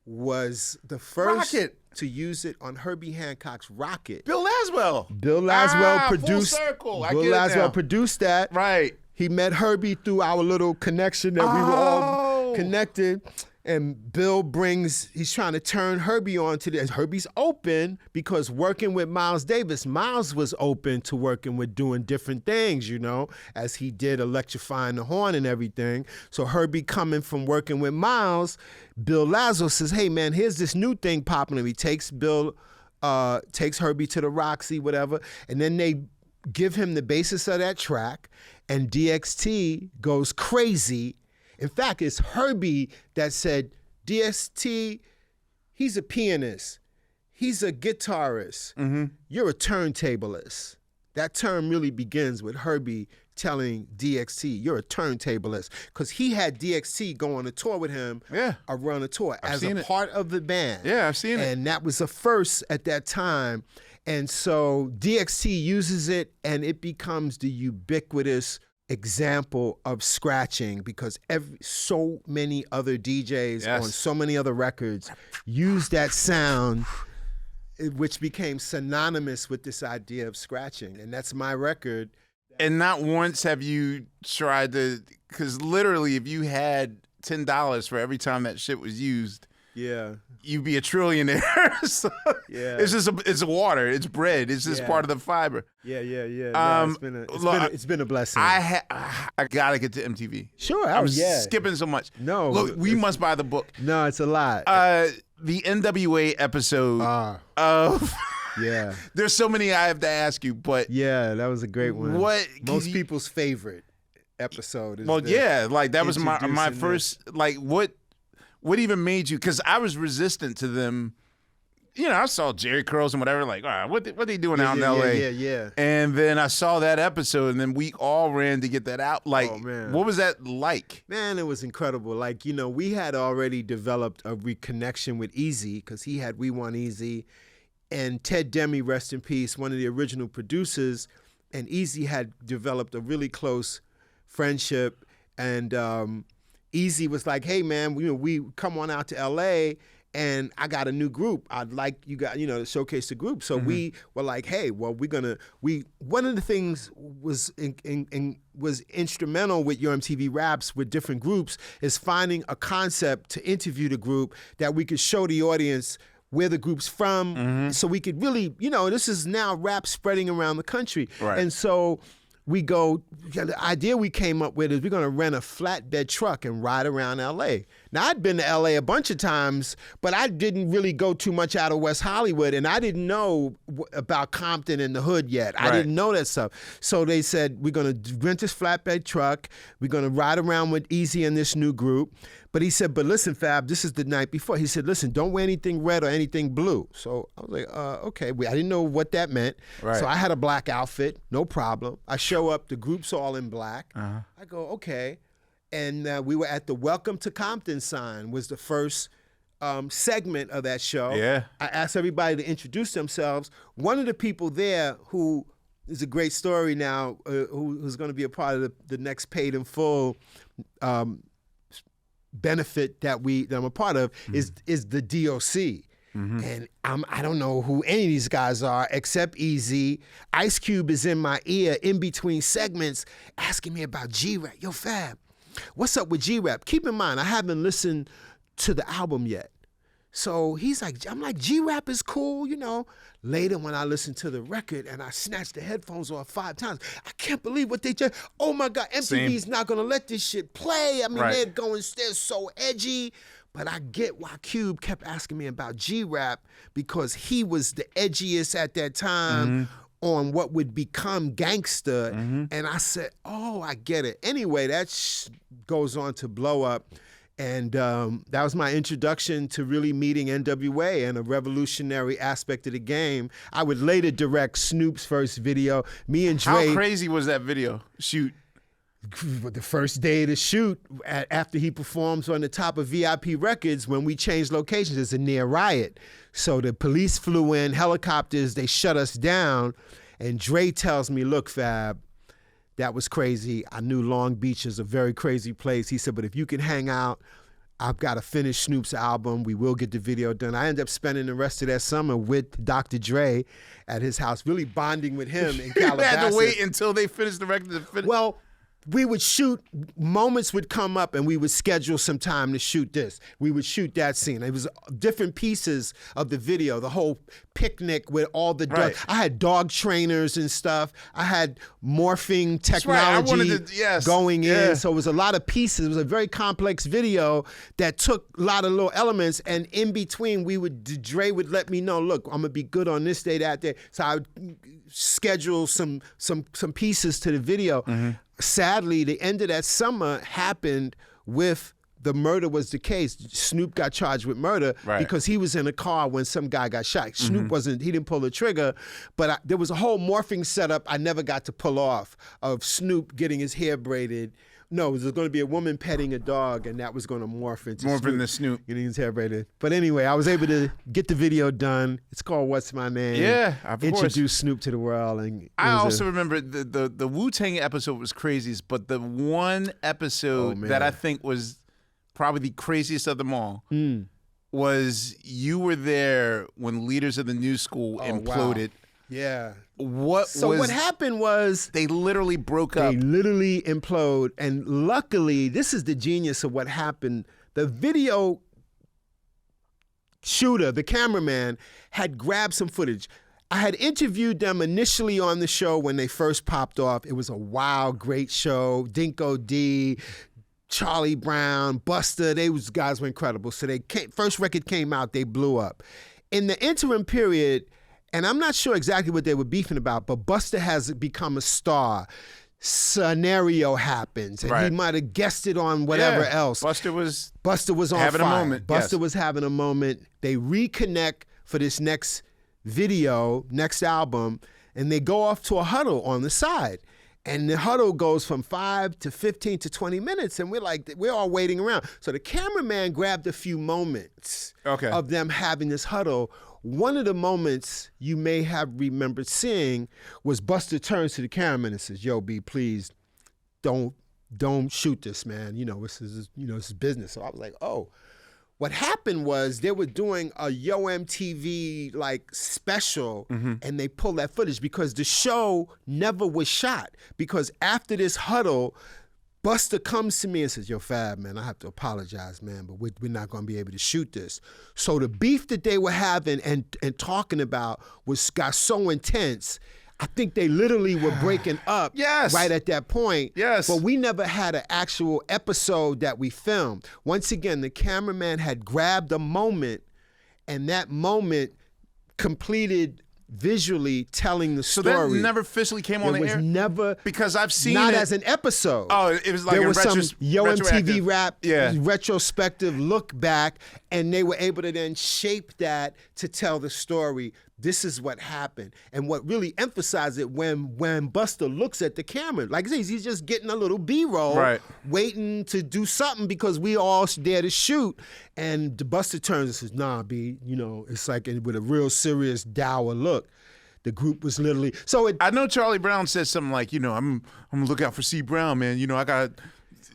S2: was the first to use it on Herbie Hancock's Rocket.
S1: Bill Laswell.
S2: Bill Laswell produced.
S1: Full circle.
S2: Bill Laswell produced that.
S1: Right.
S2: He met Herbie through our little connection that we were all connected. And Bill he's trying to turn Herbie on to this. Herbie's open because working with Miles Davis, Miles was open to working with doing different things, as he did electrifying the horn and everything. So Herbie coming from working with Miles, Bill Laswell says, hey man, here's this new thing popping up. He takes takes Herbie to the Roxy, whatever, and then they give him the basis of that track, and DXT goes crazy. In fact, it's Herbie that said, DXT, he's a pianist. He's a guitarist. You're a turntablist. That term really begins with Herbie telling DXT, you're a turntablist. Because he had DXT go on a tour with him around the tour as a part of the band.
S1: Yeah, I've seen it.
S2: And that was a first at that time. And so DXT uses it, and it becomes the ubiquitous example of scratching, because so many other DJs on so many other records use that sound, which became synonymous with this idea of scratching. And that's my record.
S1: And not once have you tried to, because literally if you had $10 for every time that shit was used, you'd be a trillionaire. So it's water, it's bread, it's just part of the fiber.
S2: It's been a blessing.
S1: I gotta get to MTV.
S2: Sure,
S1: I'm skipping so much.
S2: No,
S1: look, we must buy the book.
S2: No, it's a lot.
S1: The NWA episode of. There's so many I have to ask you, but
S2: that was a great one.
S1: What
S2: most people's favorite episode is
S1: that was my first what even made you, because I was resistant to them. I saw Jerry Curls and whatever, like, all right, what they doing out in LA? And then I saw that episode, and then we all ran to get that out. Like, what was that like?
S2: Man, it was incredible. Like, we had already developed a reconnection with Easy, because he had We Want Easy. And Ted Demme, rest in peace, one of the original producers, and Easy had developed a really close friendship. And Easy was like, hey, man, we come on out to L.A., and I got a new group. I'd like you guys, to showcase the group. So we were like, hey, well, one of the things was was instrumental with Your MTV Raps with different groups is finding a concept to interview the group that we could show the audience where the group's from, so we could really, this is now rap spreading around the country.
S1: Right.
S2: And so the idea we came up with is we're going to rent a flatbed truck and ride around LA. Now, I'd been to L.A. a bunch of times, but I didn't really go too much out of West Hollywood, and I didn't know about Compton and the hood yet. I didn't know that stuff. So they said, we're going to rent this flatbed truck. We're going to ride around with Easy and this new group. But he said, but listen, Fab, this is the night before. He said, listen, don't wear anything red or anything blue. So I was like, okay. I didn't know what that meant. Right. So I had a black outfit, no problem. I show up, the group's all in black. I go, okay. And we were at the Welcome to Compton sign was the first segment of that show. Yeah. I asked everybody to introduce themselves. One of the people there who is a great story now, who's going to be a part of the next Paid in Full benefit that I'm a part of is the DOC. And I don't know who any of these guys are except Easy. Ice Cube is in my ear in between segments asking me about G-Rap. Yo, Fab, what's up with G-Rap? Keep in mind, I haven't listened to the album yet. So I'm like, G-Rap is cool, you know. Later when I listened to the record and I snatched the headphones off 5 times, I can't believe what they just, oh my God, MTV's not gonna let this shit play. I mean, they're so edgy. But I get why Cube kept asking me about G-Rap, because he was the edgiest at that time on what would become gangster. And I said, oh, I get it. Anyway, that goes on to blow up. And that was my introduction to really meeting NWA and a revolutionary aspect of the game. I would later direct Snoop's first video. Me and Dre.
S1: How crazy was that video shoot?
S2: The first day of the shoot, after he performs on the top of VIP Records, when we changed locations, it's a near riot. So the police flew in, helicopters, they shut us down. And Dre tells me, look, Fab, that was crazy. I knew Long Beach is a very crazy place. He said, but if you can hang out, I've got to finish Snoop's album. We will get the video done. I ended up spending the rest of that summer with Dr. Dre at his house, really bonding with him in Calabasas.
S1: You had to wait until they finished the record.
S2: Well, we would shoot, moments would come up and we would schedule some time to shoot this. We would shoot that scene. It was different pieces of the video, the whole picnic with all the dogs. I had dog trainers and stuff. I had morphing technology going in. So it was a lot of pieces. It was a very complex video that took a lot of little elements, and in between Dre would let me know, look, I'm gonna be good on this day, that day. So I would schedule some pieces to the video. Sadly, the end of that summer happened with the murder was the case. Snoop got charged with murder because he was in a car when some guy got shot. Snoop he didn't pull the trigger, but there was a whole morphing setup I never got to pull off of Snoop getting his hair braided. No, there was going to be a woman petting a dog, and that was going to morph into
S1: Snoop
S2: getting his hair braided. But anyway, I was able to get the video done. It's called What's My Name?
S1: Yeah, of course.
S2: Introduce Snoop to the world. And
S1: I also remember the Wu-Tang episode was craziest, but the one episode that I think was probably the craziest of them all was you were there when Leaders of the New School imploded.
S2: Wow. Yeah.
S1: What
S2: happened was
S1: they literally broke up.
S2: They literally implode. And luckily, this is the genius of what happened. The video shooter, the cameraman, had grabbed some footage. I had interviewed them initially on the show when they first popped off. It was a wild, great show. Dinko D, Charlie Brown, Buster, those guys were incredible. So first record came out, they blew up. In the interim period, and I'm not sure exactly what they were beefing about, but Buster has become a star. Scenario happens, and he might have guested on whatever else.
S1: Buster was
S2: on
S1: having
S2: fire.
S1: A moment.
S2: Buster was having a moment. They reconnect for this next video, next album, and they go off to a huddle on the side. And the huddle goes from 5 to 15 to 20 minutes, and we're all waiting around. So the cameraman grabbed a few moments of them having this huddle. One of the moments you may have remembered seeing was Buster turns to the cameraman and says, "Yo, B, please don't shoot this, man. You know, this is business." So I was like, oh. What happened was they were doing a Yo MTV special, and they pulled that footage because the show never was shot. Because after this huddle, Buster comes to me and says, "Yo, Fab, man, I have to apologize, man, but we're not going to be able to shoot this." So the beef that they were having and talking about got so intense, I think they literally were breaking up
S1: Yes.
S2: right at that point.
S1: Yes.
S2: But we never had an actual episode that we filmed. Once again, the cameraman had grabbed a moment, and that moment completed visually telling the story.
S1: So that never officially came on the air?
S2: It was never.
S1: Because I've seen
S2: not
S1: it.
S2: as an episode.
S1: Oh, it was like
S2: there
S1: a
S2: was some Yo MTV Rap
S1: Yeah.
S2: retrospective look back, and they were able to then shape that to tell the story. This is what happened. And what really emphasized it when Buster looks at the camera, like I say, he's just getting a little B-roll,
S1: Right.
S2: waiting to do something because we all there to shoot. And Buster turns and says, nah, B, you know, it's like with a real serious, dour look. The group was literally, so it.
S1: I know Charlie Brown said something like, you know, I'm gonna look out for C. Brown, man. You know, I gotta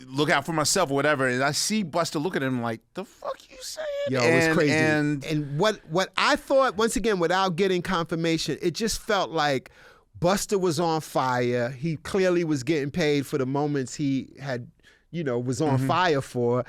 S1: look out for myself or whatever. And I see Buster look at him like, the fuck you saying?
S2: Yo, it was crazy. And what I thought, once again, without getting confirmation, it just felt like Buster was on fire. He clearly was getting paid for the moments he had, you know, was on fire for.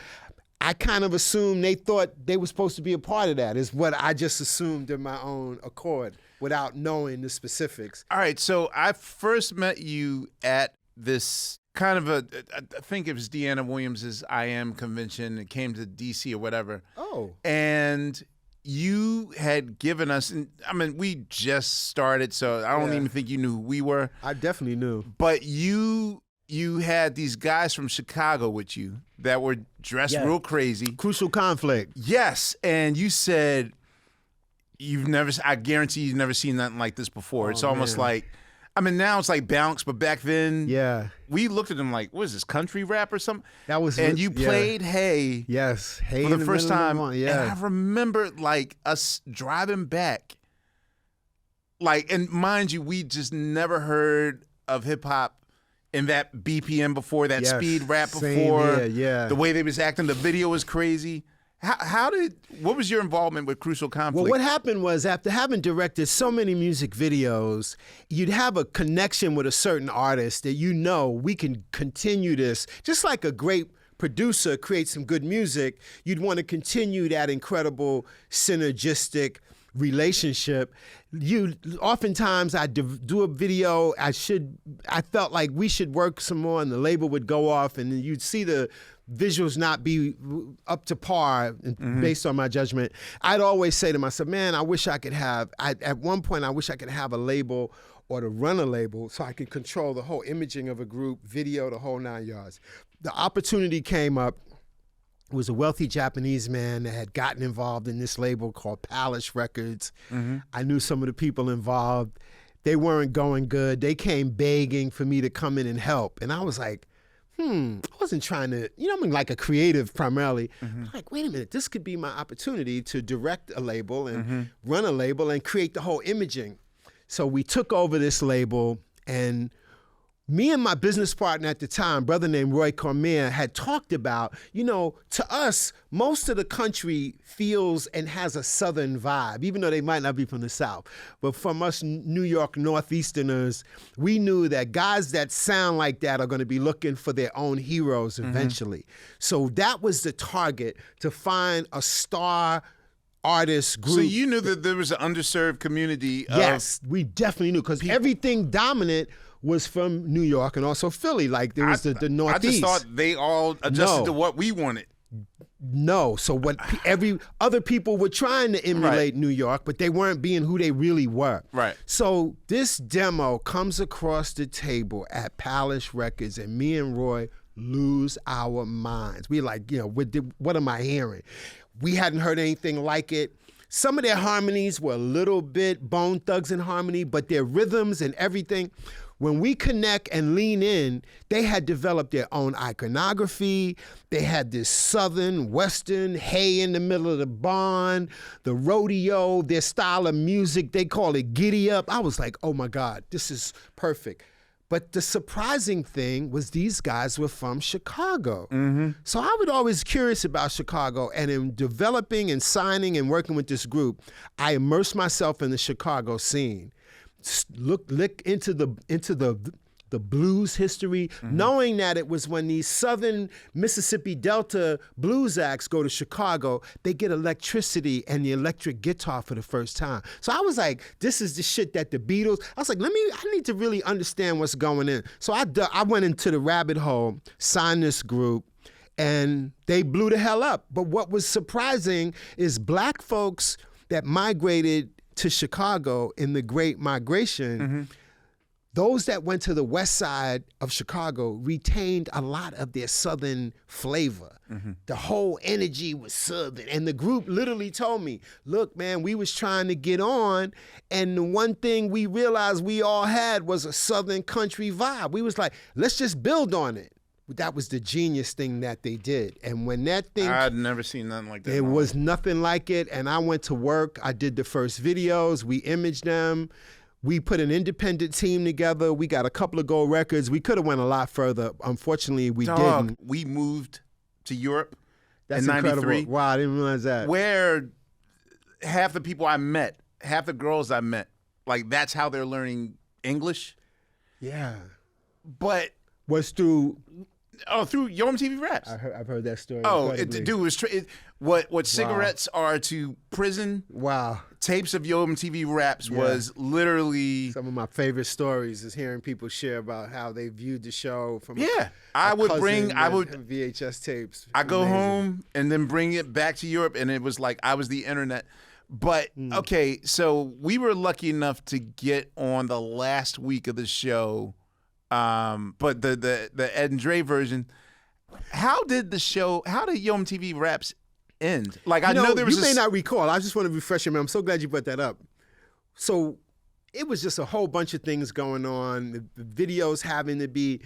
S2: I kind of assumed they thought they were supposed to be a part of that, is what I just assumed in my own accord without knowing the specifics.
S1: All right, so I first met you at this kind of I think it was Deanna Williams's I Am convention. It came to DC or whatever.
S2: Oh.
S1: And you had given us, and I mean, we just started, so I don't even think you knew who we were.
S2: I definitely knew.
S1: But you had these guys from Chicago with you that were dressed real crazy.
S2: Crucial Conflict.
S1: Yes, and you said I guarantee you've never seen nothing like this before. It's almost like, I mean, now it's like bounce, but back then, we looked at them like, what is this, country rap or something?
S2: That was,
S1: and you played Hey.
S2: Yes, Hey
S1: for the first time.
S2: And
S1: I remember like us driving back, like, and mind you, we just never heard of hip hop in that BPM before, that speed rap before. The way they was acting, the video was crazy. What was your involvement with Crucial Conflict?
S2: Well, what happened was, after having directed so many music videos, you'd have a connection with a certain artist that you know we can continue this. Just like a great producer creates some good music, you'd want to continue that incredible synergistic relationship. Oftentimes I do a video, I felt like we should work some more, and the label would go off and you'd see the visuals not be up to par based on my judgment. I'd always say to myself, man, I wish I could have, at one point I wish I could have a label or to run a label so I could control the whole imaging of a group, video, the whole 9 yards. The opportunity came up. It was a wealthy Japanese man that had gotten involved in this label called Palace Records. I knew some of the people involved. They weren't going good. They came begging for me to come in and help. And I was like, I wasn't trying to, I'm like a creative primarily. I'm like, wait a minute, this could be my opportunity to direct a label and run a label and create the whole imaging. So we took over this label, and me and my business partner at the time, brother named Roy Cormier, had talked about, to us, most of the country feels and has a Southern vibe, even though they might not be from the South. But from us New York Northeasterners, we knew that guys that sound like that are going to be looking for their own heroes eventually. So that was the target, to find a star artist group.
S1: So you knew that there was an underserved community of...
S2: Yes, we definitely knew, because everything dominant was from New York and also Philly. Like there was the Northeast.
S1: I just thought they all adjusted to what we wanted.
S2: No. So what every other people were trying to emulate New York, but they weren't being who they really were.
S1: Right.
S2: So this demo comes across the table at Palace Records, and me and Roy lose our minds. We're like, what am I hearing? We hadn't heard anything like it. Some of their harmonies were a little bit Bone Thugs in harmony, but their rhythms and everything, when we connect and lean in, they had developed their own iconography. They had this Southern, Western, hay in the middle of the barn, the rodeo, their style of music, they call it giddy up. I was like, oh my God, this is perfect. But the surprising thing was these guys were from Chicago. So I was always curious about Chicago, and in developing and signing and working with this group, I immersed myself in the Chicago scene. Look into the the blues history, knowing that it was when these Southern Mississippi Delta blues acts go to Chicago, they get electricity and the electric guitar for the first time. So I was like, this is the shit that the Beatles, I was like, I need to really understand what's going in. So I went into the rabbit hole, signed this group, and they blew the hell up. But what was surprising is black folks that migrated to Chicago in the Great Migration, those that went to the west side of Chicago retained a lot of their Southern flavor. The whole energy was Southern. And the group literally told me, look, man, we was trying to get on, and the one thing we realized we all had was a Southern country vibe. We was like, let's just build on it. That was the genius thing that they did. And when that thing...
S1: I'd never seen nothing like that.
S2: There was nothing like it. And I went to work. I did the first videos. We imaged them. We put an independent team together. We got a couple of gold records. We could have went a lot further. Unfortunately, we didn't.
S1: We moved to Europe
S2: That's
S1: in '93.
S2: Incredible. Wow, I didn't realize that.
S1: Where half the people I met, half the girls I met, like that's how they're learning English.
S2: Yeah.
S1: But...
S2: Was through...
S1: Oh, through Yo MTV Raps.
S2: I've heard that story.
S1: Oh, dude, it was what cigarettes are to prison.
S2: Wow.
S1: Tapes of Yo MTV Raps was literally
S2: some of my favorite stories is hearing people share about how they viewed the show from
S1: I would
S2: VHS tapes.
S1: I go home and then bring it back to Europe, and it was like I was the internet. But okay, so we were lucky enough to get on the last week of the show. But the Ed and Dre version, how did Yo MTV Raps end? Like, I know there was...
S2: You may not recall. I just want to refresh your memory. I'm so glad you brought that up. So it was just a whole bunch of things going on. The videos having to be,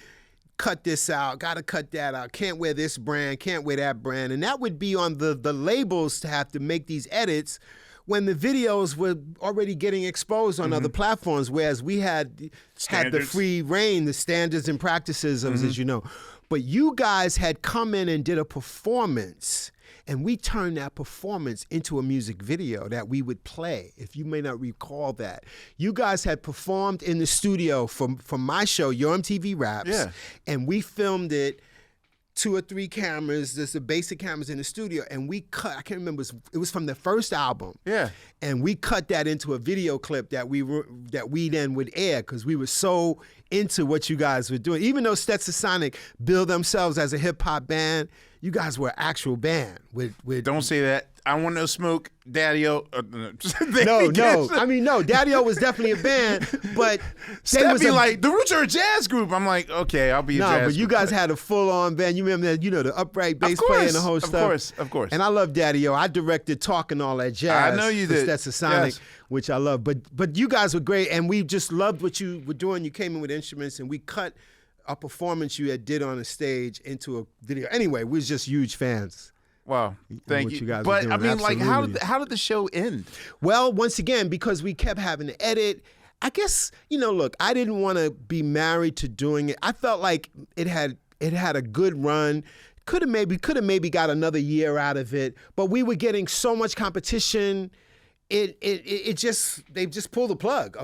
S2: cut this out, got to cut that out, can't wear this brand, can't wear that brand. And that would be on the labels to have to make these edits when the videos were already getting exposed on other platforms, whereas we had the free reign, the standards and practices, as you know. But you guys had come in and did a performance, and we turned that performance into a music video that we would play, if you may not recall that. You guys had performed in the studio from my show, Yo MTV Raps, and we filmed it 2 or 3 cameras, there's the basic cameras in the studio, and we cut, I can't remember, it was from the first album. Yeah. And we cut that into a video clip that we then would air because we were so into what you guys were doing. Even though Stetson Sonic billed themselves as a hip hop band, you guys were an actual band with
S1: Don't say that. I want no smoke, Daddy-O.
S2: No. I mean, no, Daddy-O was definitely a band, but
S1: they was like, the Roots are a jazz group. I'm like, okay, I'll be a jazz group. No, but
S2: you guys had a full-on band. You remember that, the upright bass player and the whole stuff?
S1: Of course.
S2: And I love Daddy-O. I directed Talk and all that jazz.
S1: I know you did.
S2: That's a Sonic, which I love. But you guys were great, and we just loved what you were doing. You came in with instruments, and we cut a performance you had did on a stage into a video. Anyway, we was just huge fans.
S1: Wow, thank you. But I mean, like, how did the show end?
S2: Well, once again, because we kept having to edit. I guess look, I didn't want to be married to doing it. I felt like it had a good run. Could have maybe got another year out of it. But we were getting so much competition. They just pulled the plug.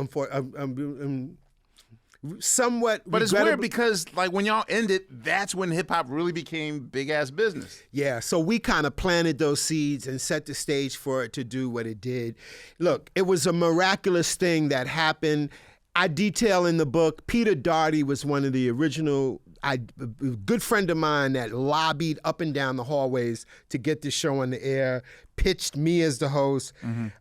S2: Somewhat,
S1: but it's weird because like when y'all ended, that's when hip hop really became big ass business.
S2: Yeah, so we kind of planted those seeds and set the stage for it to do what it did. Look, it was a miraculous thing that happened. I detail in the book, Peter Doherty was one of the original, a good friend of mine that lobbied up and down the hallways to get the show on the air, pitched me as the host.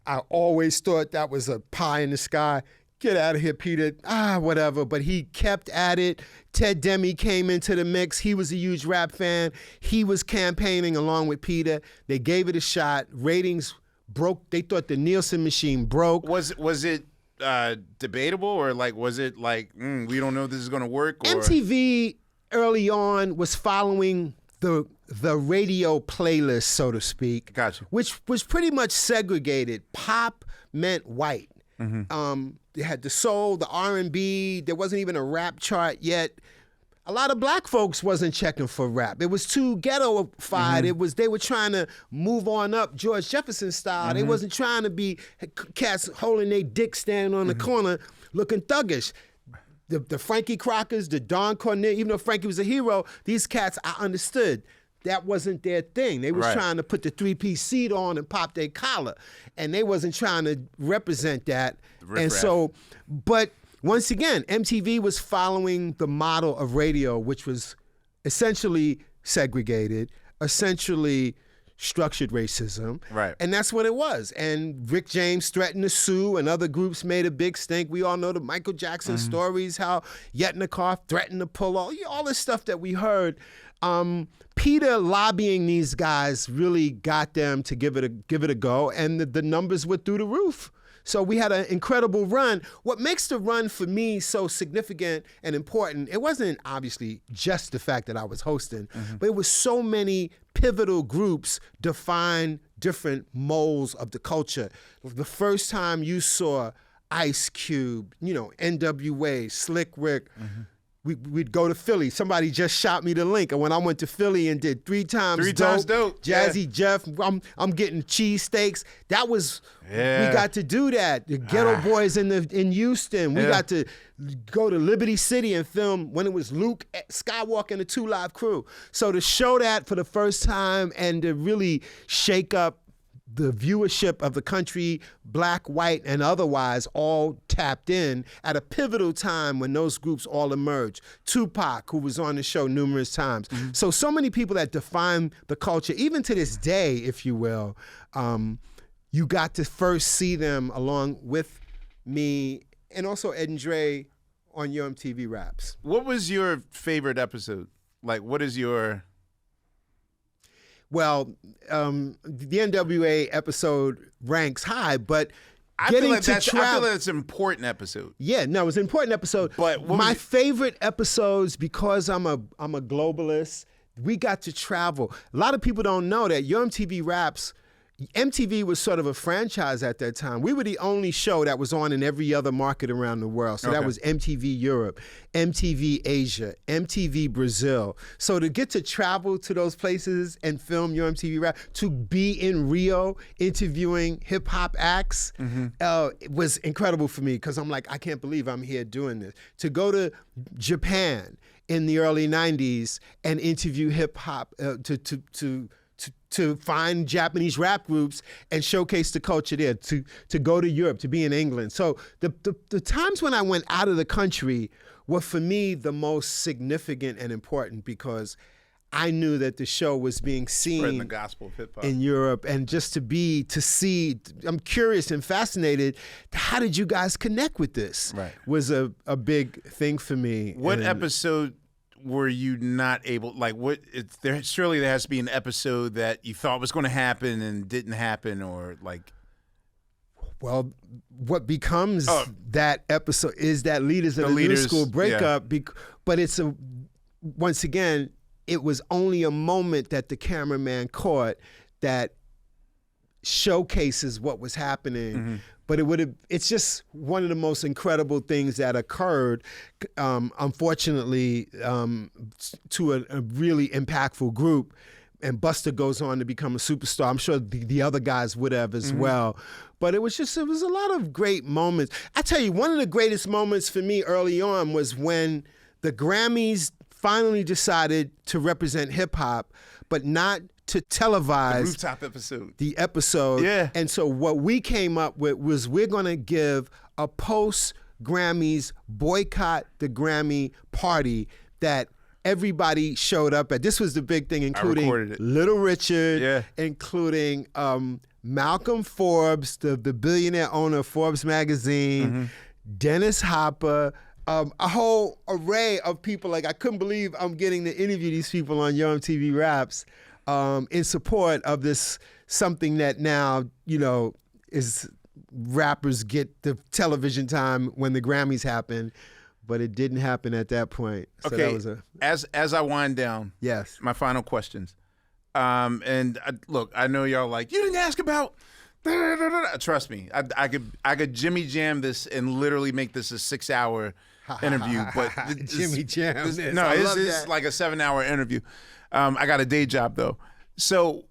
S2: I always thought that was a pie in the sky. Get out of here, Peter. Whatever. But he kept at it. Ted Demme came into the mix. He was a huge rap fan. He was campaigning along with Peter. They gave it a shot. Ratings broke. They thought the Nielsen machine broke.
S1: Was it debatable, or like was it like we don't know if this is going to work? Or?
S2: MTV early on was following the radio playlist, so to speak.
S1: Gotcha.
S2: Which was pretty much segregated. Pop meant white. They had the soul, the R&B. There wasn't even a rap chart yet. A lot of black folks wasn't checking for rap. It was too ghetto-fied. They were trying to move on up George Jefferson style. They wasn't trying to be cats holding their dick standing on the corner looking thuggish. the Frankie Crockers, the Don Cornelius, even though Frankie was a hero, these cats, I understood. That wasn't their thing. They was trying to put the three-piece suit on and pop their collar. And they wasn't trying to represent that. And so, but once again, MTV was following the model of radio, which was essentially segregated, essentially structured racism.
S1: Right.
S2: And that's what it was. And Rick James threatened to sue, and other groups made a big stink. We all know the Michael Jackson stories, how Yetnikoff threatened to pull all this stuff that we heard. Peter lobbying these guys really got them to give it a go, and the numbers were through the roof. So we had an incredible run. What makes the run for me so significant and important, it wasn't obviously just the fact that I was hosting, but it was so many pivotal groups define different molds of the culture. The first time you saw Ice Cube, NWA, Slick Rick, we'd go to Philly. Somebody just shot me the link. And when I went to Philly and did three times dope, Jazzy Jeff, I'm getting cheesesteaks. That was, we got to do that. The Ghetto Boys in Houston. We got to go to Liberty City and film when it was Luke Skywalker and the 2 Live Crew. So to show that for the first time and to really shake up the viewership of the country, black, white, and otherwise, all tapped in at a pivotal time when those groups all emerged. Tupac, who was on the show numerous times. So many people that define the culture, even to this day, if you will, you got to first see them along with me and also Ed and Dre on Yo MTV Raps.
S1: What was your favorite episode? Like, what is your...
S2: Well, the NWA episode ranks high, but
S1: I feel like it's an important episode.
S2: Yeah, no, it was an important episode. But my favorite episodes, because I'm a globalist, we got to travel. A lot of people don't know that Yo MTV Raps, MTV was sort of a franchise at that time. We were the only show that was on in every other market around the world. So that was MTV Europe, MTV Asia, MTV Brazil. So to get to travel to those places and film Yo MTV Rap, to be in Rio interviewing hip hop acts, it was incredible for me because I'm like, I can't believe I'm here doing this. To go to Japan in the early 90s and interview hip hop, to find Japanese rap groups and showcase the culture there, to go to Europe, to be in England. So the times when I went out of the country were for me the most significant and important because I knew that the show was being seen
S1: spreading the gospel of hip hop
S2: in Europe, and just to see, I'm curious and fascinated. How did you guys connect with this?
S1: Right.
S2: Was a big thing for me.
S1: What episode were you not able, like, surely there has to be an episode that you thought was going to happen and didn't happen, or like...
S2: Well, what becomes that episode is that Leaders of the New School breakup, but once again, it was only a moment that the cameraman caught that showcases what was happening. But it's just one of the most incredible things that occurred, unfortunately, to a really impactful group. And Buster goes on to become a superstar. I'm sure the other guys would have as well. But it was a lot of great moments. I tell you, one of the greatest moments for me early on was when the Grammys finally decided to represent hip hop, but not to televise
S1: the rooftop episode.
S2: The episode.
S1: Yeah.
S2: And so what we came up with was we're going to give a post-Grammys boycott the Grammy party that everybody showed up at. This was the big thing, including Little Richard, including Malcolm Forbes, the billionaire owner of Forbes magazine, Dennis Hopper, a whole array of people. Like, I couldn't believe I'm getting to interview these people on Yo MTV Raps in support of this, something that now, is rappers get the television time when the Grammys happen, but it didn't happen at that point. So
S1: okay,
S2: that was
S1: as I wind down,
S2: yes,
S1: my final questions. Look, I know y'all like, you didn't ask about. Trust me, I could Jimmy Jam this and literally make this a 6-hour interview. But
S2: Jimmy Jam.
S1: It's like a 7-hour interview. I got a day job though. So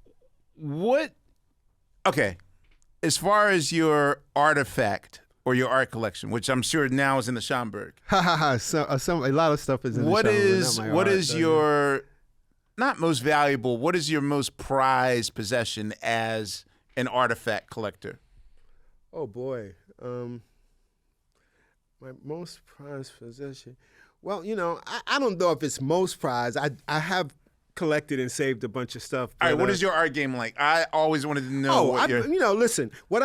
S1: what? Okay, as far as your artifact or your art collection, which I'm sure now is in the Schomburg?
S2: Ha ha ha. So, a lot of stuff is in the Schomburg.
S1: What is your not most valuable? What is your most prized possession as an artifact collector?
S2: Oh boy, my most prized possession. Well, I don't know if it's most prized. I have collected and saved a bunch of stuff.
S1: All right, what is your art game like? I always wanted to know.
S2: Listen. What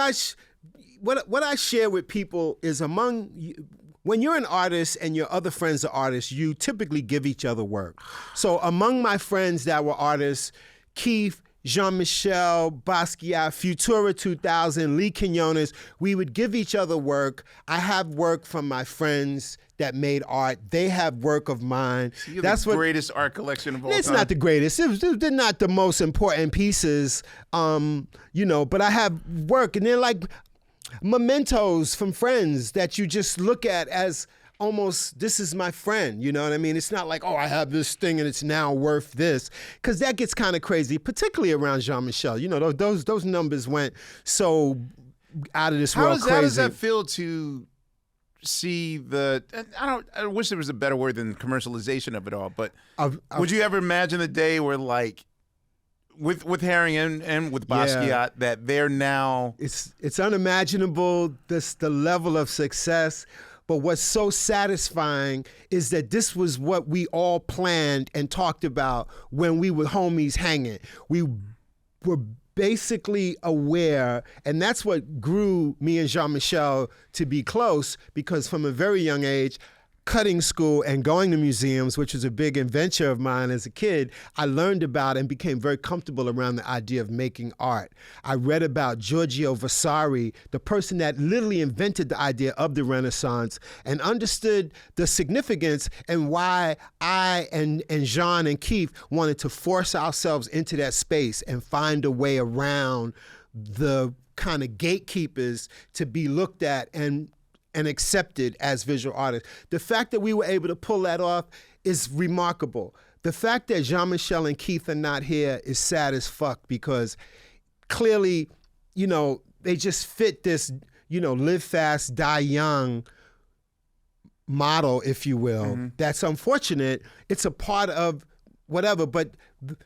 S2: I share with people is when you're an artist and your other friends are artists, you typically give each other work. So among my friends that were artists, Keith, Jean-Michel, Basquiat, Futura 2000, Lee Quinones, we would give each other work. I have work from my friends that made art. They have work of mine.
S1: So That's the greatest art collection of all time.
S2: It's not the greatest. They're not the most important pieces, but I have work. And they're like mementos from friends that you just look at as almost, this is my friend, you know what I mean? It's not like, oh, I have this thing and it's now worth this, because that gets kind of crazy, particularly around Jean-Michel. Those numbers went so out of this world crazy.
S1: How does that feel to see I wish there was a better word than commercialization of it all, but would you ever imagine a day where, like, with Herring and with Basquiat, that they're now...
S2: It's unimaginable, the level of success. But what's so satisfying is that this was what we all planned and talked about when we were homies hanging. We were basically aware, and that's what grew me and Jean-Michel to be close, because from a very young age, cutting school and going to museums, which was a big adventure of mine as a kid, I learned about and became very comfortable around the idea of making art. I read about Giorgio Vasari, the person that literally invented the idea of the Renaissance, and understood the significance and why I and Jean and Keith wanted to force ourselves into that space and find a way around the kind of gatekeepers to be looked at and accepted as visual artists. The fact that we were able to pull that off is remarkable. The fact that Jean-Michel and Keith are not here is sad as fuck, because clearly, they just fit this, live fast, die young model, if you will. Mm-hmm. That's unfortunate. It's a part of whatever, but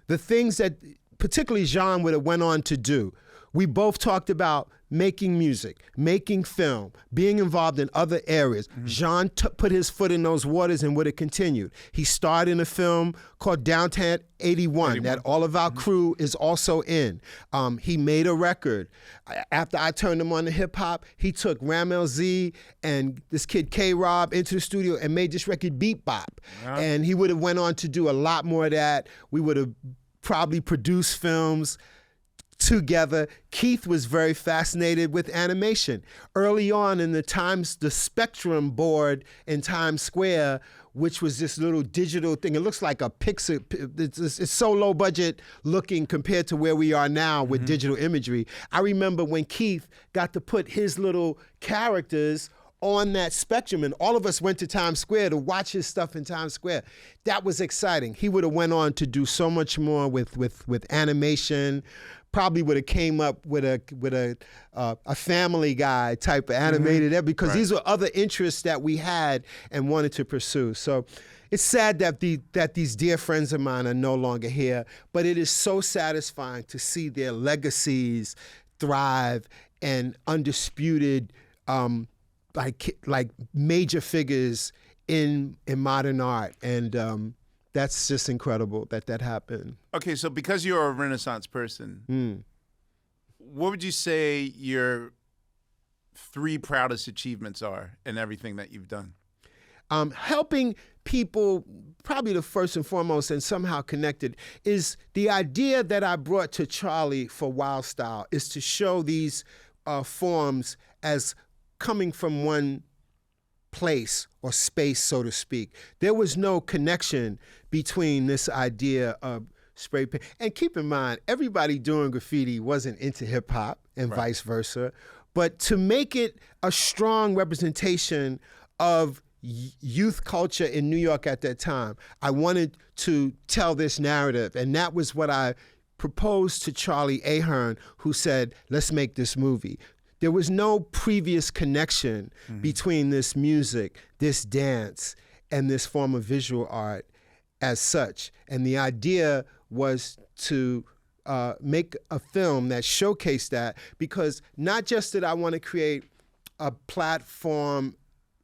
S2: the things that particularly Jean would have went on to do, we both talked about making music, making film, being involved in other areas. Mm-hmm. Jean put his foot in those waters and would have continued. He starred in a film called Downtown 81 that all of our crew is also in. He made a record. After I turned him on to hip hop, he took Ram LZ and this kid K-Rob into the studio and made this record Beat Bop. Yeah. And he would have went on to do a lot more of that. We would have probably produced films together. Keith was very fascinated with animation. Early on in the Spectrum board in Times Square, which was this little digital thing. It looks like a pixel. It's so low budget looking compared to where we are now with digital imagery. I remember when Keith got to put his little characters on that Spectrum, and all of us went to Times Square to watch his stuff in Times Square. That was exciting. He would have went on to do so much more with animation. Probably would have came up with a Family Guy type of animated, because these were other interests that we had and wanted to pursue. So it's sad that these dear friends of mine are no longer here, but it is so satisfying to see their legacies thrive and undisputed, like major figures in modern art, and that's just incredible that happened.
S1: Okay, so because you're a Renaissance person, what would you say your 3 proudest achievements are in everything that you've done?
S2: Helping people, probably the first and foremost and somehow connected, is the idea that I brought to Charlie for Wild Style, is to show these forms as coming from one place or space, so to speak. There was no connection between this idea of spray paint. And keep in mind, everybody doing graffiti wasn't into hip hop and vice versa. But to make it a strong representation of youth culture in New York at that time, I wanted to tell this narrative. And that was what I proposed to Charlie Ahern, who said, let's make this movie. there was no previous connection between this music, this dance, and this form of visual art as such. And the idea was to make a film that showcased that, because not just that I want to create a platform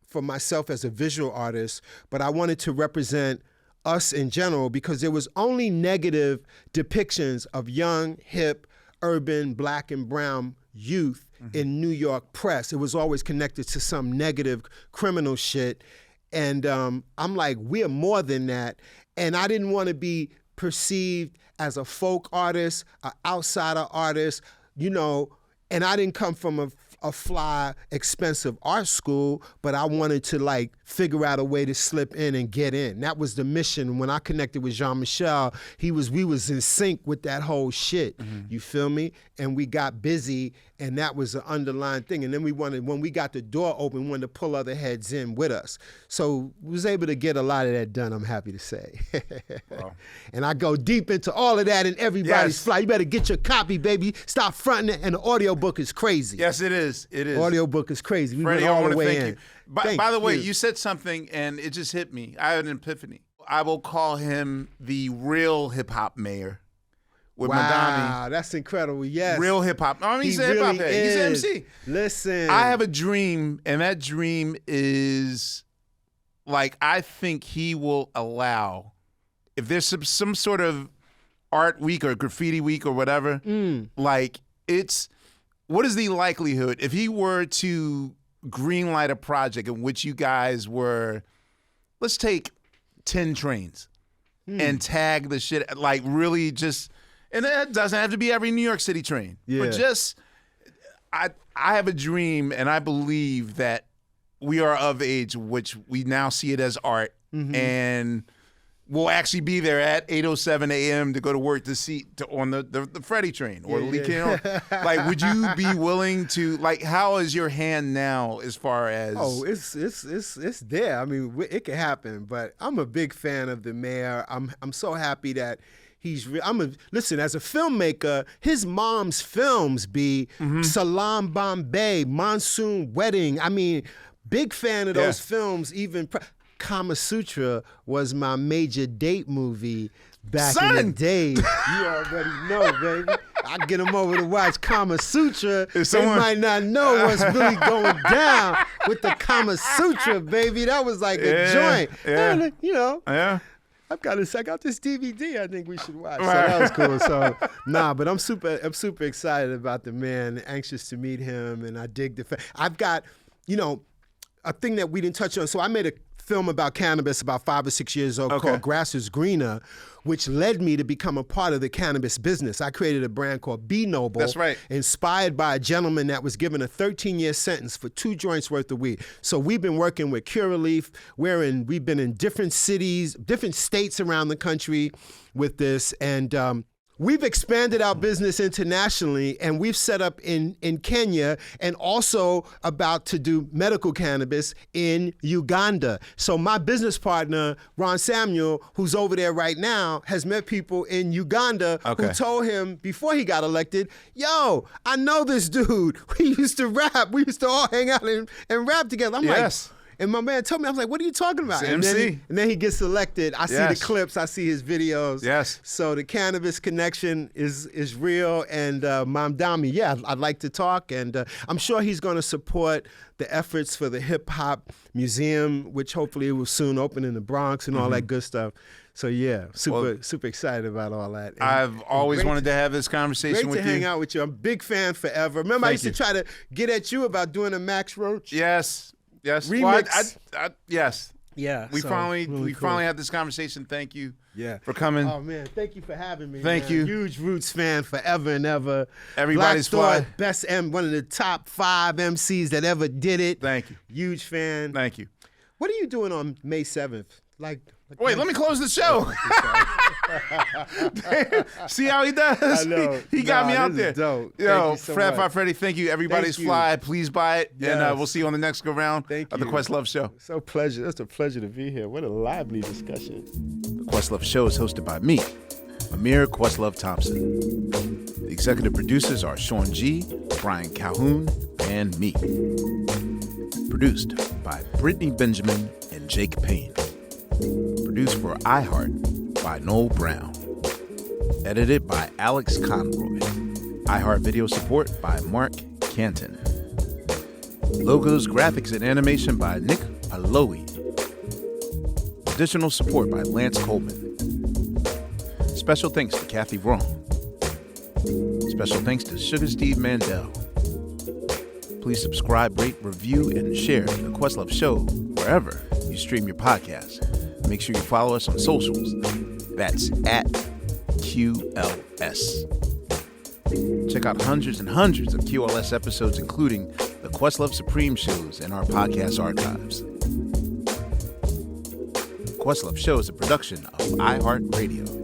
S2: for myself as a visual artist, but I wanted to represent us in general, because there was only negative depictions of young, hip, urban, black and brown youth in New York press. It was always connected to some negative criminal shit. And I'm like, we're more than that. And I didn't want to be perceived as a folk artist, an outsider artist, you know, and I didn't come from a fly, expensive art school, but I wanted to like figure out a way to slip in and get in. That was the mission. When I connected with Jean-Michel, we was in sync with that whole shit. You feel me? And we got busy, and that was the underlying thing. And then when we got the door open, we wanted to pull other heads in with us. So we was able to get a lot of that done, I'm happy to say. Wow. And I go deep into all of that in Everybody's Fly. You better get your copy, baby. Stop fronting it. And the audiobook is crazy.
S1: Yes, it is. It is.
S2: Audiobook is crazy. We
S1: Freddy,
S2: went all
S1: I want
S2: the
S1: to
S2: way
S1: thank
S2: in.
S1: you. By the way, you said something and it just hit me. I had an epiphany. I will call him the real hip hop mayor. With
S2: Wow,
S1: Madani.
S2: that's incredible. Yes.
S1: Real hip hop. I mean, he's a hip hop head. He's an MC.
S2: Listen.
S1: I have a dream, and that dream is like, I think he will allow, if there's some sort of art week or graffiti week or whatever, like what is the likelihood if he were to greenlight a project in which you guys were, let's take 10 trains and tag the shit, like really just, and it doesn't have to be every New York City train, but just, I have a dream, and I believe that we are of age, which we now see it as art, and we'll actually be there at 8:07 a.m. to go to work to see on the Freddy train or the Lee King. Like, would you be willing to, like, how is your hand now as far as?
S2: Oh, it's there. I mean, it can happen. But I'm a big fan of the mayor. I'm so happy that listen, as a filmmaker, his mom's films be Salam Bombay, Monsoon Wedding. I mean, big fan of those films. Even Kama Sutra was my major date movie back in the day. You already know, baby. I get them over to watch Kama Sutra. They might not know what's really going down with the Kama Sutra, baby. That was like a joint. And, you know.
S1: Yeah.
S2: I got this DVD I think we should watch. So that was cool. So but I'm super excited about the man, anxious to meet him, and I dig the fact. I've got, a thing that we didn't touch on. So I made a film about cannabis about 5 or 6 years ago called Grass is Greener, which led me to become a part of the cannabis business. I created a brand called Be Noble.
S1: That's right.
S2: Inspired by a gentleman that was given a 13-year sentence for 2 joints worth of weed. So we've been working with Curaleaf. We've been in different cities, different states around the country with this, and we've expanded our business internationally, and we've set up in Kenya, and also about to do medical cannabis in Uganda. So my business partner, Ron Samuel, who's over there right now, has met people in Uganda who told him before he got elected, yo, I know this dude. We used to rap. We used to all hang out and rap together. I'm like, and my man told me, I was like, what are you talking about?
S1: And
S2: then he gets elected. I see the clips. I see his videos.
S1: Yes.
S2: So the cannabis connection is real. And Mamdani, I'd like to talk. And I'm sure he's going to support the efforts for the Hip Hop Museum, which hopefully will soon open in the Bronx and all that good stuff. So super excited about all that. And
S1: I've always wanted to have this conversation with you.
S2: Great to hang out with you. I'm a big fan forever. Remember, I used to try to get at you about doing a Max Roach?
S1: Yes.
S2: Remix.
S1: Well, yes.
S2: Yeah.
S1: We finally had this conversation. Thank you.
S2: Yeah.
S1: For coming.
S2: Oh man, thank you for having me.
S1: Thank you.
S2: Huge Roots fan forever and ever.
S1: Everybody's Fly.
S2: Best one of the top 5 MCs that ever did it.
S1: Thank you.
S2: Huge fan.
S1: Thank you.
S2: What are you doing on May 7th?
S1: Wait, let me close the show. See how he does?
S2: I know.
S1: He got me out there.
S2: Dope.
S1: Yo, Freddy, thank you. Everybody's Fly. Please buy it.
S2: Yes.
S1: And we'll see you on the next go round of the Questlove Show.
S2: It's a pleasure to be here. What a lively discussion.
S1: The Questlove Show is hosted by me, Amir Questlove Thompson. The executive producers are Sean G., Brian Calhoun, and me. Produced by Brittany Benjamin and Jake Payne. Produced for iHeart by Noel Brown. Edited by Alex Conroy. iHeart Video support by Mark Canton. Logos, graphics, and animation by Nick Aloe. Additional support by Lance Coleman. Special thanks to Kathy Wrong. Special thanks to Sugar Steve Mandel. Please subscribe, rate, review, and share the Questlove Show wherever you stream your podcast. Make sure you follow us on socials. That's at QLS. Check out hundreds and hundreds of QLS episodes, including the Questlove Supreme shows in our podcast archives. Questlove Show is a production of iHeartRadio.